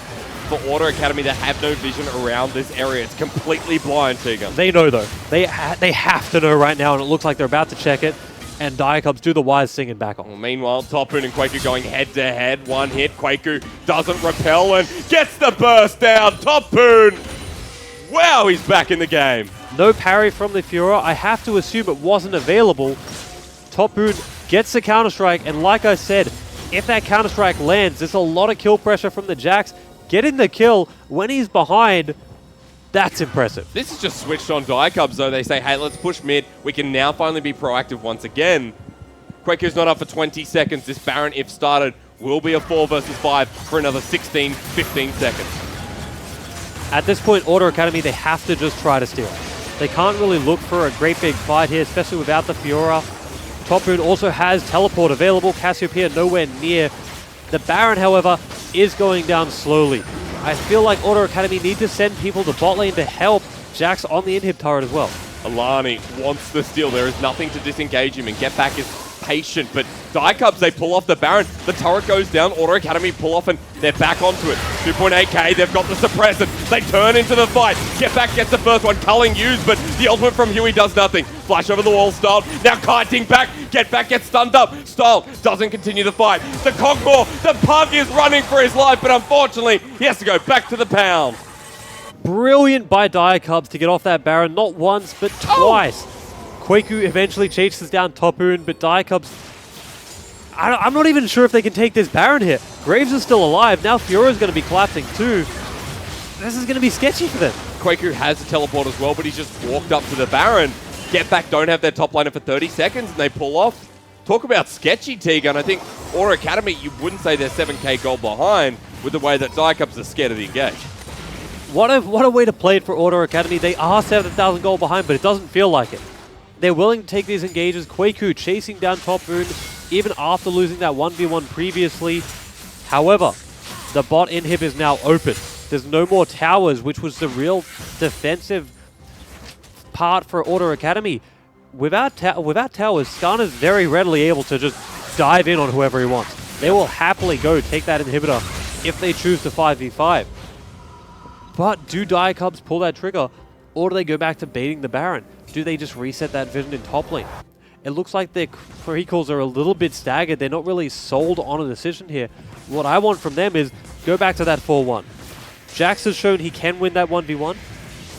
for Auto Academy to have no vision around this area, it's completely blind, Tegan. They know though. They have to know right now, and it looks like they're about to check it. and Diacubs do the wise thing and back Well, on. meanwhile, Topun and Quaku going head-to-head. One hit, Quaku doesn't repel and gets the burst down. Topun! Wow, he's back in the game. No parry from the Fiora. I have to assume it wasn't available. Topun gets the Counter-Strike, and like I said, if that Counter-Strike lands, there's a lot of kill pressure from the Jax. Getting the kill when he's behind, that's impressive. This is just switched on Diacubs, though. They say, hey, let's push mid. We can now finally be proactive once again. Quaku's not up for 20 seconds. This Baron, if started, will be a 4 versus 5 for another 16, 15 seconds. At this point, Order Academy, they have to just try to steal. They can't really look for a great big fight here, especially without the Fiora. Topun also has teleport available. Cassiopeia nowhere near. The Baron, however, is going down slowly. I feel like Order Academy need to send people to bot lane to help Jax on the inhib turret as well. Alani wants the steal. There is nothing to disengage him, and Get Back is patient, but Diacubs, they pull off the Baron. The turret goes down, Order Academy pull off, and they're back onto it. 2.8k, they've got the suppressor. They turn into the fight. Get Back gets the first one, culling used, but the ultimate from Huey does nothing. Flash over the wall, Style now kiting back. Get Back gets stunned up. Style doesn't continue the fight. The Cogmore, the Pug is running for his life, but unfortunately, he has to go back to the pound. Brilliant by Diacubs to get off that Baron, not once, but twice. Quaku eventually chases down Topun, but Diacubs, I'm not even sure if they can take this Baron hit. Graves is still alive. Now Fiora's going to be collapsing too. This is going to be sketchy for them. Quaku has a teleport as well, but he's just walked up to the Baron. Get Back don't have their top liner for 30 seconds, and they pull off. Talk about sketchy, T-Gun. I think Order Academy, you wouldn't say they're 7k gold behind with the way that Diacubs are scared of the engage. What a way to play it for Order Academy. They are 7,000 gold behind, but it doesn't feel like it. They're willing to take these engages. Quaku chasing down Topun, even after losing that 1v1 previously. However, the bot inhib is now open. There's no more towers, which was the real defensive part for Order Academy. Without towers, Skarn is very readily able to just dive in on whoever he wants. They will happily go take that inhibitor if they choose to 5v5. But do Diacubs pull that trigger, or do they go back to baiting the Baron? Do they just reset that vision in top lane? It looks like their pre-calls are a little bit staggered. They're not really sold on a decision here. What I want from them is go back to that 4-1. Jax has shown he can win that 1v1.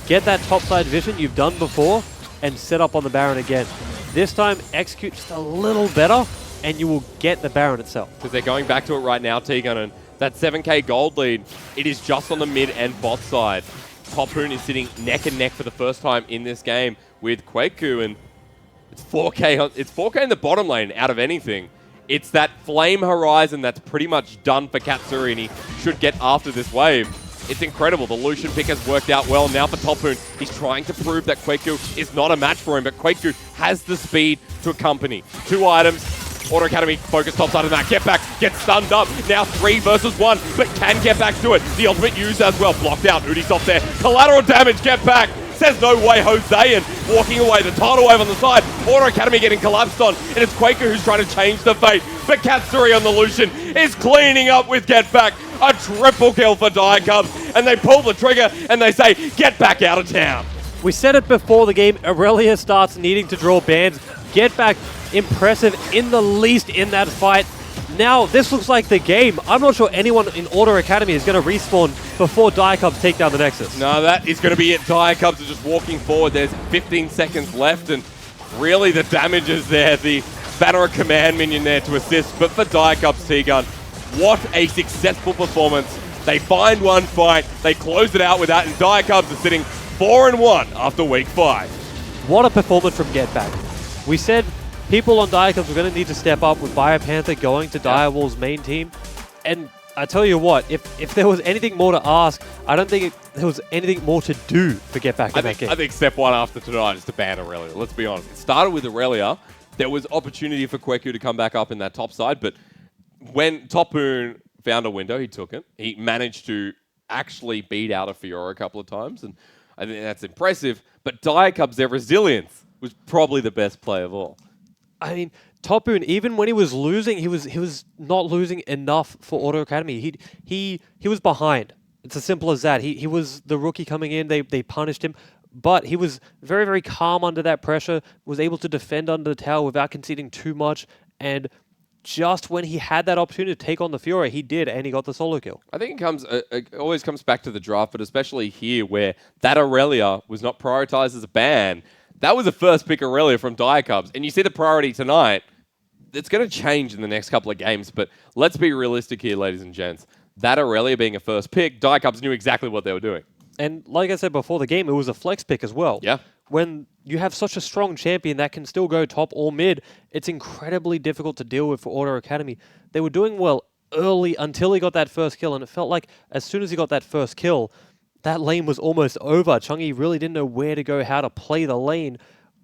Get that topside vision you've done before and set up on the Baron again. This time, execute just a little better and you will get the Baron itself. Because they're going back to it right now, T-Gun, and that 7k gold lead, it is just on the mid and bot side. Topun is sitting neck and neck for the first time in this game with Quaku, and it's 4k in the bottom lane out of anything. It's that Flame Horizon that's pretty much done for Katsuri, and he should get after this wave. It's incredible. The Lucian pick has worked out well. Now for Topun, he's trying to prove that Quaku is not a match for him, but Quaku has the speed to accompany. 2 items. Order Academy focus topside of that. Get Back, gets stunned up. Now 3 versus 1, but can Get Back do it? The ultimate used as well. Blocked out. Udi's off there. Collateral damage. Get Back. Says no way, Jose, and walking away. The tidal wave on the side. Order Academy getting collapsed on, and it's Quaku who's trying to change the fate. But Katsuri on the Lucian is cleaning up with Get Back. A triple kill for Diacubs, and they pull the trigger, and they say, get back out of town. We said it before the game, Aurelia starts needing to draw bans. Get Back, impressive in the least in that fight. Now, this looks like the game. I'm not sure anyone in Order Academy is going to respawn before Diacubs take down the Nexus. No, that is going to be it. Diacubs are just walking forward. There's 15 seconds left, and really the damage is there. The Banner of Command minion there to assist, but for Diacubs, T-Gun, what a successful performance. They find one fight, they close it out with that, and Diacubs are sitting 4-1 after week 5. What a performance from Get Back. We said people on Diacubs were going to need to step up with Biopanther going to Direwall's main team. And I tell you what, if there was anything more to ask, I don't think there was anything more to do for Get Back in that game. I think step 1 after tonight is to ban Aurelia. Let's be honest. It started with Aurelia. There was opportunity for Quaku to come back up in that top side, but when Topun found a window, he took it. He managed to actually beat out a Fiora a couple of times, and I think that's impressive. But Diacubs, their resilience was probably the best play of all. I mean, Topun, even when he was losing, he was not losing enough for Order Academy. He was behind. It's as simple as that. He was the rookie coming in. They punished him. But he was very, very calm under that pressure, was able to defend under the tower without conceding too much, and just when he had that opportunity to take on the Fiora, he did, and he got the solo kill. I think it always comes back to the draft, but especially here where that Aurelia was not prioritized as a ban. That was a first pick Aurelia from Dire Cubs, and you see the priority tonight. It's going to change in the next couple of games, but let's be realistic here, ladies and gents. That Aurelia being a first pick, Dire Cubs knew exactly what they were doing. And like I said before the game, it was a flex pick as well. Yeah. When you have such a strong champion that can still go top or mid, it's incredibly difficult to deal with for Auto Academy. They were doing well early until he got that first kill, and it felt like as soon as he got that first kill, that lane was almost over. Chungi really didn't know where to go, how to play the lane,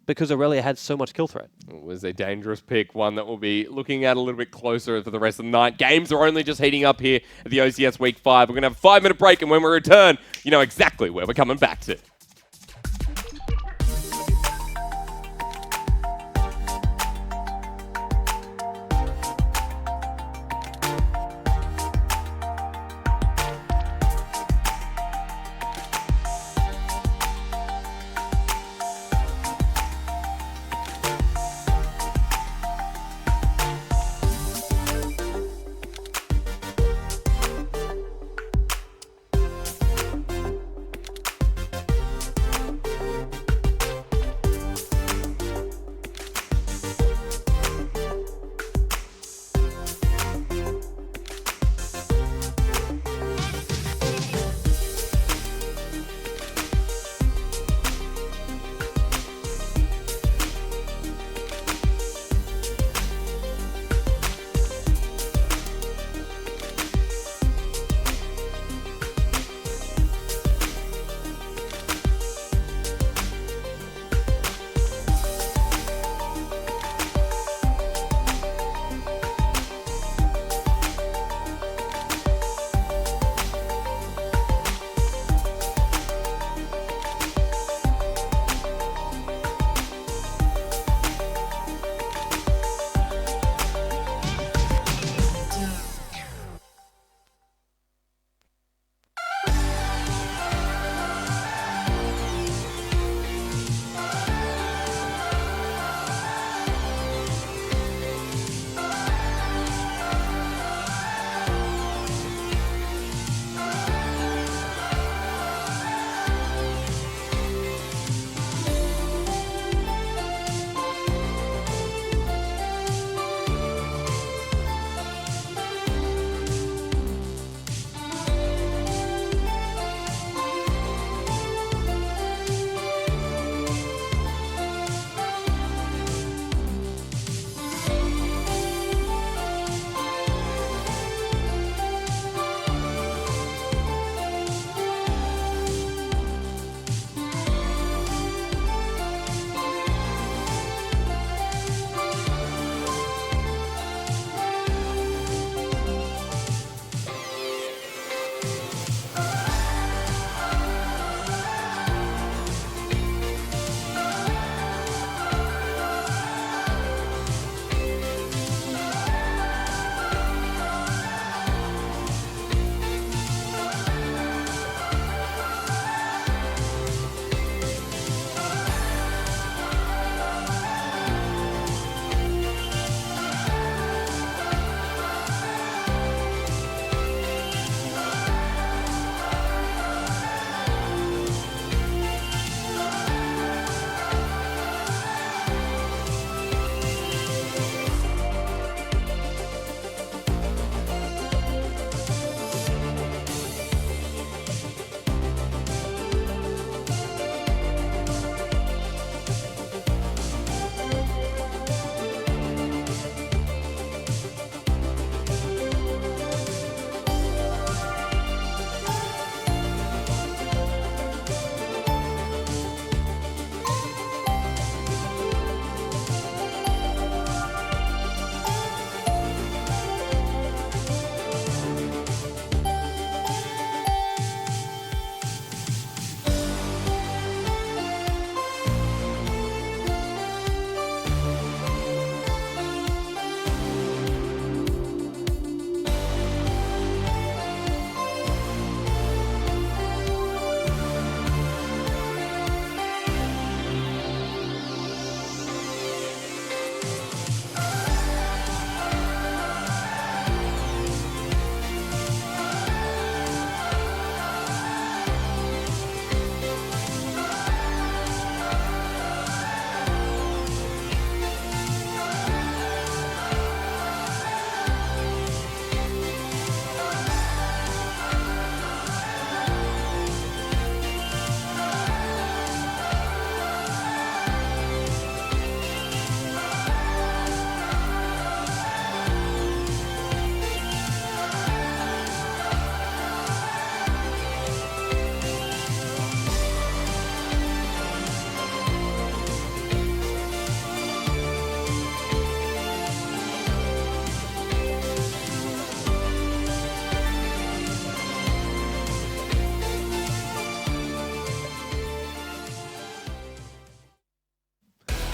because Aurelia had so much kill threat. It was a dangerous pick, one that we'll be looking at a little bit closer for the rest of the night. Games are only just heating up here at the OCS Week 5. We're going to have a 5-minute break, and when we return, you know exactly where we're coming back to.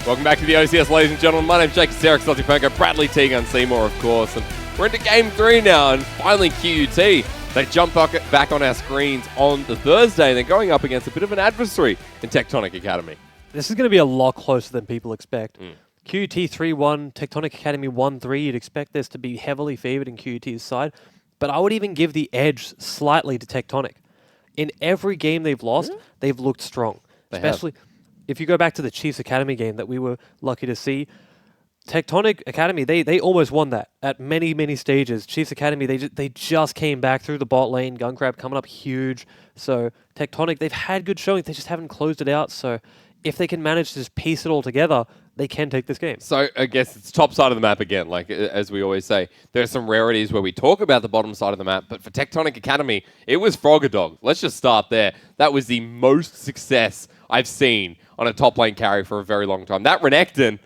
Welcome back to the OCS, ladies and gentlemen. My name's Jake Sarek, Salty Punko, Bradley Teagun Seymour, of course. And we're into Game 3 now, and finally QUT. They jump back on our screens on the Thursday, and they're going up against a bit of an adversary in Tectonic Academy. This is going to be a lot closer than people expect. QUT 3-1, Tectonic Academy 1-3. You'd expect this to be heavily favored in QUT's side, but I would even give the edge slightly to Tectonic. In every game they've lost, they've looked strong. Especially if you go back to the Chiefs Academy game that we were lucky to see, Tectonic Academy, they almost won that at many, many stages. Chiefs Academy, they just came back through the bot lane. Gunkrab coming up huge. So Tectonic, they've had good showing. They just haven't closed it out. So if they can manage to just piece it all together, they can take this game. So I guess it's top side of the map again. Like, as we always say, there are some rarities where we talk about the bottom side of the map. But for Tectonic Academy, it was Frogger. Let's just start there. That was the most success I've seen on a top lane carry for a very long time. That Renekton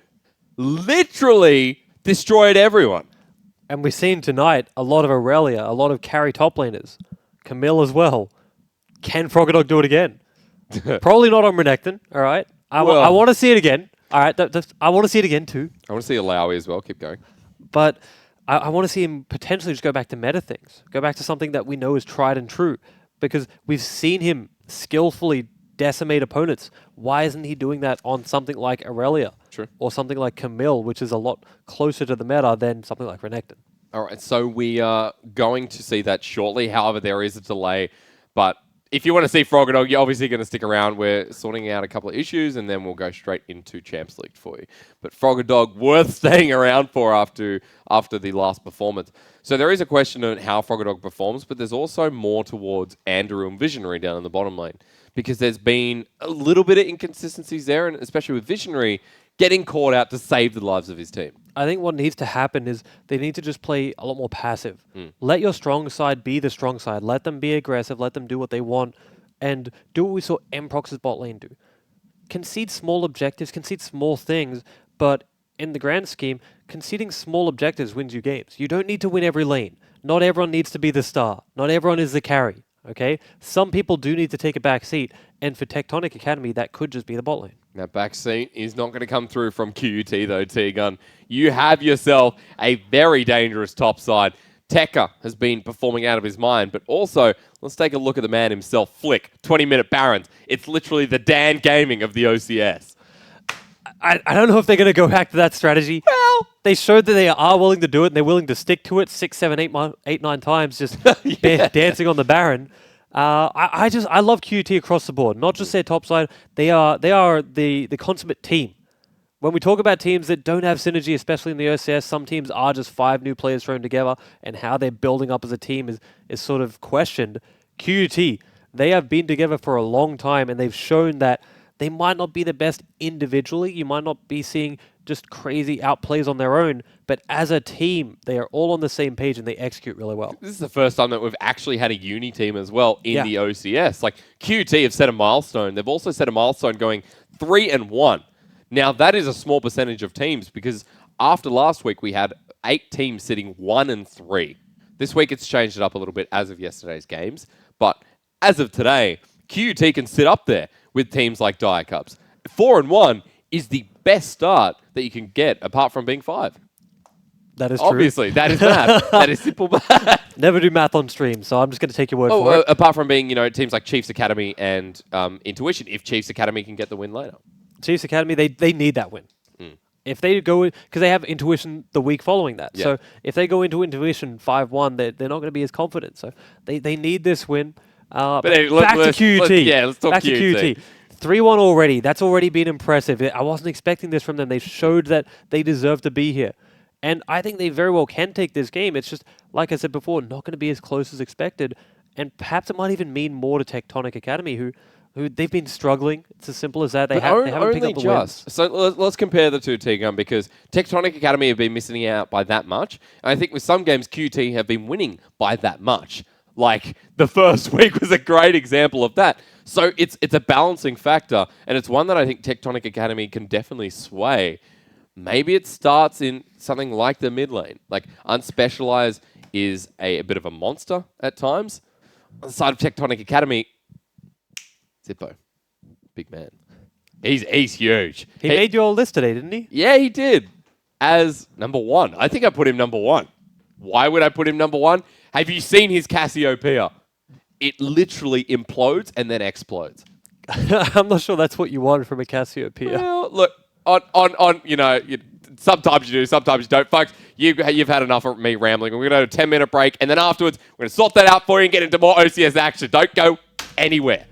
literally destroyed everyone. And we've seen tonight a lot of Aurelia, a lot of carry top laners. Camille as well. Can Frogger do it again? Probably not on Renekton, all right? I want to see it again. All right, I want to see it again too. I want to see Alawi as well. Keep going. But I want to see him potentially just go back to meta things. Go back to something that we know is tried and true. Because we've seen him skillfully decimate opponents. Why isn't he doing that on something like Aurelia? True. Or something like Camille, which is a lot closer to the meta than something like Renekton. All right, so we are going to see that shortly. However, there is a delay. But if you want to see Frogger, you're obviously going to stick around. We're sorting out a couple of issues, and then we'll go straight into Champs League for you. But Frogger, worth staying around for after the last performance. So there is a question on how Frogger performs, but there's also more towards Andrew and Visionary down in the bottom lane. Because there's been a little bit of inconsistencies there, and especially with Visionary getting caught out to save the lives of his team. I think what needs to happen is they need to just play a lot more passive. Let your strong side be the strong side. Let them be aggressive. Let them do what they want. And do what we saw Emprox's bot lane do. Concede small objectives, concede small things, but in the grand scheme, conceding small objectives wins you games. You don't need to win every lane. Not everyone needs to be the star. Not everyone is the carry. Okay? Some people do need to take a back seat, and for Tectonic Academy, that could just be the bot lane. That back seat is not going to come through from QUT, though, T-Gun. You have yourself a very dangerous top side. Tekka has been performing out of his mind, but also, let's take a look at the man himself, Flick, 20-minute Barons. It's literally the Dan Gaming of the OCS. I don't know if they're going to go back to that strategy. Well, they showed that they are willing to do it, and they're willing to stick to it 6, 7, 8, 9 times, just dancing on the Baron. I love QUT across the board, not just their top side. They are the consummate team. When we talk about teams that don't have synergy, especially in the OCS, some teams are just 5 new players thrown together, and how they're building up as a team is sort of questioned. QUT, they have been together for a long time, and they've shown that they might not be the best individually. You might not be seeing just crazy outplays on their own, but as a team, they are all on the same page and they execute really well. This is the first time that we've actually had a uni team as well in the OCS. Like, QUT have set a milestone. They've also set a milestone going 3-1. Now, that is a small percentage of teams because after last week, we had 8 teams sitting 1-3. This week, it's changed it up a little bit as of yesterday's games. But as of today, QUT can sit up there with teams like Dire Cubs. 4-1 is the best start that you can get, apart from being 5. That is true. Obviously, that is math. That is simple math. Never do math on stream, so I'm just going to take your word for it. Apart from being, teams like Chiefs Academy and Intuition, if Chiefs Academy can get the win later. Chiefs Academy, they need that win. If they go, because they have Intuition the week following that. Yeah. So if they go into Intuition 5-1, they're not going to be as confident. So they need this win. Back to QUT. Let's talk back to QUT. 3-1 already. That's already been impressive. I wasn't expecting this from them. They showed that they deserve to be here. And I think they very well can take this game. It's just, like I said before, not going to be as close as expected. And perhaps it might even mean more to Tectonic Academy, who they've been struggling. It's as simple as that. They haven't picked up the wins. So let's compare the two, T-Gun, because Tectonic Academy have been missing out by that much. And I think with some games, QT have been winning by that much. Like, the first week was a great example of that. So it's a balancing factor, and it's one that I think Tectonic Academy can definitely sway. Maybe it starts in something like the mid lane. Like, Unspecialized is a bit of a monster at times. On the side of Tectonic Academy, Zippo, big man. He's huge. He made your list today, didn't he? Yeah, he did. As number 1. I think I put him number 1. Why would I put him number 1? Have you seen his Cassiopeia? It literally implodes and then explodes. I'm not sure that's what you wanted from a Cassiopeia. Well, look, on sometimes you do, sometimes you don't. Folks, you've had enough of me rambling. We're going to go to a 10-minute break, and then afterwards, we're going to sort that out for you and get into more OCS action. Don't go anywhere.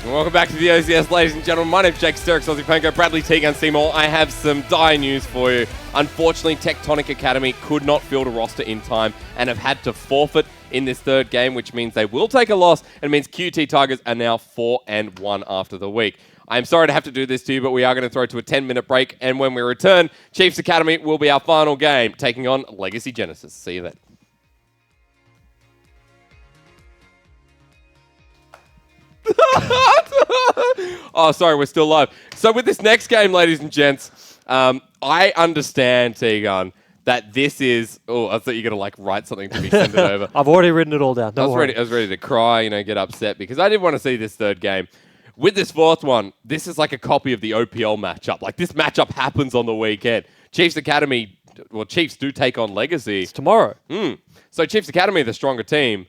Welcome back to the OCS, ladies and gentlemen. My name's Jake Sturks, Aussie Panko, Bradley Teague, and Seymour. I have some dire news for you. Unfortunately, Tectonic Academy could not field a roster in time and have had to forfeit in this third game, which means they will take a loss, and means QT Tigers are now 4-1 after the week. I'm sorry to have to do this to you, but we are going to throw to a 10-minute break, and when we return, Chiefs Academy will be our final game, taking on Legacy Genesis. See you then. Oh, sorry, we're still live. So with this next game, ladies and gents, I understand, Tegan, that this is... Oh, I thought you were going to write something to me, send it over. I've already written it all down. I was ready to cry, get upset, because I didn't want to see this third game. With this fourth one, this is like a copy of the OPL matchup. This matchup happens on the weekend. Chiefs Academy... Well, Chiefs do take on Legacy. It's tomorrow. So Chiefs Academy are the stronger team,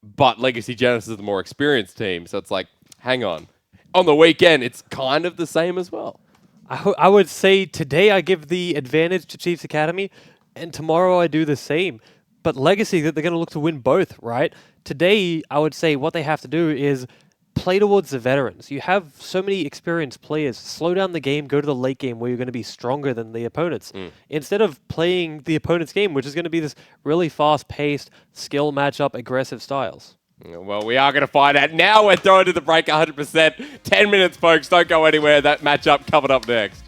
but Legacy Genesis is the more experienced team. So it's like, hang on. On the weekend, it's kind of the same as well. I would say today I give the advantage to Chiefs Academy, and tomorrow I do the same. But Legacy, they're going to look to win both, right? Today, I would say what they have to do is play towards the veterans. You have so many experienced players. Slow down the game, go to the late game where you're going to be stronger than the opponents. Instead of playing the opponent's game, which is going to be this really fast-paced, skill matchup, aggressive styles. Well, we are going to find out. Now we're throwing to the break 100%. 10 minutes, folks. Don't go anywhere. That matchup coming up next.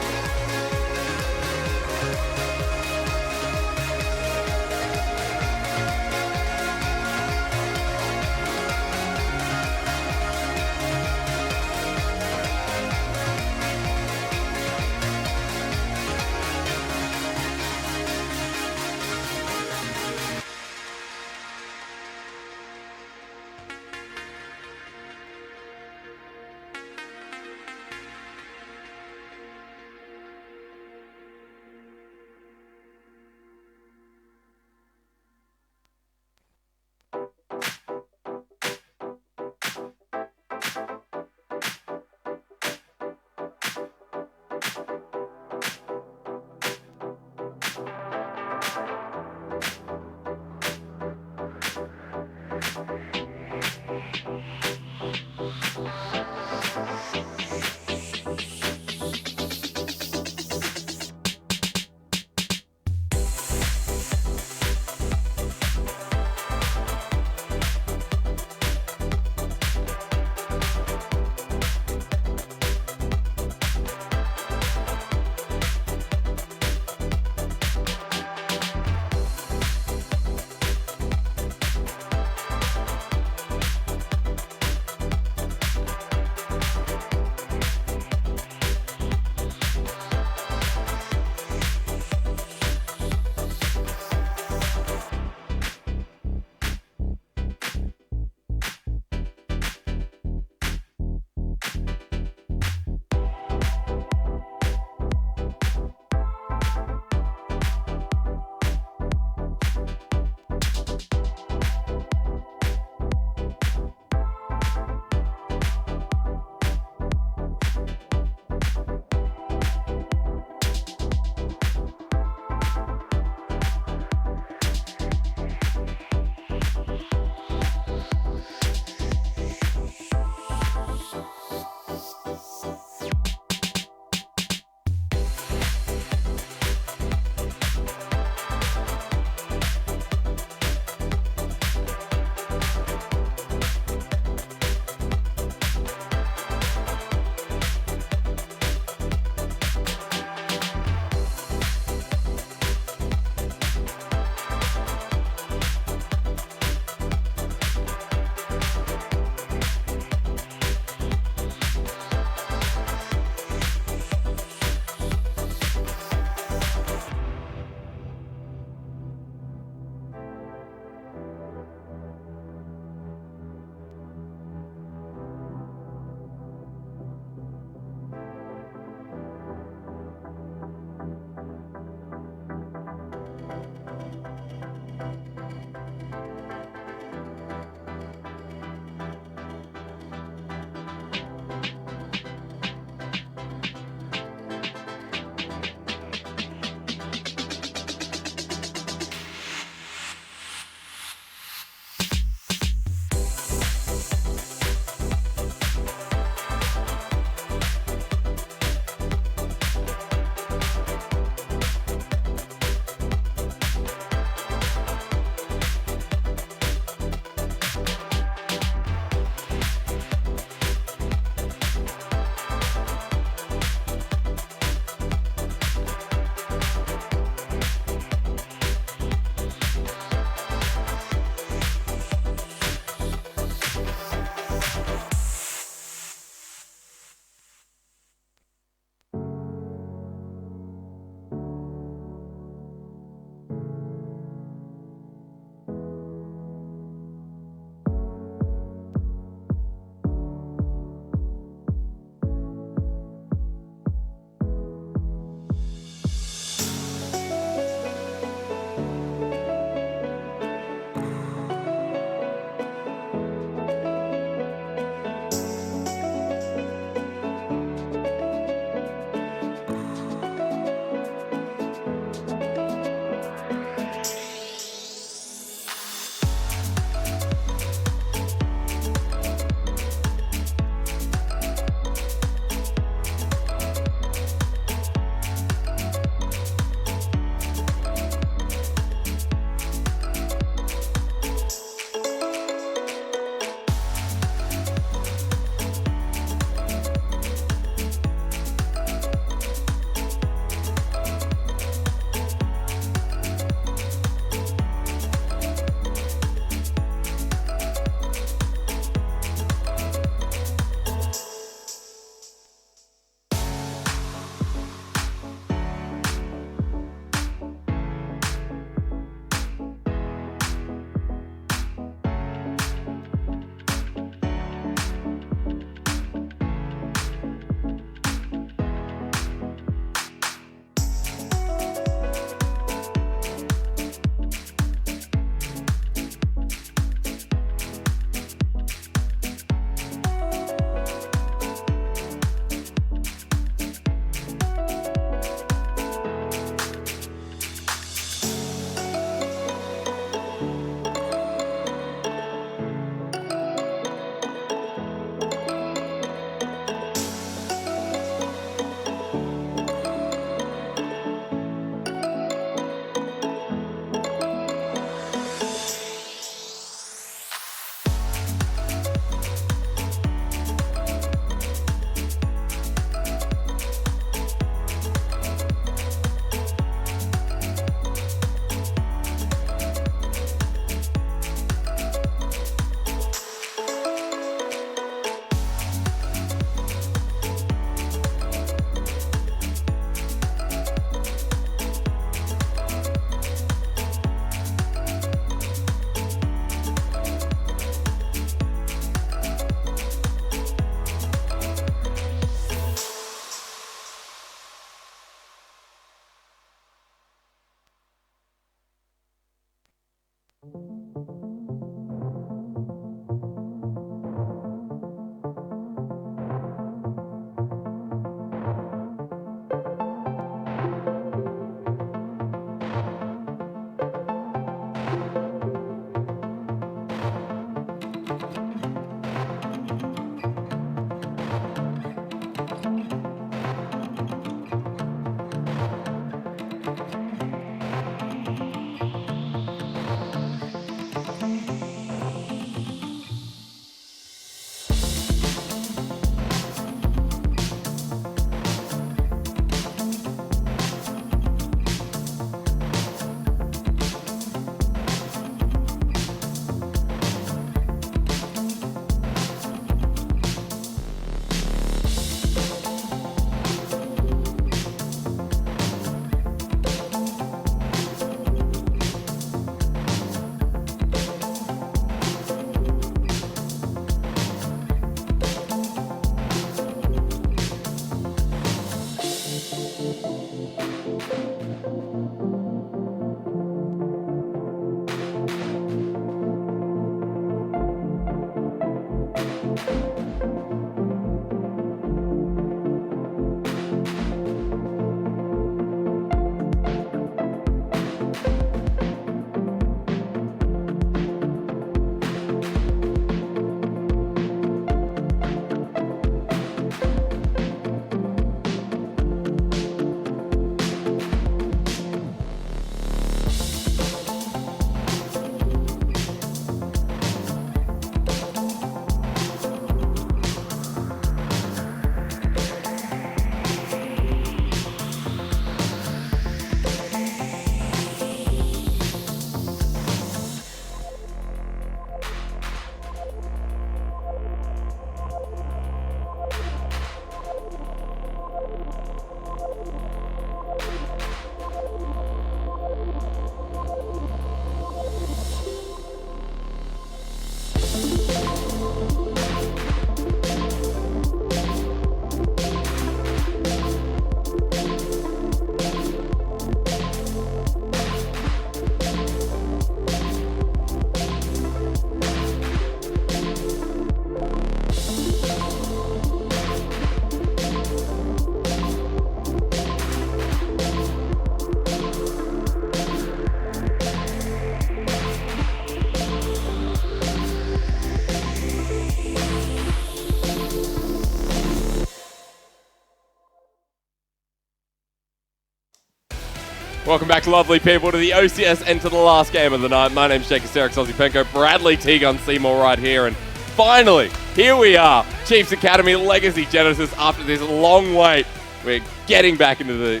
Welcome back, lovely people, to the OCS and to the last game of the night. My name's Jake Asterix, Ozzy Bradley Teagun Seymour right here, and finally, here we are, Chiefs Academy Legacy Genesis. After this long wait, we're getting back into the,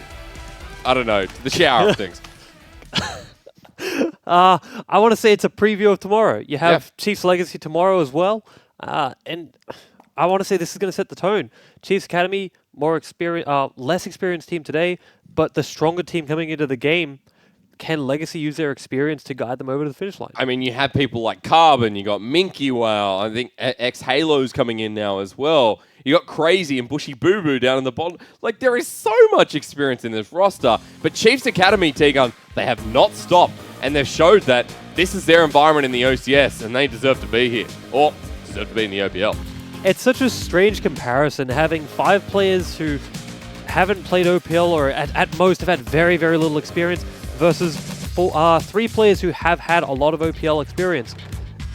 the shower of things. I want to say it's a preview of tomorrow. You have Chiefs Legacy tomorrow as well, and I want to say this is going to set the tone. Chiefs Academy, less experienced team today, but the stronger team coming into the game. Can Legacy use their experience to guide them over to the finish line? I mean, you have people like Carbon, you got Minky Wow, I think X-Halo's coming in now as well. You got Crazy and Bushy Boo Boo down in the bottom. Like, there is so much experience in this roster. But Chiefs Academy, Teagun, they have not stopped. And they've showed that this is their environment in the OCS, and they deserve to be here. Or deserve to be in the OPL. It's such a strange comparison, having 5 players who haven't played OPL or at most have had very, very little experience versus 3 players who have had a lot of OPL experience.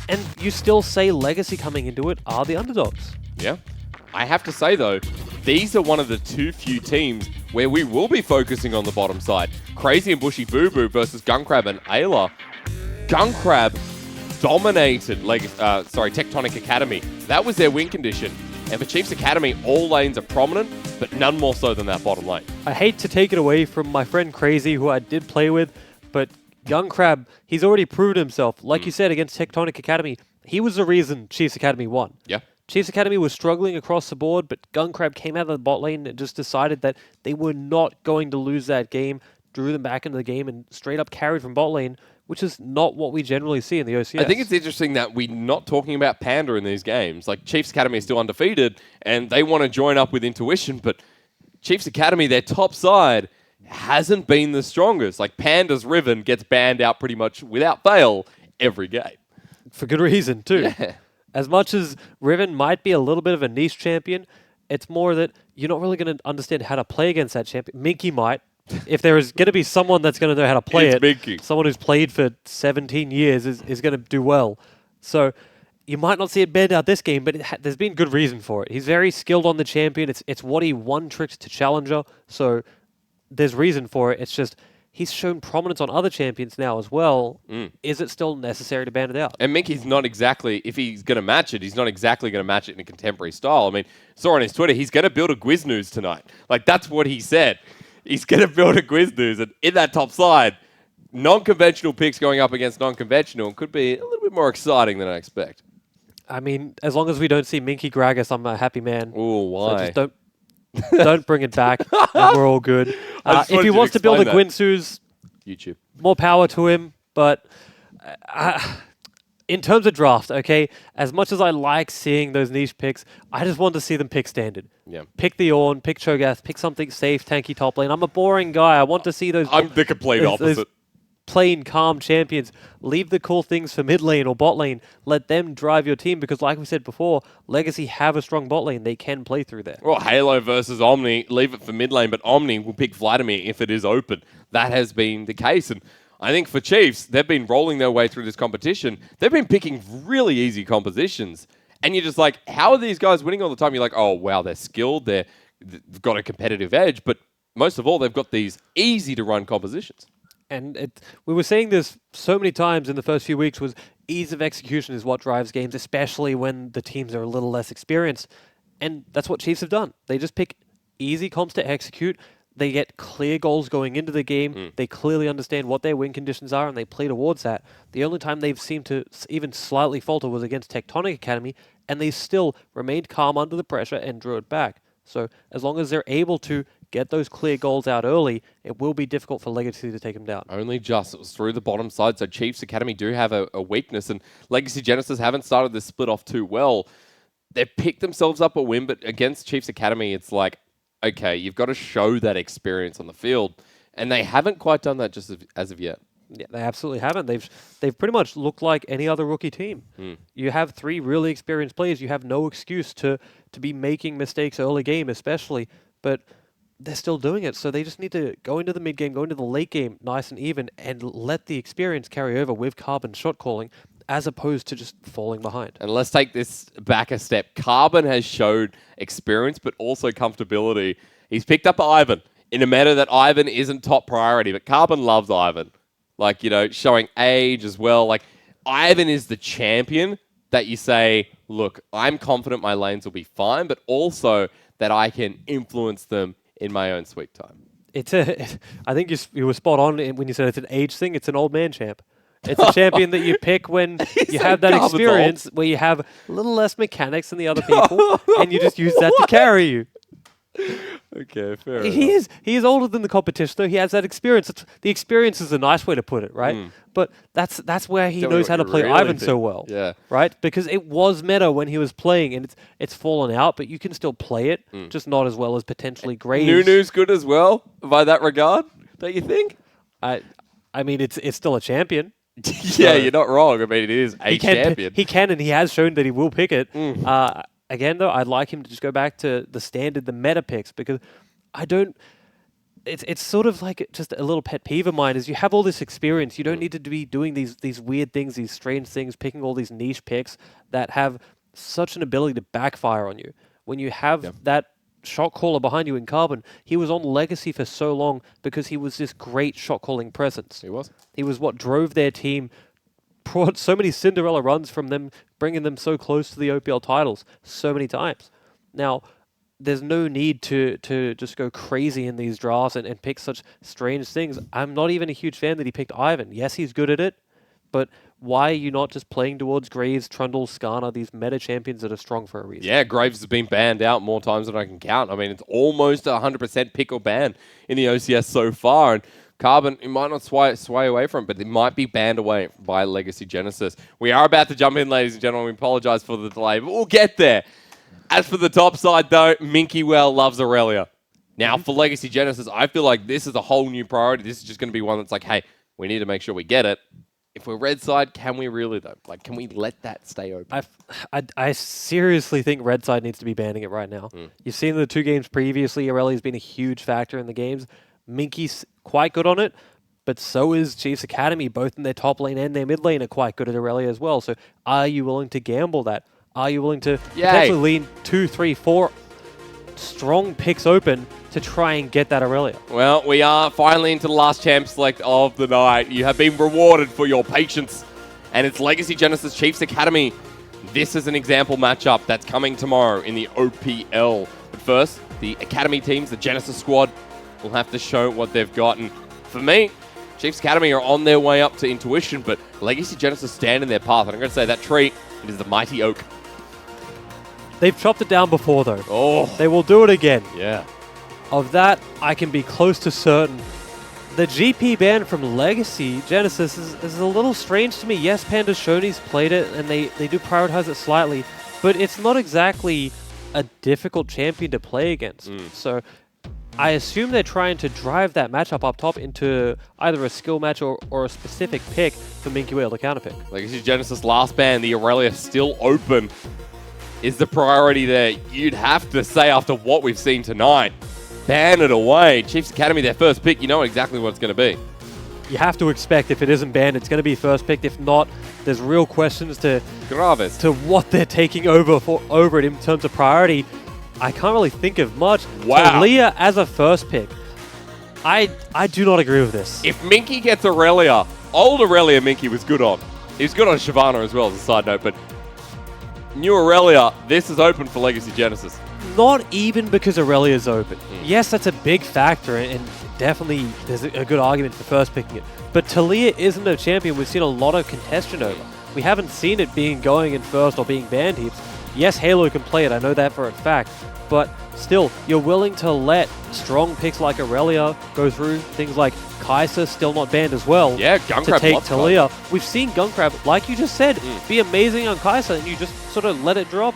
And you still say Legacy coming into it are the underdogs. Yeah. I have to say, though, these are one of the too few teams where we will be focusing on the bottom side. Crazy and Bushy Boo Boo versus Gunkrab and Ayla. Gunkrab dominated Tectonic Academy. That was their win condition. And for Chiefs Academy, all lanes are prominent, but none more so than that bottom lane. I hate to take it away from my friend Crazy, who I did play with, but Gunkrab, he's already proved himself. Like you said, against Tectonic Academy, he was the reason Chiefs Academy won. Yeah. Chiefs Academy was struggling across the board, but Gunkrab came out of the bot lane and just decided that they were not going to lose that game, drew them back into the game, and straight up carried from bot lane, which is not what we generally see in the OCS. I think it's interesting that we're not talking about Panda in these games. Like, Chiefs Academy is still undefeated, and they want to join up with Intuition, but Chiefs Academy, their top side, hasn't been the strongest. Like, Panda's Riven gets banned out pretty much without fail every game. For good reason, too. Yeah. As much as Riven might be a little bit of a niche champion, it's more that you're not really going to understand how to play against that champion. Minky might. If there is going to be someone that's going to know how to play Minky. Someone who's played for 17 years is going to do well. So you might not see it banned out this game, but there's been good reason for it. He's very skilled on the champion. It's what he one-tricked to Challenger, so there's reason for it. It's just he's shown prominence on other champions now as well. Is it still necessary to ban it out? And Minky's not exactly, if he's going to match it, he's not exactly going to match it in a contemporary style. I mean, saw on his Twitter, he's going to build a Gwiznooz tonight. Like, that's what he said. He's going to build a Gwiznooz, and in that top side, non-conventional picks going up against non-conventional could be a little bit more exciting than I expect. I mean, as long as we don't see Minky Gragas, I'm a happy man. Oh, why? So just don't bring it back, and we're all good. If he wants to build a Gwiznooz, YouTube, more power to him. But in terms of draft, okay, as much as I like seeing those niche picks, I just want to see them pick standard. Yeah. Pick the Ornn, pick Cho'Gath, pick something safe, tanky top lane. I'm a boring guy. I want to see those. I'm the complete opposite. Those plain, calm champions. Leave the cool things for mid lane or bot lane. Let them drive your team because, like we said before, Legacy have a strong bot lane. They can play through there. Well, Halo versus Omni, leave it for mid lane, but Omni will pick Vladimir if it is open. That has been the case. And I think for Chiefs, they've been rolling their way through this competition. They've been picking really easy compositions. And you're just like, how are these guys winning all the time? You're like, oh, wow, they're skilled. They've got a competitive edge. But most of all, they've got these easy-to-run compositions. And we were saying this so many times in the first few weeks was ease of execution is what drives games, especially when the teams are a little less experienced. And that's what Chiefs have done. They just pick easy comps to execute. They get clear goals going into the game. They clearly understand what their win conditions are, and they play towards that. The only time they've seemed to even slightly falter was against Tectonic Academy, and they still remained calm under the pressure and drew it back. So as long as they're able to get those clear goals out early, it will be difficult for Legacy to take them down. Only just. It was through the bottom side, so Chiefs Academy do have a weakness, and Legacy Genesis haven't started this split off too well. They've picked themselves up a win, but against Chiefs Academy, it's like, okay, you've got to show that experience on the field, and they haven't quite done that just as of yet. Yeah, they absolutely haven't. They've pretty much looked like any other rookie team. You have 3 really experienced players. You have no excuse to be making mistakes early game, especially, but they're still doing it. So they just need to go into the mid game, go into the late game nice and even, and let the experience carry over with Carbon shot calling, as opposed to just falling behind. And let's take this back a step. Carbon has showed experience, but also comfortability. He's picked up Ivan. in a meta that Ivan isn't top priority, but Carbon loves Ivan. Like, showing age as well. Like, Ivan is the champion that you say, look, I'm confident my lanes will be fine, but also that I can influence them in my own sweet time. I think you were spot on when you said it's an age thing. It's an old man champ. It's a champion that you pick when you have that experience where you have a little less mechanics than the other people, and you just use that to carry you. Okay, fair enough. He is older than the competition, though. He has that experience. The experience is a nice way to put it, right? But that's where he knows how to play Ivan so well. Yeah. Right? Because it was meta when he was playing, and it's fallen out, but you can still play it, just not as well as potentially Graves. Nunu's good as well, by that regard, don't you think? I mean, it's still a champion. Yeah, you're not wrong. I mean, it is a champion. He can, and he has shown that he will pick it. Again, though, I'd like him to just go back to the meta picks, because I don't... It's sort of like just a little pet peeve of mine is you have all this experience. You don't need to be doing these weird things, these strange things, picking all these niche picks that have such an ability to backfire on you. When you have that shot caller behind you in Carbon, he was on Legacy for so long because he was this great shot calling presence. He was. He was what drove their team, brought so many Cinderella runs from them, bringing them so close to the OPL titles so many times. Now, there's no need to just go crazy in these drafts and pick such strange things. I'm not even a huge fan that he picked Ivan. Yes, he's good at it, but why are you not just playing towards Graves, Trundle, Skarner, these meta champions that are strong for a reason? Yeah, Graves has been banned out more times than I can count. I mean, it's almost 100% pick or ban in the OCS so far, and Carbon, it might not sway away from it, but it might be banned away by Legacy Genesis. We are about to jump in, ladies and gentlemen. We apologize for the delay, but we'll get there. As for the top side, though, Minky Well loves Aurelia. Now, for Legacy Genesis, I feel like this is a whole new priority. This is just going to be one that's like, hey, we need to make sure we get it. If we're red side, can we really, though? Like, can we let that stay open? I seriously think red side needs to be banning it right now. You've seen the 2 games previously. Aurelia's been a huge factor in the games. Minky's quite good on it, but so is Chiefs Academy. Both in their top lane and their mid lane are quite good at Aurelia as well. So are you willing to gamble that? Are you willing to potentially lean 2, 3, 4 strong picks open to try and get that Aurelia? Well, we are finally into the last champ select of the night. You have been rewarded for your patience, and it's Legacy Genesis Chiefs Academy. This is an example matchup that's coming tomorrow in the OPL. But first, the Academy teams, the Genesis squad, will have to show what they've got. And for me, Chiefs Academy are on their way up to Intuition, but Legacy Genesis stand in their path. And I'm going to say that tree, it is the Mighty Oak. They've chopped it down before, though. Oh. They will do it again. Yeah. Of that, I can be close to certain. The GP ban from Legacy Genesis is a little strange to me. Yes, Panda Shoney's played it, and they do prioritize it slightly, but it's not exactly a difficult champion to play against. So I assume they're trying to drive that matchup up top into either a skill match or a specific pick for Minky Whale to counterpick. Legacy Genesis last ban, the Aurelia still open. Is the priority there? You'd have to say after what we've seen tonight. Ban it away. Chiefs Academy, their first pick, you know exactly what it's going to be. You have to expect if it isn't banned, it's going to be first picked. If not, there's real questions to what they're taking over it in terms of priority. I can't really think of much. Wow. Talia as a first pick. I do not agree with this. If Minky gets Aurelia, old Aurelia Minky was good on. He was good on Shyvana as well, as a side note, but new Aurelia, this is open for Legacy Genesis. Not even because Aurelia's open. Yes, that's a big factor, and definitely there's a good argument for first picking it. But Talia isn't a champion we've seen a lot of contention over. We haven't seen it being going in first or being banned heaps. Yes, Halo can play it, I know that for a fact. But still, you're willing to let strong picks like Aurelia go through, things like Kai'Sa still not banned as well. Yeah, Gunkrab to take Talia. We've seen Gunkrab, like you just said, be amazing on Kai'Sa, and you just sort of let it drop.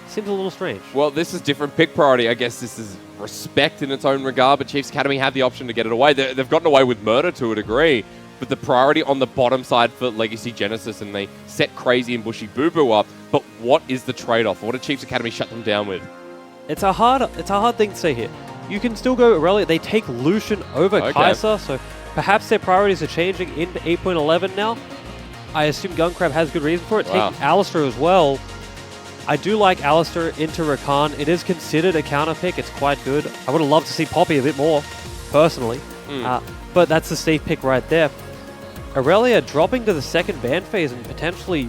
Seems a little strange. Well, this is different pick priority. I guess this is respect in its own regard, but Chiefs Academy have the option to get it away. They've gotten away with murder to a degree, but the priority on the bottom side for Legacy Genesis, and they set Crazy and Bushy Boo Boo up, but what is the trade-off? What did Chiefs Academy shut them down with? It's a hard thing to say here. You can still go Aurelia. They take Lucian over Kai'Sa, so perhaps their priorities are changing into 8.11 now. I assume Gunkrab has good reason for it. Taking Alistar as well. I do like Alistar into Rakan. It is considered a counter pick. It's quite good. I would have loved to see Poppy a bit more. personally. But that's a safe pick right there. Aurelia dropping to the second ban phase and potentially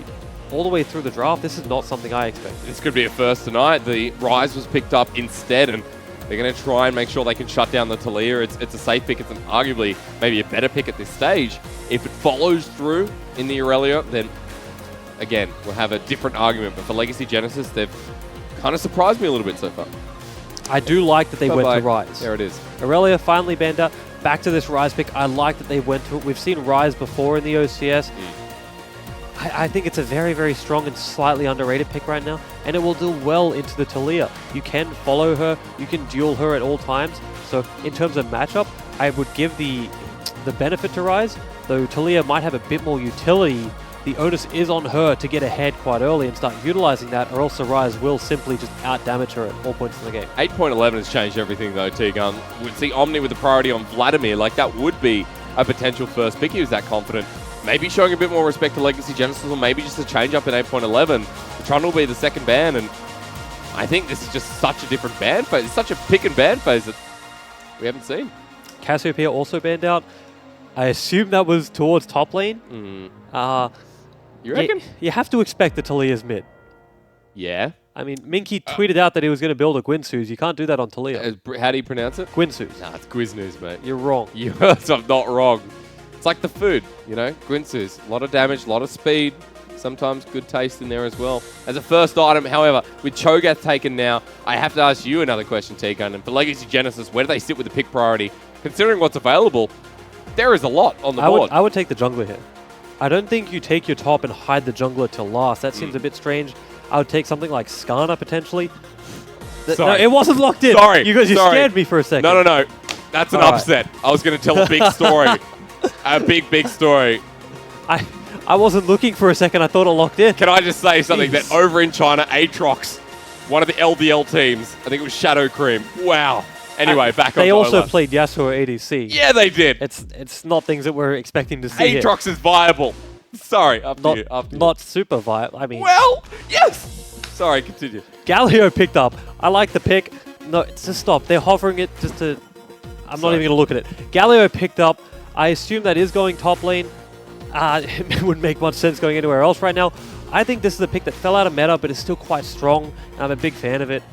all the way through the draft. This is not something I expected. This could be a first tonight. The Rise was picked up instead, and they're going to try and make sure they can shut down the Talia. It's a safe pick. It's an arguably maybe a better pick at this stage. If it follows through in the Aurelia, then again, we'll have a different argument. But for Legacy Genesis, they've kind of surprised me a little bit so far. I do like that they went to Rise. There it is. Aurelia finally banned out. Back to this Rise pick. I like that they went to it. We've seen Rise before in the OCS. I think it's a very, very strong and slightly underrated pick right now, and it will do well into the Talia. You can follow her, you can duel her at all times. So in terms of matchup, I would give the benefit to Rise, though Talia might have a bit more utility. The onus is on her to get ahead quite early and start utilizing that, or else the Rise will simply just out-damage her at all points in the game. 8.11 has changed everything though, T-Gun. We'd see Omni with the priority on Vladimir, like that would be a potential first pick. He was that confident. Maybe showing a bit more respect to Legacy Genesis, or maybe just a change up in 8.11. The Trundle will be the second ban, and I think this is just such a different ban phase. It's such a pick and ban phase that we haven't seen. Cassiopeia also banned out. I assume that was towards top lane. You reckon? You have to expect the Talia's mid. Yeah. I mean, Minky tweeted out that he was going to build a Gwynsu's. You can't do that on Talia. How do you pronounce it? Gwynsu's. Nah, it's Gwiznooz, mate. You're wrong. I'm not wrong. It's like the food, you know, Gwynsu's. A lot of damage, a lot of speed, sometimes good taste in there as well. As a first item, however, with Cho'Gath taken now, I have to ask you another question, T-Gun. And for Legacy Genesis, where do they sit with the pick priority? Considering what's available, there is a lot on the board. I would take the jungler here. I don't think you take your top and hide the jungler till last. That seems a bit strange. I would take something like Skarner potentially. No, it wasn't locked in. Sorry. You scared me for a second. No. That's an upset. I was going to tell a big story. A big story. I wasn't looking for a second. I thought it locked in. Can I just say something that over in China, Atrox, one of the LDL teams, I think it was Shadow Cream. Wow. Anyway, back on. They also Olaf. played Yasuo ADC. Yeah, they did. It's not things that we're expecting to see. Atrox is viable. Sorry, after you. Not super viable. I mean, well, yes. Sorry, continue. Galio picked up. I like the pick. No, just stop. They're hovering it just to. I'm not even going to look at it. Galio picked up. I assume that is going top lane. It wouldn't make much sense going anywhere else right now. I think this is a pick that fell out of meta, but is still quite strong. And I'm a big fan of it.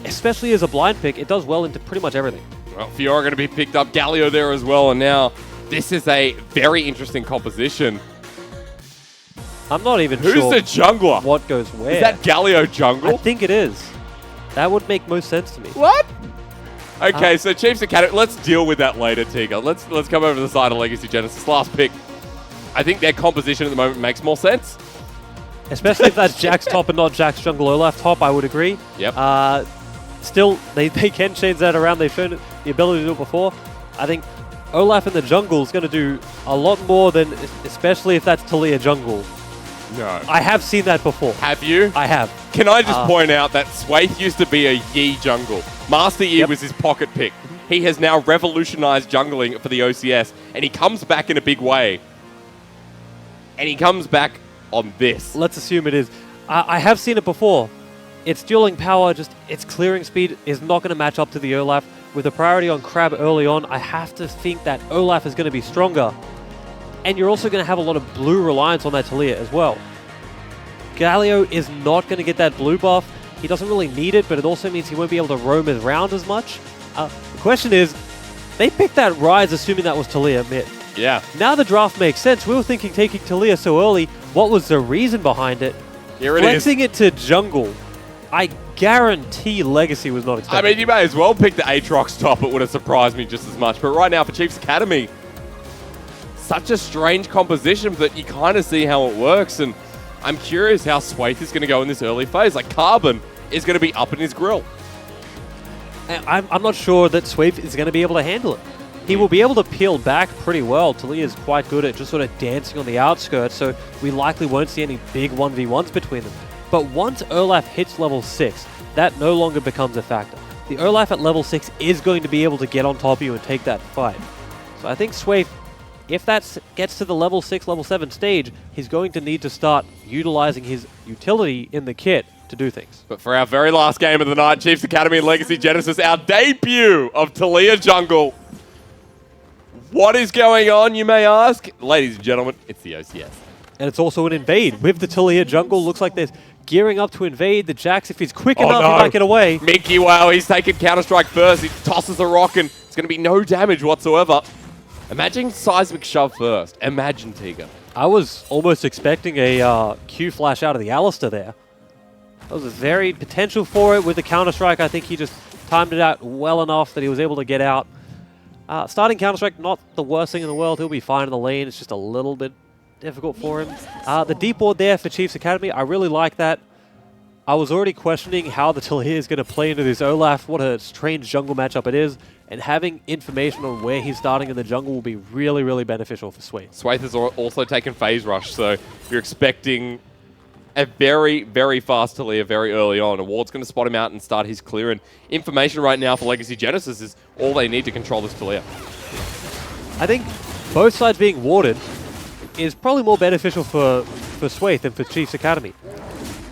Especially as a blind pick, it does well into pretty much everything. Well, Fiora going to be picked up. Galio there as well. And now this is a very interesting composition. I'm not even sure. Who's the jungler? What goes where? Is that Galio jungle? I think it is. That would make most sense to me. What? Okay, so Chiefs Academy, let's deal with that later, Tiga. Let's come over to the side of Legacy Genesis. Last pick. I think their composition at the moment makes more sense. Especially if that's Jack's top and not Jack's jungle Olaf top, I would agree. Yep. Still, they can change that around. They've shown the ability to do it before. I think Olaf in the jungle is going to do a lot more than, especially if that's Talia jungle. No. I have seen that before. Have you? I have. Can I just point out that Swaith used to be a Yi jungle. Master Yi was his pocket pick. He has now revolutionized jungling for the OCS, and he comes back in a big way. And he comes back on this. Let's assume it is. I have seen it before. Its dueling power, just its clearing speed is not going to match up to the Olaf. With a priority on Crab early on, I have to think that Olaf is going to be stronger. And you're also going to have a lot of blue reliance on that Talia as well. Galio is not going to get that blue buff. He doesn't really need it, but it also means he won't be able to roam around as much. The question is, they picked that Rise assuming that was Talia mid. Yeah. Now the draft makes sense. We were thinking taking Talia so early. What was the reason behind it? Here it Flexing it to jungle. I guarantee Legacy was not expecting. I mean, you may as well pick the Aatrox top. It would have surprised me just as much. But right now for Chiefs Academy, such a strange composition, but you kind of see how it works. And I'm curious how Swaith is going to go in this early phase. Like, Carbon is going to be up in his grill. I'm not sure that Swaith is going to be able to handle it. He will be able to peel back pretty well. Talia is quite good at just sort of dancing on the outskirts, so we likely won't see any big 1v1s between them. But once Olaf hits level 6, that no longer becomes a factor. The Olaf at level 6 is going to be able to get on top of you and take that fight. So I think Swaith, if that gets to the level 6, level 7 stage, he's going to need to start utilizing his utility in the kit to do things. But for our very last game of the night, Chiefs Academy and Legacy Genesis, our debut of Talia Jungle. What is going on, you may ask? Ladies and gentlemen, it's the OCS. And it's also an invade. With the Talia jungle, looks like they're gearing up to invade. The Jax, if he's quick enough, he might get away. Mickey, wow, he's taking Counter-Strike first. He tosses a rock and it's going to be no damage whatsoever. Imagine Seismic Shove first. Imagine, Tiga. I was almost expecting a Q flash out of the Alistair there. That was a very potential for it with the Counter-Strike. I think he just timed it out well enough that he was able to get out. Starting Counter-Strike, not the worst thing in the world. He'll be fine in the lane. It's just a little bit difficult for him. The deep ward there for Chiefs Academy, I really like that. I was already questioning how the Talia is going to play into this Olaf. What a strange jungle matchup it is. And having information on where he's starting in the jungle will be really, really beneficial for Swaith. Swaith has also taken Phase Rush, so if you're expecting a very, very fast Talia very early on, a ward's going to spot him out and start his clear. And information right now for Legacy Genesis is all they need to control this Talia. I think both sides being warded is probably more beneficial for Swaith than for Chiefs Academy.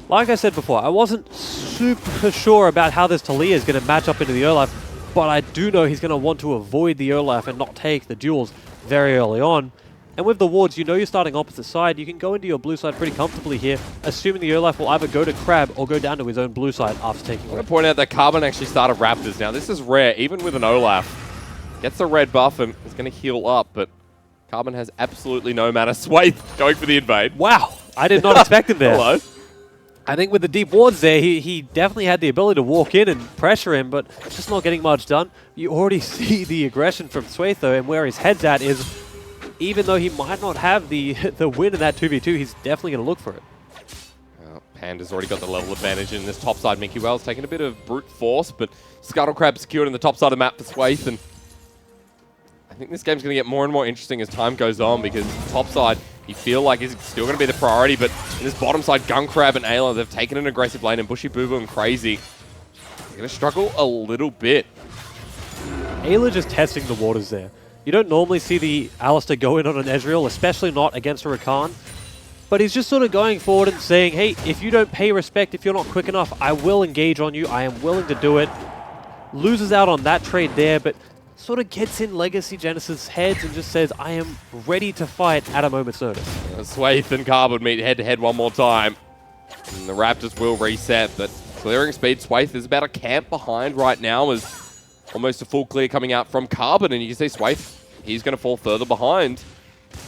Like I said before, I wasn't super sure about how this Talia is going to match up into the Olaf, but I do know he's going to want to avoid the Olaf and not take the duels very early on. And with the wards, you know you're starting opposite side. You can go into your blue side pretty comfortably here, assuming the Olaf will either go to Crab or go down to his own blue side after taking I want to point out that Carbon actually started Raptors. Now, this is rare, even with an Olaf. Gets a red buff and is going to heal up, but Carbon has absolutely no mana. Swaith going for the invade. Wow, I did not expect him there. Hello. I think with the deep wards there, he definitely had the ability to walk in and pressure him, but just not getting much done. You already see the aggression from Swaith, though, and where his head's at is, even though he might not have the win in that 2v2, he's definitely going to look for it. Panda's already got the level advantage in this top side. Mickey Wells taking a bit of brute force, but Scuttle Crab secured in the top side of the map for Swaith, and I think this game's going to get more and more interesting as time goes on, because top side, you feel like is still going to be the priority, but in this bottom side, Gun Crab and Ayla, they've taken an aggressive lane, and Bushy Boo Boo and Crazy, they're going to struggle a little bit. Ayla just testing the waters there. You don't normally see the Alistair go in on an Ezreal, especially not against a Rakan. But he's just sort of going forward and saying, hey, if you don't pay respect, if you're not quick enough, I will engage on you. I am willing to do it. Loses out on that trade there, but sort of gets in Legacy Genesis' heads and just says, I am ready to fight at a moment's notice. Swaith and Carbon meet head-to-head one more time. And the Raptors will reset, but clearing speed, Swaith is about a camp behind right now as almost a full clear coming out from Carbon, and you can see Swaith, he's going to fall further behind.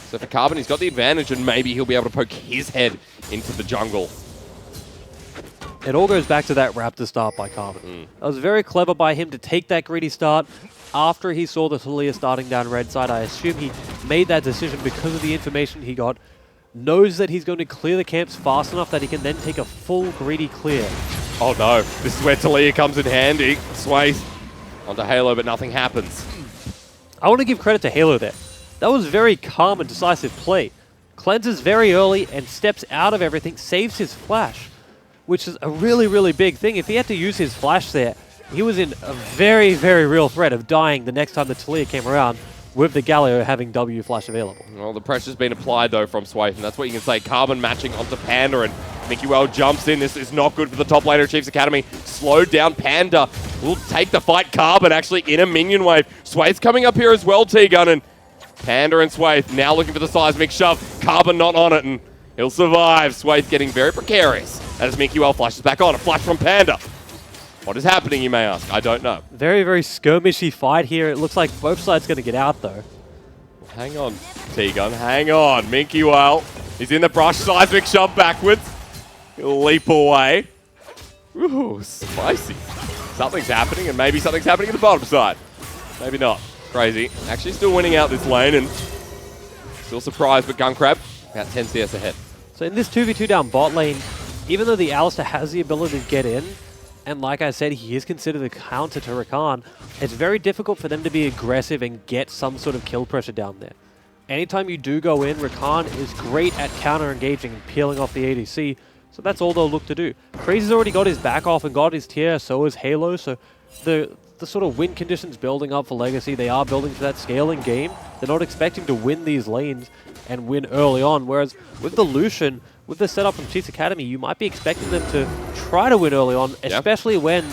So for Carbon, he's got the advantage, and maybe he'll be able to poke his head into the jungle. It all goes back to that Raptor start by Carbon. That was very clever by him to take that greedy start after he saw the Talia starting down red side. I assume he made that decision because of the information he got. Knows that he's going to clear the camps fast enough that he can then take a full greedy clear. Oh no, this is where Talia comes in handy. Swaith onto Halo, but nothing happens. I want to give credit to Halo there. That was very calm and decisive play. Cleanses very early and steps out of everything, saves his flash, which is a really, really big thing. If he had to use his flash there, he was in a very, very real threat of dying the next time the Talia came around with the Galio having W flash available. Well, the pressure's been applied, though, from Swaith, and that's what you can say. Carbon matching onto Panda, and Mickey Well jumps in. This is not good for the top laner of Chiefs Academy. Slowed down. Panda will take the fight. Carbon actually in a minion wave. Swaith's coming up here as well, T-Gun, and Panda and Swaith now looking for the seismic shove. Carbon not on it, and he'll survive. Swaith getting very precarious as Mickey Well flashes back on. A flash from Panda. What is happening, you may ask? I don't know. Very, very skirmishy fight here. It looks like both sides going to get out, though. Hang on, T-Gun. Hang on. Mickey Well. He's in the brush. Seismic shove backwards. He'll leap away. Ooh, spicy. Something's happening, and maybe something's happening at the bottom side. Maybe not. Crazy. Actually still winning out this lane, and still surprised, but Gun Crab about 10 CS ahead. So in this 2v2 down bot lane, even though the Alistair has the ability to get in, and like I said, he is considered a counter to Rakan, it's very difficult for them to be aggressive and get some sort of kill pressure down there. Anytime you do go in, Rakan is great at counter-engaging and peeling off the ADC, so that's all they'll look to do. Crazy's already got his back off and got his tier, so is Halo, so the sort of win conditions building up for Legacy, they are building for that scaling game. They're not expecting to win these lanes and win early on, whereas with the Lucian, with the setup from Chiefs Academy, you might be expecting them to try to win early on, especially when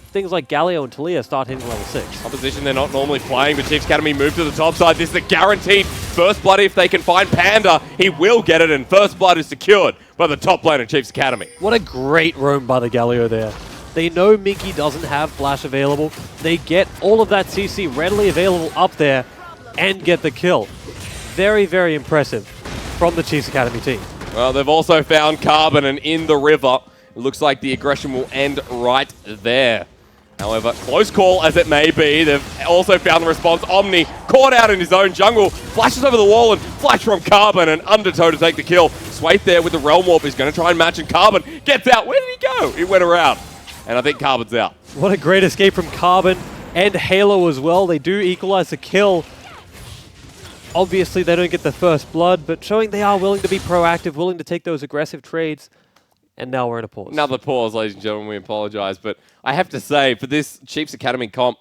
things like Galio and Talia start hitting level 6. Opposition they're not normally playing, but Chiefs Academy move to the top side. This is a guaranteed first blood if they can find Panda. He will get it, and first blood is secured by the top lane of Chiefs Academy. What a great roam by the Galio there. They know Minky doesn't have flash available. They get all of that CC readily available up there and get the kill. Very, very impressive from the Chiefs Academy team. Well, they've also found Carbon, and in the river, it looks like the aggression will end right there. However, close call as it may be, they've also found the response. Omni caught out in his own jungle, flashes over the wall and flash from Carbon, and Undertow to take the kill. Swathe there with the Realm Warp. He's going to try and match, and Carbon gets out. Where did he go? He went around, and I think Carbon's out. What a great escape from Carbon and Halo as well. They do equalize the kill. Obviously, they don't get the first blood, but showing they are willing to be proactive, willing to take those aggressive trades. And now we're in a pause. Another pause, ladies and gentlemen. We apologize. But I have to say, for this Chiefs Academy comp,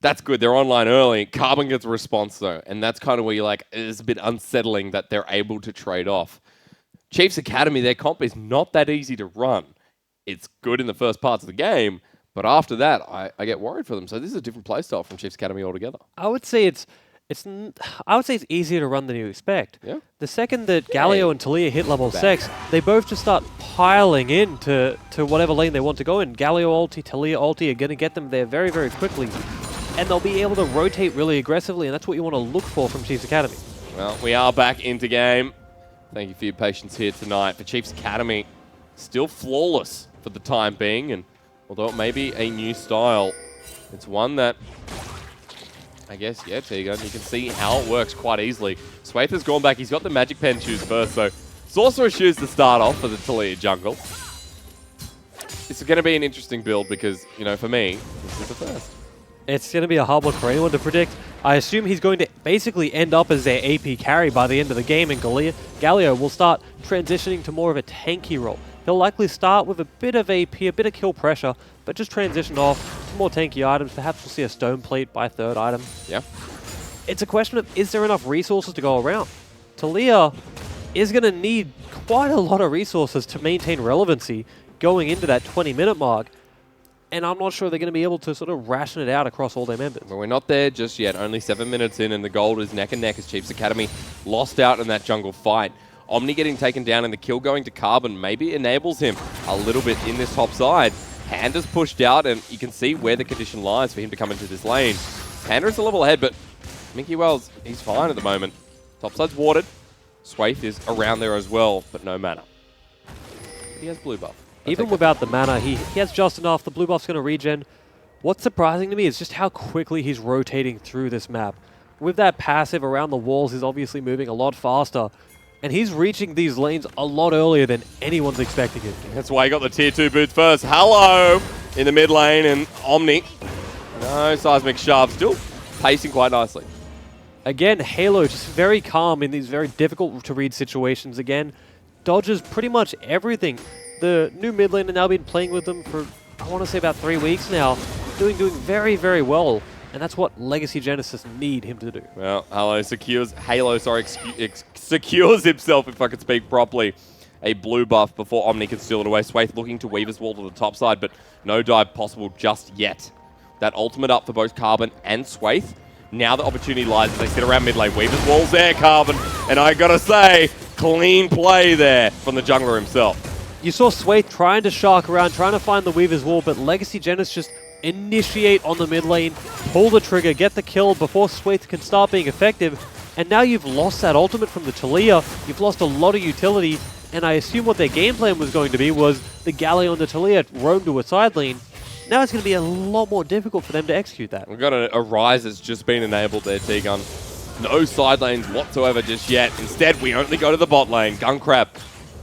that's good. They're online early. Carbon gets a response, though. And that's kind of where you're like, it's a bit unsettling that they're able to trade off. Chiefs Academy, their comp is not that easy to run. It's good in the first parts of the game. But after that, I get worried for them. So this is a different playstyle from Chiefs Academy altogether. I would say it's easier to run than you expect. Yeah. The second that Galio and Talia hit level 6, they both just start piling in to whatever lane they want to go in. Galio ulti, Talia ulti are going to get them there very, very quickly. And they'll be able to rotate really aggressively, and that's what you want to look for from Chiefs Academy. Well, we are back into game. Thank you for your patience here tonight. For Chiefs Academy, still flawless for the time being. And although it may be a new style, it's one that... I guess, yeah, Tegan, you can see how it works quite easily. Swathe has gone back. He's got the Magic Pen shoes first, so Sorcerer shoes to start off for the Talia jungle. It's going to be an interesting build because, you know, for me, this is the first. It's going to be a hard one for anyone to predict. I assume he's going to basically end up as their AP carry by the end of the game, and Galio will start transitioning to more of a tanky role. He'll likely start with a bit of AP, a bit of kill pressure, but just transition off to more tanky items. Perhaps we'll see a Stone Plate by third item. Yeah. It's a question of, is there enough resources to go around? Talia is going to need quite a lot of resources to maintain relevancy going into that 20-minute mark, and I'm not sure they're going to be able to sort of ration it out across all their members. But we're not there just yet. Only 7 minutes in, and the gold is neck and neck as Chiefs Academy lost out in that jungle fight. Omni getting taken down and the kill going to Carbon maybe enables him a little bit in this top side. Panda's pushed out, and you can see where the condition lies for him to come into this lane. Panda is a level ahead, but Minky Wells, he's fine at the moment. Top side's warded. Swathe is around there as well, but no mana. But he has blue buff. Even without the mana, he has just enough. The blue buff's going to regen. What's surprising to me is just how quickly he's rotating through this map. With that passive around the walls, he's obviously moving a lot faster. And he's reaching these lanes a lot earlier than anyone's expecting him to. That's why he got the tier 2 boots first. Hello in the mid lane, and Omni. No seismic shove. Still pacing quite nicely. Again, Halo just very calm in these very difficult to read situations. Again, dodges pretty much everything. The new mid lane has now been playing with them for, I want to say, about 3 weeks now. Doing very, very well. And that's what Legacy Genesis need him to do. Well, Halo secures himself, if I could speak properly, a blue buff before Omni can steal it away. Swathe looking to Weaver's Wall to the top side, but no dive possible just yet. That ultimate up for both Carbon and Swathe. Now the opportunity lies as they sit around mid lane. Weaver's Wall's there, Carbon. And I gotta say, clean play there from the jungler himself. You saw Swathe trying to shark around, trying to find the Weaver's Wall, but Legacy Genesis just initiate on the mid lane, pull the trigger, get the kill before Swathe can start being effective, and now you've lost that ultimate from the Talia, you've lost a lot of utility, and I assume what their game plan was going to be was the Galio and the Talia roam to a side lane. Now it's going to be a lot more difficult for them to execute that. We've got a Rise that's just been enabled there, T-Gun. No side lanes whatsoever just yet. Instead, we only go to the bot lane. Gunkrab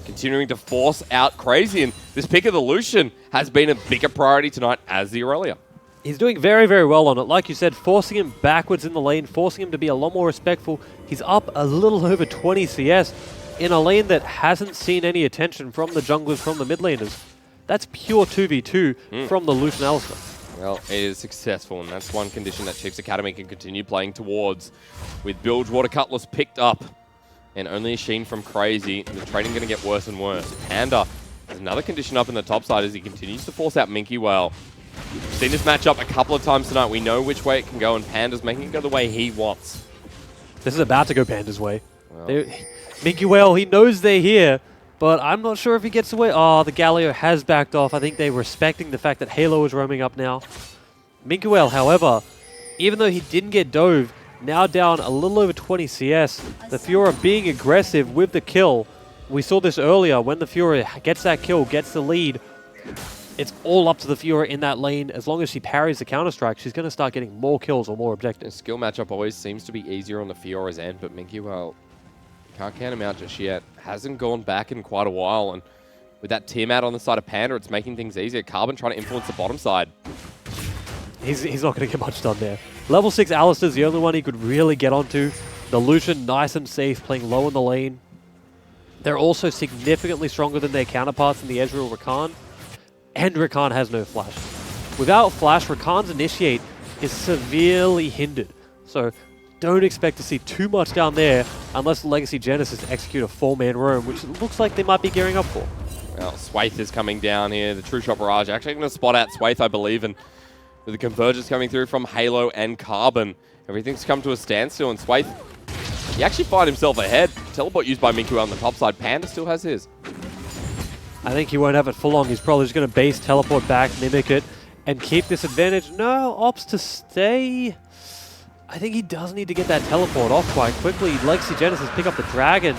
continuing to force out Crazy, and this pick of the Lucian has been a bigger priority tonight as the Aurelia. He's doing very, very well on it. Like you said, forcing him backwards in the lane, forcing him to be a lot more respectful. He's up a little over 20 CS in a lane that hasn't seen any attention from the junglers, from the mid laners. That's pure 2v2 from the Lucian Alistar. Well, it is successful, and that's one condition that Chiefs Academy can continue playing towards. With Bilge Water Cutlass picked up, and only a Sheen from Crazy, the trading going to get worse and worse. Panda has another condition up in the top side as he continues to force out Minky Whale. We've seen this matchup a couple of times tonight. We know which way it can go, and Panda's making it go the way he wants. This is about to go Panda's way. Well. Minky Whale, he knows they're here, but I'm not sure if he gets away. Oh, the Galio has backed off. I think they're respecting the fact that Halo is roaming up now. Minky Whale, however, even though he didn't get dove, now down a little over 20 CS. The Fiora being aggressive with the kill. We saw this earlier. When the Fiora gets that kill, gets the lead, it's all up to the Fiora in that lane. As long as she parries the Counter-Strike, she's going to start getting more kills or more objectives. The skill matchup always seems to be easier on the Fiora's end, but Minky, well, can't count him out just yet. Hasn't gone back in quite a while, and with that Tiamat on the side of Panda, it's making things easier. Carbon trying to influence the bottom side. He's not going to get much done there. Level 6 Alistair's the only one he could really get onto. The Lucian, nice and safe, playing low in the lane. They're also significantly stronger than their counterparts in the Ezreal Rakan. And Rakan has no flash. Without flash, Rakan's initiate is severely hindered. So don't expect to see too much down there unless Legacy Genesis execute a 4-man roam, which it looks like they might be gearing up for. Well, Swaith is coming down here. The True Shot Barrage actually going to spot out Swaith, I believe, and with the convergence coming through from Halo and Carbon, everything's come to a standstill, and Swaith, he actually fired himself ahead. Teleport used by Minky on the top side. Panda still has his. I think he won't have it for long. He's probably just going to base, teleport back, mimic it, and keep this advantage. No, opts to stay. I think he does need to get that teleport off quite quickly. Legacy Genesis pick up the Dragon.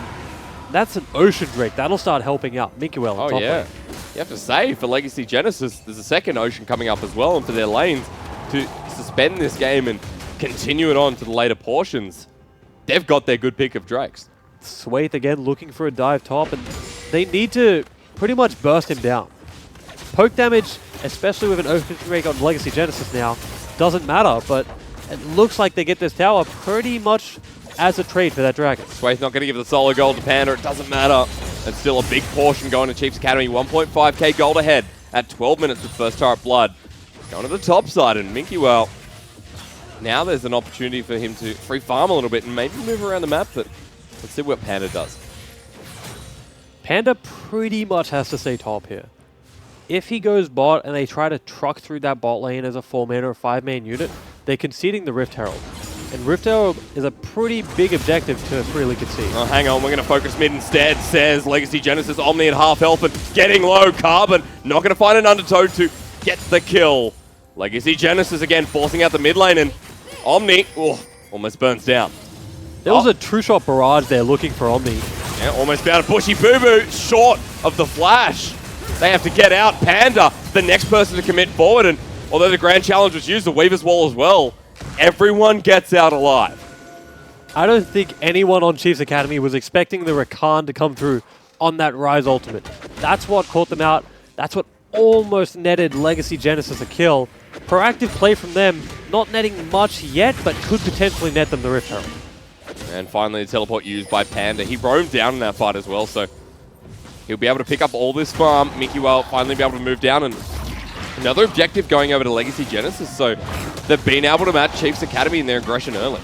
That's an Ocean Drake. That'll start helping out Minky Whale on top lane. You have to say, for Legacy Genesis, there's a second Ocean coming up as well, and for their lanes to suspend this game and continue it on to the later portions. They've got their good pick of Drakes. Swaith again looking for a dive top, and they need to pretty much burst him down. Poke damage, especially with an Ocean Drake on Legacy Genesis now, doesn't matter, but it looks like they get this tower pretty much as a trade for that Dragon. Swaith not going to give the solo gold to Panda. It doesn't matter. It's still a big portion going to Chiefs Academy. 1.5k gold ahead at 12 minutes with first turret blood. Going to the top side, and Minky, well, now there's an opportunity for him to free farm a little bit and maybe move around the map, but let's see what Panda does. Panda pretty much has to stay top here. If he goes bot and they try to truck through that bot lane as a 4-man or a 5-man unit, they're conceding the Rift Herald. And Rift Herald is a pretty big objective to freely concede. Oh, hang on, we're going to focus mid instead, says Legacy Genesis. Omni at half health and getting low. Carbon not going to find an undertow to get the kill. Legacy Genesis again forcing out the mid lane, and Omni almost burns down. There was a True Shot Barrage there looking for Omni. Yeah, almost found a Bushy Boo Boo short of the flash. They have to get out. Panda, the next person to commit forward, and although the Grand Challenge was used, the Weaver's Wall as well, everyone gets out alive. I don't think anyone on Chiefs Academy was expecting the Rakan to come through on that Rise ultimate. That's what caught them out. That's what almost netted Legacy Genesis a kill. Proactive play from them, not netting much yet, but could potentially net them the Rift Herald. And finally, the teleport used by Panda. He roamed down in that fight as well, so he'll be able to pick up all this farm. Minky will finally be able to move down, and another objective going over to Legacy Genesis, so they've been able to match Chiefs Academy in their aggression early.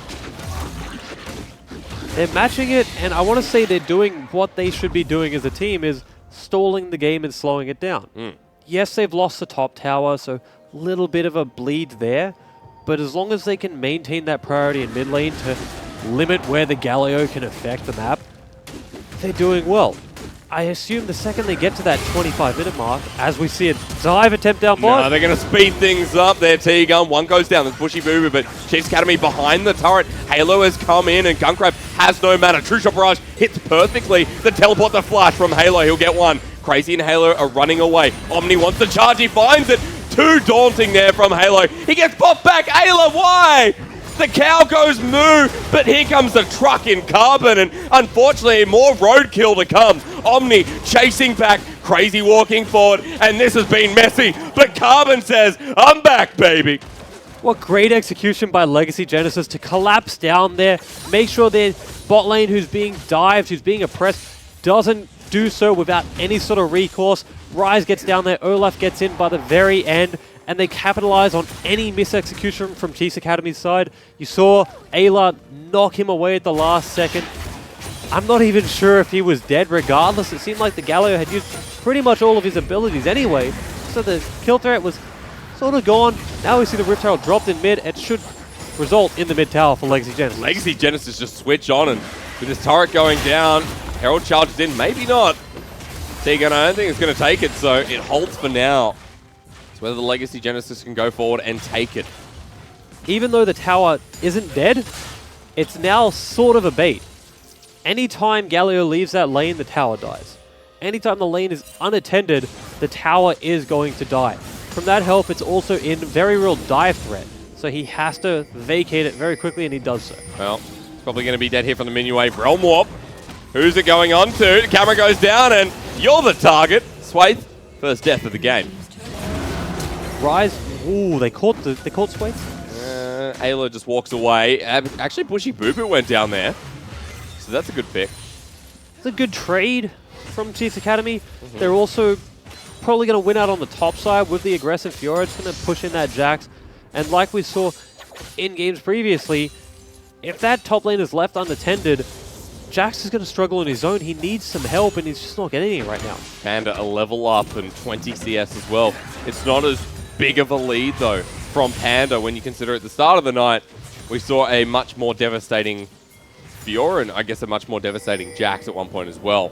They're matching it, and I want to say they're doing what they should be doing as a team, is stalling the game and slowing it down. Yes, they've lost the top tower, so a little bit of a bleed there, but as long as they can maintain that priority in mid lane to limit where the Galio can affect the map, they're doing well. I assume the second they get to that 25-minute mark, as we see a dive attempt down bot. No, they're going to speed things up there, T-Gun. One goes down, there's Bushy Boo Boo, but Chiefs Academy behind the turret. Halo has come in, and Gunkrab has no mana. True Shot Barrage hits perfectly. The teleport, the flash from Halo, he'll get one. Crazy and Halo are running away. Omni wants to charge, he finds it. Too daunting there from Halo. He gets popped back. Ayla, why? The cow goes moo, but here comes the truck in Carbon, and unfortunately more roadkill to come. Omni chasing back, Crazy walking forward, and this has been messy, but Carbon says, I'm back, baby. What great execution by Legacy Genesis to collapse down there, make sure their bot lane who's being dived, who's being oppressed, doesn't do so without any sort of recourse. Rise gets down there, Olaf gets in by the very end, and they capitalize on any misexecution from Chiefs Academy's side. You saw Ayla knock him away at the last second. I'm not even sure if he was dead regardless. It seemed like the Galio had used pretty much all of his abilities anyway, so the kill threat was sort of gone. Now we see the Rift Herald dropped in mid. It should result in the mid tower for Legacy Genesis. Legacy Genesis just switch on, and with this turret going down, Herald charges in, maybe not. Tegan, I don't think it's going to take it, so it holds for now. It's whether the Legacy Genesis can go forward and take it. Even though the tower isn't dead, it's now sort of a bait. Anytime Galio leaves that lane, the tower dies. Anytime the lane is unattended, the tower is going to die. From that help, it's also in very real dive threat. So he has to vacate it very quickly, and he does so. Well, it's probably going to be dead here from the minion wave. Realm Warp. Who's it going on to? The camera goes down, and you're the target. Swaith, first death of the game. Rise. Ooh, they caught Swaith. Ayla just walks away. Actually, Bushy Boo Boo went down there. So that's a good pick. It's a good trade from Chiefs Academy. They're also probably going to win out on the top side with the aggressive Fiora. It's going to push in that Jax. And like we saw in games previously, if that top lane is left unattended, Jax is going to struggle in his own. He needs some help, and he's just not getting it right now. Panda a level up and 20 CS as well. It's not as big of a lead, though, from Panda when you consider at the start of the night, we saw a much more devastating Fiora and I guess a much more devastating Jax at one point as well.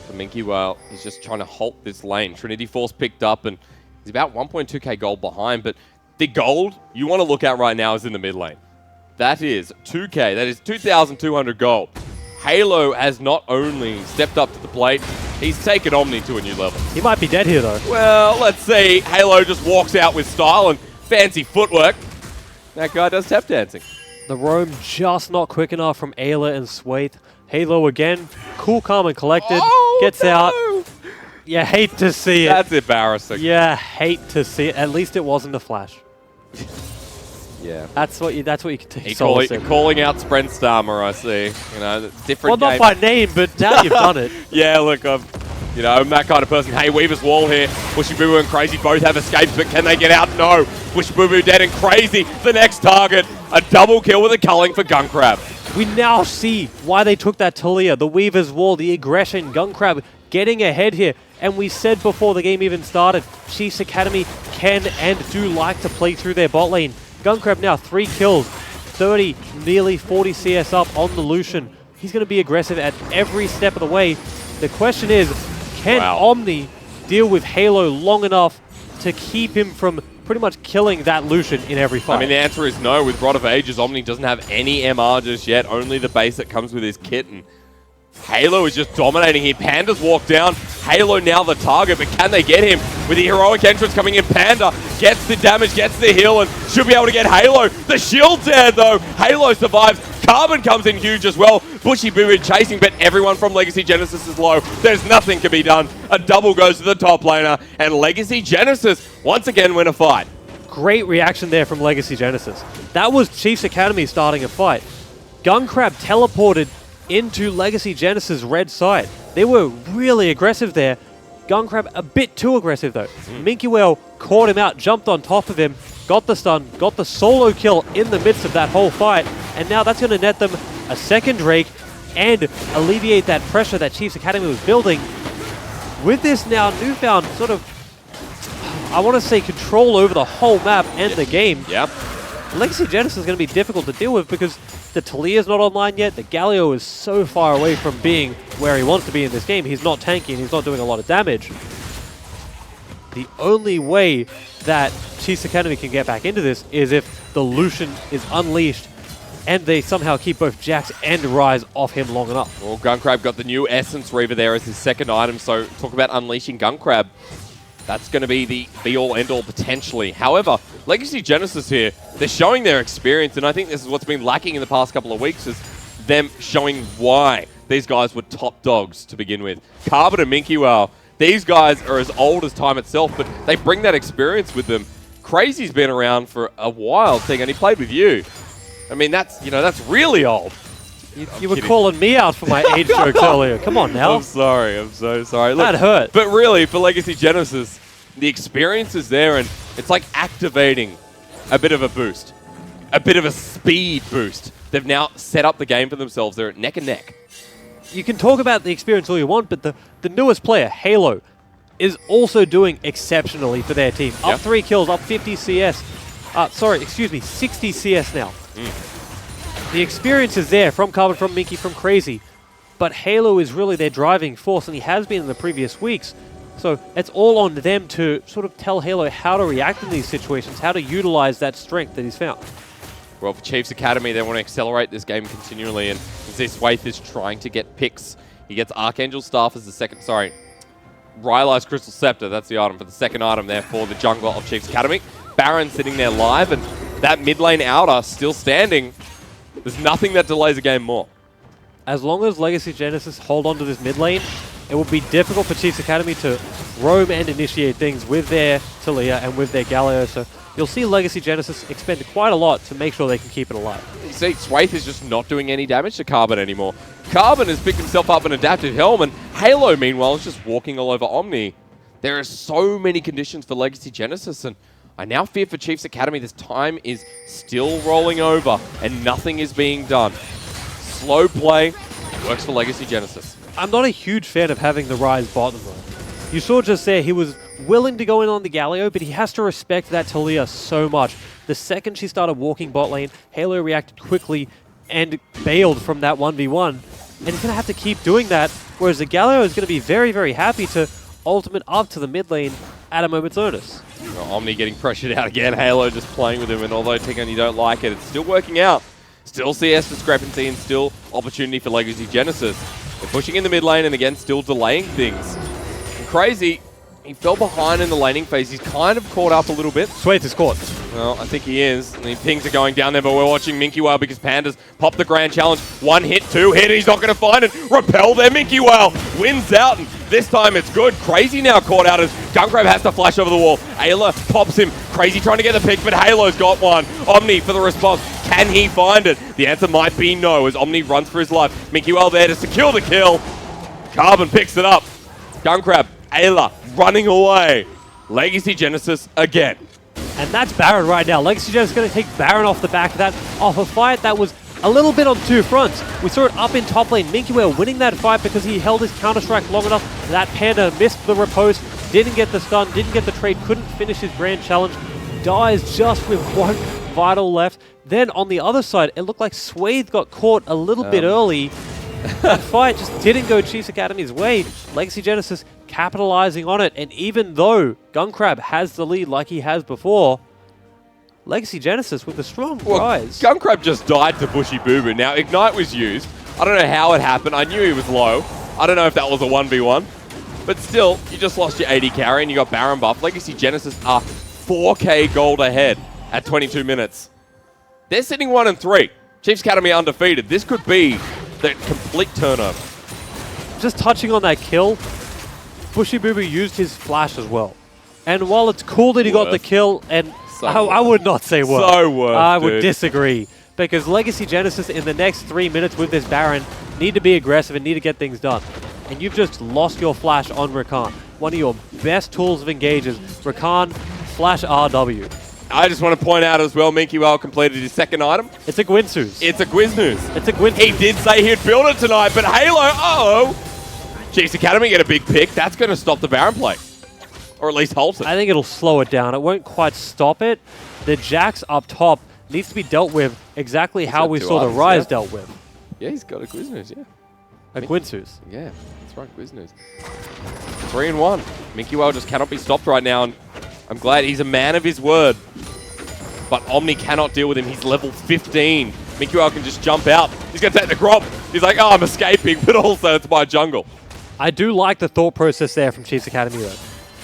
So Minky, well, he's just trying to halt this lane. Trinity Force picked up, and he's about 1.2k gold behind, but the gold you want to look at right now is in the mid lane. That is 2k. That is 2,200 gold. Halo has not only stepped up to the plate, he's taken Omni to a new level. He might be dead here, though. Well, let's see. Halo just walks out with style and fancy footwork. That guy does tap dancing. The roam just not quick enough from Ayla and Swaith. Halo again, cool, calm, and collected. Gets out. You hate to see it. That's embarrassing. Yeah, hate to see it. At least it wasn't a flash. Yeah. That's what you can take. Calling out Sprentstammer, I see. You know, it's different. Well, not by name, but now you've done it. Yeah, look, I'm that kind of person. Hey, Weaver's Wall here. Bushy Boo Boo and Crazy both have escapes, but can they get out? No. Bushy Boo Boo dead, and Crazy, the next target. A double kill with a culling for Gunkrab. We now see why they took that Talia, the Weaver's Wall, the aggression, Gunkrab getting ahead here. And we said before the game even started, Chiefs Academy can and do like to play through their bot lane. Gunkrab now 3 kills, 30, nearly 40 CS up on the Lucian. He's going to be aggressive at every step of the way. The question is, can Omni deal with Halo long enough to keep him from pretty much killing that Lucian in every fight? I mean, the answer is no. With Rod of Ages, Omni doesn't have any MR just yet, only the base that comes with his kit. And Halo is just dominating here. Panda's walked down. Halo now the target, but can they get him? With the heroic entrance coming in, Panda gets the damage, gets the heal, and should be able to get Halo. The shield's there, though. Halo survives. Carbon comes in huge as well. Bushy Boo Boo chasing, but everyone from Legacy Genesis is low. There's nothing can be done. A double goes to the top laner, and Legacy Genesis once again win a fight. Great reaction there from Legacy Genesis. That was Chiefs Academy starting a fight. Gunkrab teleported into Legacy Genesis' red side. They were really aggressive there. Gunkrab a bit too aggressive though. Minky Whale caught him out, jumped on top of him, got the stun, got the solo kill in the midst of that whole fight, and now that's going to net them a second Drake and alleviate that pressure that Chiefs Academy was building. With this now newfound sort of, I want to say, control over the whole map and the game. Yep. Legacy Genesis is going to be difficult to deal with because the Talia's not online yet. The Galio is so far away from being where he wants to be in this game. He's not tanking. He's not doing a lot of damage. The only way that Chiefs Academy can get back into this is if the Lucian is unleashed and they somehow keep both Jax and Rise off him long enough. Well, Gunkrab got the new Essence Reaver there as his second item, so talk about unleashing Gunkrab. That's going to be the be-all, end-all potentially. However, Legacy Genesis here, they're showing their experience, and I think this is what's been lacking in the past couple of weeks, is them showing why these guys were top dogs to begin with. Carbon and Minky, well, these guys are as old as time itself, but they bring that experience with them. Crazy's been around for a while, and he played with you. I mean, that's really old. You were calling me out for my age jokes earlier. Come on now. I'm sorry. I'm so sorry. Look, that hurt. But really, for Legacy Genesis, the experience is there, and it's like activating a bit of a boost. A bit of a speed boost. They've now set up the game for themselves. They're neck and neck. You can talk about the experience all you want, but the newest player, Halo, is also doing exceptionally for their team. Up 3 kills, up 50 CS. Sorry, excuse me, 60 CS now. The experience is there from Carbon, from Minky, from Crazy. But Halo is really their driving force, and he has been in the previous weeks. So it's all on them to sort of tell Halo how to react in these situations, how to utilize that strength that he's found. Well, for Chiefs Academy, they want to accelerate this game continually, and this Waith is trying to get picks. He gets Archangel Staff as the second, sorry, Rylai's Crystal Scepter, that's the item for the second item there for the jungle of Chiefs Academy. Baron sitting there live, and that mid lane outer still standing. There's nothing that delays a game more. As long as Legacy Genesis hold on to this mid lane, it will be difficult for Chiefs Academy to roam and initiate things with their Talia and with their Galio. So you'll see Legacy Genesis expend quite a lot to make sure they can keep it alive. You see, Swaith is just not doing any damage to Carbon anymore. Carbon has picked himself up an adaptive helm, and Halo, meanwhile, is just walking all over Omni. There are so many conditions for Legacy Genesis, and I now fear for Chiefs Academy this time is still rolling over, and nothing is being done. Slow play works for Legacy Genesis. I'm not a huge fan of having the Rise bottom though. You saw just there, he was willing to go in on the Galio, but he has to respect that Talia so much. The second she started walking bot lane, Halo reacted quickly and bailed from that 1v1. And he's going to have to keep doing that, whereas the Galio is going to be very, very happy to ultimate up to the mid lane at a moment's notice. Well, Omni getting pressured out again, Halo just playing with him, and although Tingan, you don't like it, it's still working out. Still CS discrepancy and still opportunity for Legacy Genesis. They're pushing in the mid lane and again still delaying things. And Crazy, he fell behind in the laning phase. He's kind of caught up a little bit. Swaith is caught. Well, I think he is. And the pings are going down there, but we're watching Minky Whale because Panda's popped the grand challenge. 1 hit, 2 hit, and he's not going to find it. Repel there, Minky Whale wins out, and this time it's good. Crazy now caught out as Gungrab has to flash over the wall. Ayla pops him. Crazy trying to get the pick, but Halo's got one. Omni for the response. Can he find it? The answer might be no as Omni runs for his life. Minky Whale there to secure the kill. Carbon picks it up. Gungrab, Ayla running away. Legacy Genesis again. And that's Baron right now. Legacy Genesis is going to take Baron off the back of that, off a fight that was a little bit on 2 fronts. We saw it up in top lane. Minky Whale winning that fight because he held his counter-strike long enough. That Panda missed the riposte, didn't get the stun, didn't get the trade, couldn't finish his grand challenge. Dies just with 1 vital left. Then on the other side, it looked like Swathe got caught a little bit early. That fight just didn't go Chiefs Academy's way. Legacy Genesis capitalizing on it, and even though Gunkrab has the lead like he has before, Legacy Genesis with a strong rise. Gunkrab just died to Bushy Boo Boo. Now, Ignite was used. I don't know how it happened. I knew he was low. I don't know if that was a 1v1. But still, you just lost your 80 carry and you got Baron buff. Legacy Genesis are 4k gold ahead at 22 minutes. They're sitting 1 and 3. Chiefs Academy undefeated. This could be the complete turnover. Just touching on that kill, Bushy Boo Boo used his flash as well. And while it's cool that he got the kill, and I would not say worth. So worth, I would disagree. Because Legacy Genesis in the next 3 minutes with this Baron need to be aggressive and need to get things done. And you've just lost your flash on Rakan. One of your best tools of engages. Rakan, flash RW. I just want to point out as well, Minky Whale completed his second item. It's a Gwinsus. It's a Gwiznus. It's a Gwinsus. He did say he'd build it tonight, but Halo, Chiefs Academy get a big pick. That's going to stop the Baron play. Or at least halt it. I think it'll slow it down. It won't quite stop it. The Jax up top needs to be dealt with exactly how we saw the Rise dealt with. Yeah, he's got a Gwiznus, yeah. A Gwinsus. Yeah, that's right, Gwiznus. 3-1. Minky Whale just cannot be stopped right now, and I'm glad he's a man of his word. But Omni cannot deal with him. He's level 15. Minky Whale can just jump out. He's going to take the Grop. He's like, oh, I'm escaping, but also it's my jungle. I do like the thought process there from Chiefs Academy, though.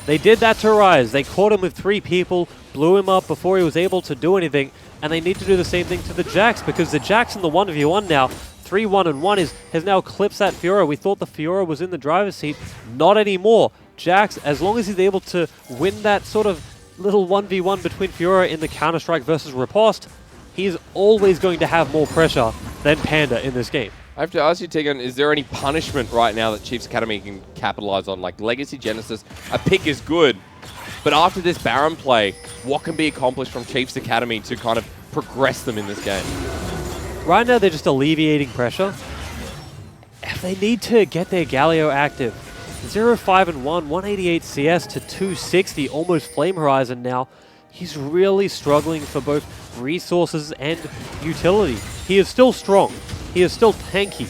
They did that to Rise. They caught him with 3 people, blew him up before he was able to do anything, and they need to do the same thing to the Jax, because the Jax in the 1v1 now, 3-1-1 has now clipped that Fiora. We thought the Fiora was in the driver's seat. Not anymore. Jax, as long as he's able to win that sort of little 1v1 between Fiora in the Counter-Strike versus Riposte, he's always going to have more pressure than Panda in this game. I have to ask you, Tegan, is there any punishment right now that Chiefs Academy can capitalize on? Like Legacy Genesis, a pick is good, but after this Baron play, what can be accomplished from Chiefs Academy to kind of progress them in this game? Right now, they're just alleviating pressure. If they need to get their Galio active, 0-5-1, 188 CS to 260, almost Flame Horizon now. He's really struggling for both resources and utility. He is still strong, he is still tanky,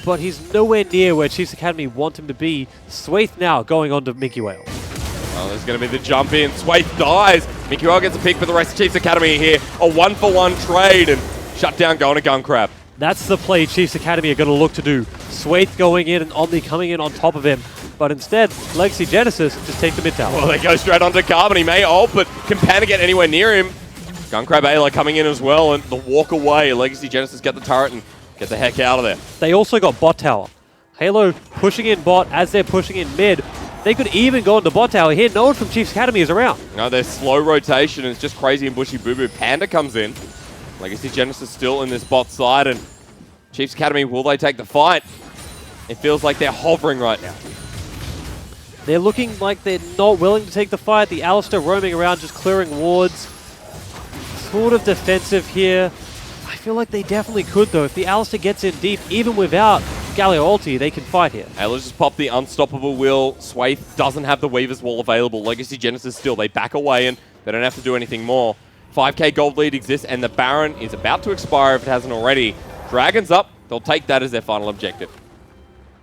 but he's nowhere near where Chiefs Academy want him to be. Swaith now going on to Mickey Whale. Oh, there's going to be the jump in. Swaith dies. Mickey Whale gets a pick for the rest of Chiefs Academy here. A 1-for-1 trade and shut down going to Gun Crab. That's the play Chiefs Academy are going to look to do. Swaith going in and Omni coming in on top of him. But instead, Legacy Genesis just take the mid tower. Well, they go straight onto Carbon. He may ult, but can Panda get anywhere near him? Gun Crab Ayla coming in as well, and the walk away. Legacy Genesis get the turret and get the heck out of there. They also got bot tower. Halo pushing in bot as they're pushing in mid. They could even go into bot tower here. No one from Chiefs Academy is around. No, their slow rotation is just crazy and bushy boo boo. Panda comes in. Legacy Genesis still in this bot side, and Chiefs Academy, will they take the fight? It feels like they're hovering right now. They're looking like they're not willing to take the fight. The Alistar roaming around, just clearing wards. Sort of defensive here. I feel like they definitely could, though. If the Alistar gets in deep, even without Galio ulti, they can fight here. Hey, let's just pop the Unstoppable Will. Swaith doesn't have the Weaver's Wall available. Legacy Genesis still. They back away and they don't have to do anything more. 5k gold lead exists, and the Baron is about to expire if it hasn't already. Dragon's up. They'll take that as their final objective.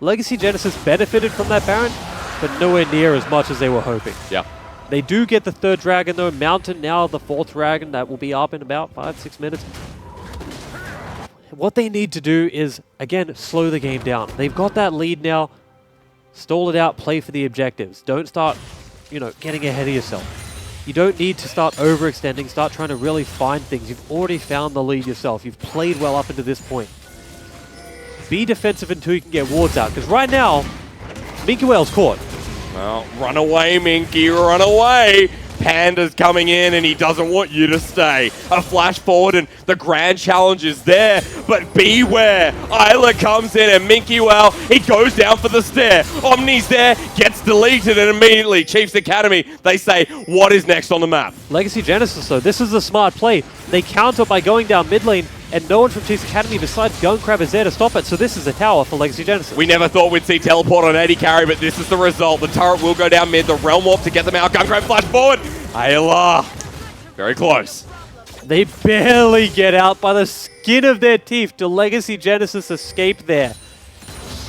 Legacy Genesis benefited from that Baron, but nowhere near as much as they were hoping. Yeah. They do get the third dragon, though. Mountain now the fourth dragon. That will be up in about 5-6 minutes. What they need to do is, again, slow the game down. They've got that lead now. Stall it out, play for the objectives. Don't start, getting ahead of yourself. You don't need to start overextending, start trying to really find things. You've already found the lead yourself. You've played well up into this point. Be defensive until you can get wards out, because right now, Minky Whale's caught. Well, run away, Minky, run away! Panda's coming in and he doesn't want you to stay. A flash forward and the grand challenge is there, but beware! Isla comes in and Minky Whale, he goes down for the stare. Omni's there, gets deleted, and immediately Chiefs Academy, they say, what is next on the map? Legacy Genesis, though, this is a smart play. They counter by going down mid lane, and no one from Chiefs Academy besides Gun Crab is there to stop it, so this is a tower for Legacy Genesis. We never thought we'd see teleport on 80 carry, but this is the result. The turret will go down mid, the Realm Warp to get them out. Gun Crab flash forward. Ayla. Very close. They barely get out by the skin of their teeth to Legacy Genesis escape there.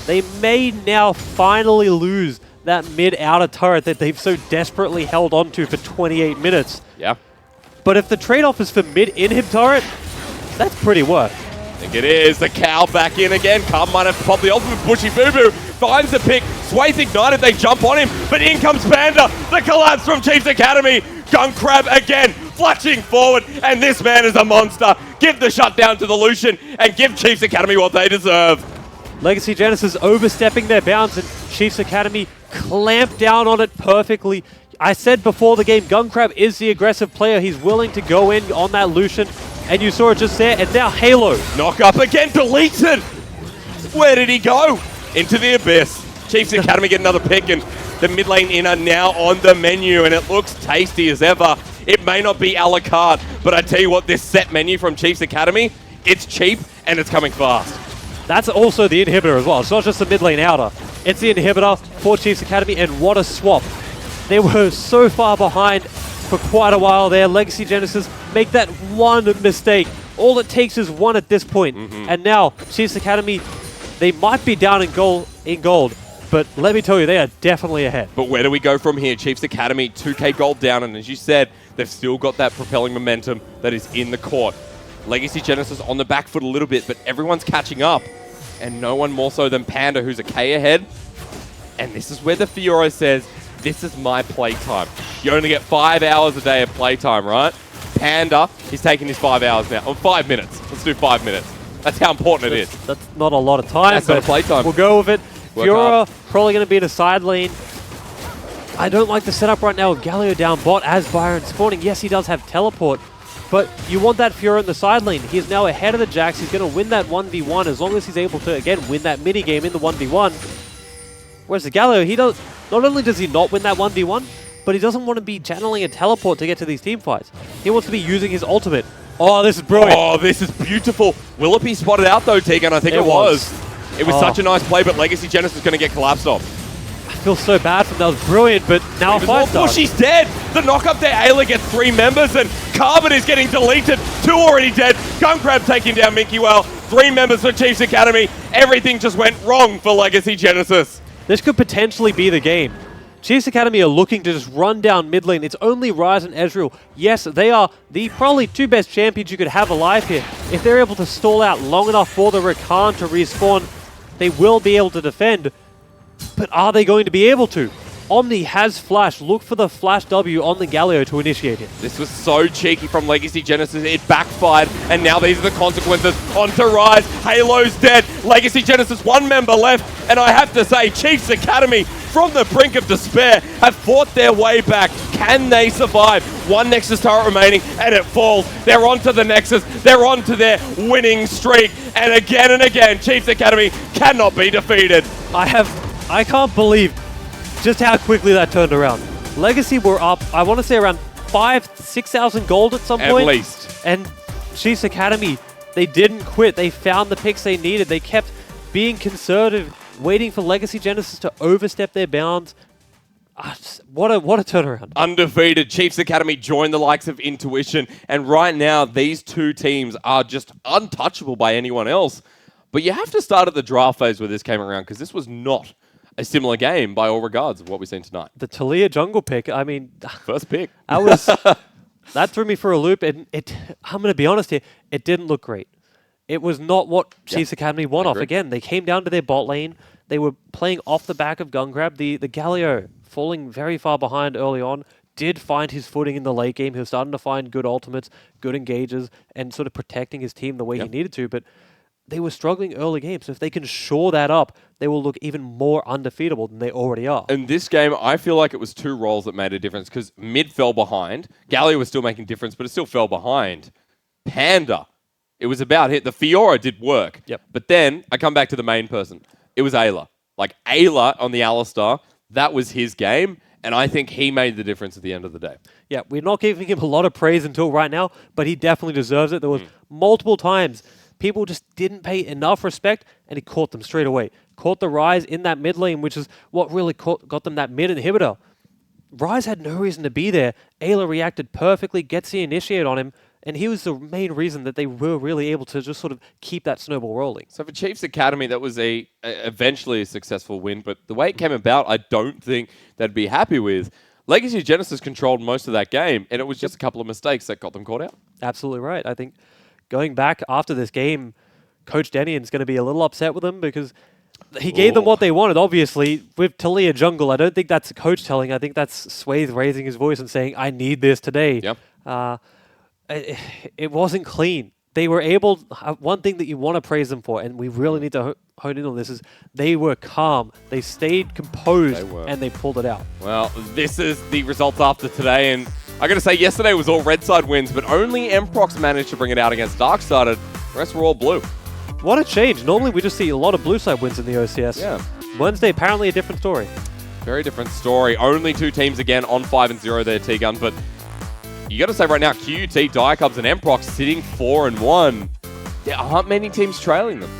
They may now finally lose that mid-outer turret that they've so desperately held onto for 28 minutes. Yeah. But if the trade-off is for mid-inhib turret, that's pretty worth. I think it is. The cow back in again. Carb might have to pop the ultimate. Bushy Boo Boo finds the pick. Swaith ignited. They jump on him. But in comes Panda. The collapse from Chiefs Academy. Gun Crab again. Flashing forward. And this man is a monster. Give the shutdown to the Lucian. And give Chiefs Academy what they deserve. Legacy Genesis overstepping their bounds. And Chiefs Academy clamp down on it perfectly. I said before the game, Gun Crab is the aggressive player. He's willing to go in on that Lucian. And you saw it just there, and now Halo. Knock up again, deleted! Where did he go? Into the abyss. Chiefs Academy get another pick, and the mid lane in are now on the menu, and it looks tasty as ever. It may not be a la carte, but I tell you what, this set menu from Chiefs Academy, it's cheap, and it's coming fast. That's also the inhibitor as well. It's not just the mid lane outer. It's the inhibitor for Chiefs Academy, and what a swap. They were so far behind for quite a while there. Legacy Genesis make that one mistake. All it takes is one at this point. And now, Chiefs Academy, they might be down in gold, but let me tell you, they are definitely ahead. But where do we go from here? Chiefs Academy, 2k gold down, and as you said, they've still got that propelling momentum that is in the court. Legacy Genesis on the back foot a little bit, but everyone's catching up, and no one more so than Panda, who's a K ahead. And this is where the Fiora says, this is my playtime. You only get 5 hours a day of playtime, right? Panda, he's taking his 5 hours now. 5 minutes. Let's do 5 minutes. That's how important it is. That's not a lot of time. That's not a playtime. We'll go with it. Work Fiora hard. probably going to be in a side lane. I don't like the setup right now with Galio down bot as Byron spawning. Yes, he does have teleport, but you want that Fiora in the side lane. He is now ahead of the Jax. He's going to win that 1v1 as long as he's able to, again, win that mini game in the 1v1. Whereas the Galio, not only does he not win that 1v1, but he doesn't want to be channeling a teleport to get to these team fights. He wants to be using his ultimate. Oh, this is brilliant. Oh, this is beautiful. Will it be spotted out though, Tegan? I think it was. It was such a nice play, but Legacy Genesis is going to get collapsed off. I feel so bad for them. That was brilliant, but now a fight starts. She's dead. The knock up there, Ayla gets 3 members, and Carbon is getting deleted. 2 already dead. Gungrab taking down Minky Well. 3 members for Chiefs Academy. Everything just went wrong for Legacy Genesis. This could potentially be the game. Chiefs Academy are looking to just run down mid lane. It's only Rise and Ezreal. Yes, they are the probably 2 best champions you could have alive here. If they're able to stall out long enough for the Rakan to respawn, they will be able to defend. But are they going to be able to? Omni has Flash. Look for the Flash W on the Galio to initiate it. This was so cheeky from Legacy Genesis. It backfired, and now these are the consequences. Onto Rise. Halo's dead. Legacy Genesis, 1 member left. And I have to say, Chiefs Academy, from the brink of despair, have fought their way back. Can they survive? 1 Nexus turret remaining, and it falls. They're onto the Nexus. They're onto their winning streak. And again, Chiefs Academy cannot be defeated. I can't believe just how quickly that turned around. Legacy were up, I want to say around 6,000 gold at some point. At least. And Chiefs Academy, they didn't quit. They found the picks they needed. They kept being conservative, waiting for Legacy Genesis to overstep their bounds. What a turnaround. Undefeated. Chiefs Academy joined the likes of Intuition, and right now these 2 teams are just untouchable by anyone else. But you have to start at the draft phase where this came around, because this was not a similar game by all regards of what we've seen tonight. The Talia jungle pick, I mean... First pick. That threw me for a loop, and I'm going to be honest here, it didn't look great. It was not what Chiefs Academy won off. Again, they came down to their bot lane. They were playing off the back of Gungrab. The Galio, falling very far behind early on, did find his footing in the late game. He was starting to find good ultimates, good engages, and sort of protecting his team the way he needed to, but they were struggling early games. So if they can shore that up, they will look even more undefeatable than they already are. In this game, I feel like it was 2 roles that made a difference, because mid fell behind. Galio was still making difference, but it still fell behind. Panda, it was about hit. The Fiora did work. Yep. But then I come back to the main person. It was Ayla. Like Ayla on the Alistar, that was his game, and I think he made the difference at the end of the day. Yeah, we're not giving him a lot of praise until right now, but he definitely deserves it. There was multiple times people just didn't pay enough respect, and he caught them straight away. Caught the Rise in that mid lane, which is what really got them that mid inhibitor. Rise had no reason to be there. Ayla reacted perfectly, gets the initiate on him, and he was the main reason that they were really able to just sort of keep that snowball rolling. So for Chiefs Academy, that was eventually a successful win, but the way it came about, I don't think they'd be happy with. Legacy Genesis controlled most of that game, and it was just a couple of mistakes that got them caught out. Absolutely right. I think going back after this game, Coach Denian's going to be a little upset with them, because he gave them what they wanted, obviously. With Talia jungle, I don't think that's coach telling. I think that's Swathe raising his voice and saying, I need this today. Yep. It wasn't clean. They were able... one thing that you want to praise them for, and we really need to hone in on this, is they were calm. They stayed composed, and they pulled it out. Well, this is the results after today, and I got to say, yesterday was all red side wins, but only Emprox managed to bring it out against dark side. The rest were all blue. What a change. Normally we just see a lot of blue side wins in the OCS. Yeah. Wednesday, apparently a different story. Very different story. Only 2 teams again on 5-0 there, T-Gun, but you got to say right now, QUT, Diacubs, and Emprox sitting 4-1. There aren't many teams trailing them.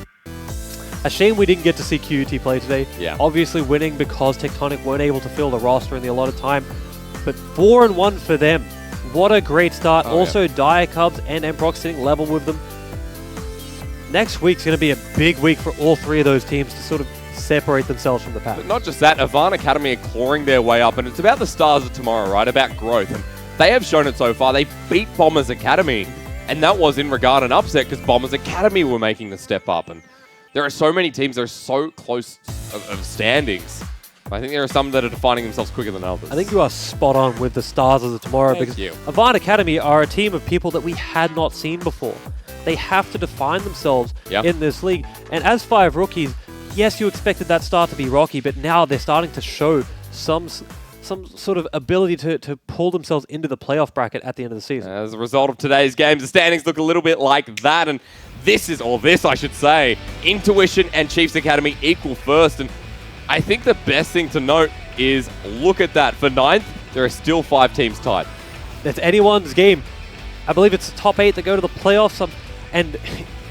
A shame we didn't get to see QUT play today. Yeah. Obviously winning because Tectonic weren't able to fill the roster in the allotted time. But 4-1 for them. What a great start. Also, Diacubs and Emprox sitting level with them. Next week's going to be a big week for all 3 of those teams to sort of separate themselves from the pack. But not just that, Avant Academy are clawing their way up, and it's about the stars of tomorrow, right? About growth. And they have shown it so far. They beat Bombers Academy, and that was in regard an upset because Bombers Academy were making the step up. And there are so many teams that are so close of standings. I think there are some that are defining themselves quicker than others. I think you are spot on with the stars of tomorrow. Thank you. Avant Academy are a team of people that we had not seen before. They have to define themselves in this league. And as 5 rookies, yes, you expected that start to be rocky, but now they're starting to show some sort of ability to pull themselves into the playoff bracket at the end of the season. As a result of today's games, the standings look a little bit like that, and this, I should say, Intuition and Chiefs Academy equal first, and I think the best thing to note is, look at that, for 9th, there are still 5 teams tied. That's anyone's game. I believe it's the top 8 that go to the playoffs, and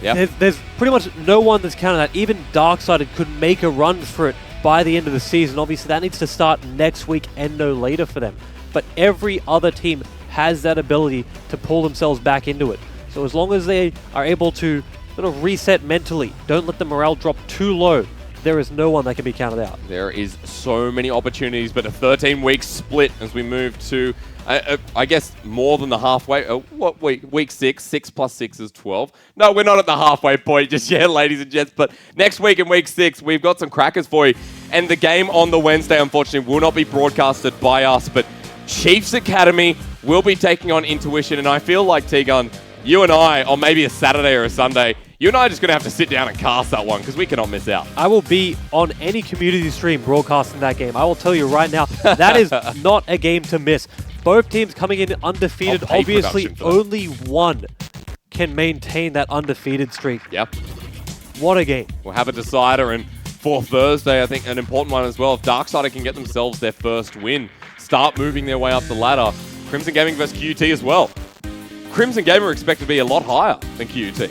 there's pretty much no one that's counting that. Even Darksided could make a run for it by the end of the season. Obviously, that needs to start next week and no later for them. But every other team has that ability to pull themselves back into it. So as long as they are able to sort of reset mentally, don't let the morale drop too low, there is no one that can be counted out. There is so many opportunities, but a 13-week split as we move to, I guess, more than the halfway. What week? Week 6. 6 plus 6 is 12. No, we're not at the halfway point just yet, ladies and gents. But next week in week 6, we've got some crackers for you. And the game on the Wednesday, unfortunately, will not be broadcasted by us. But Chiefs Academy will be taking on Intuition. And I feel like, T-Gun, you and I, or maybe a Saturday or a Sunday, you and I are just going to have to sit down and cast that one because we cannot miss out. I will be on any community stream broadcasting that game. I will tell you right now, that is not a game to miss. Both teams coming in undefeated. Obviously, only one can maintain that undefeated streak. Yep. What a game. We'll have a decider, and for Thursday, I think an important one as well. If Darksider can get themselves their first win, start moving their way up the ladder, Crimson Gaming versus QUT as well. Crimson Gaming are expected to be a lot higher than QUT.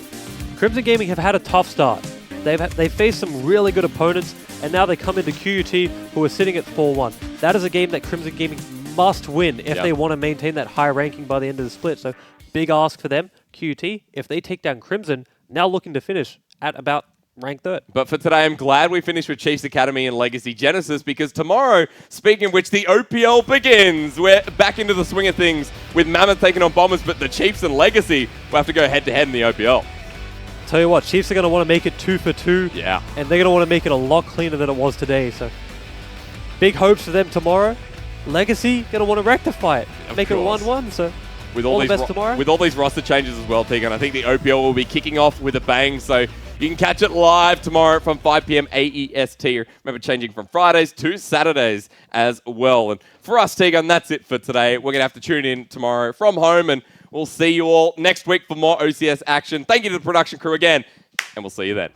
Crimson Gaming have had a tough start. They've faced some really good opponents, and now they come into QUT, who are sitting at 4-1. That is a game that Crimson Gaming must win if they want to maintain that high ranking by the end of the split. So big ask for them. QUT, if they take down Crimson, now looking to finish at about rank 3rd. But for today, I'm glad we finished with Chiefs Academy and Legacy Genesis, because tomorrow, speaking of which, the OPL begins. We're back into the swing of things with Mammoth taking on Bombers, but the Chiefs and Legacy will have to go head-to-head in the OPL. Tell you what, Chiefs are going to want to make it 2 for 2. Yeah. And they're going to want to make it a lot cleaner than it was today. So big hopes for them tomorrow. Legacy going to want to rectify it. Make it 1-1. So with all the best tomorrow. With all these roster changes as well, Tegan, I think the OPL will be kicking off with a bang. So you can catch it live tomorrow from 5 p.m. AEST. Remember, changing from Fridays to Saturdays as well. And for us, Tegan, that's it for today. We're going to have to tune in tomorrow from home, and we'll see you all next week for more OCS action. Thank you to the production crew again, and we'll see you then.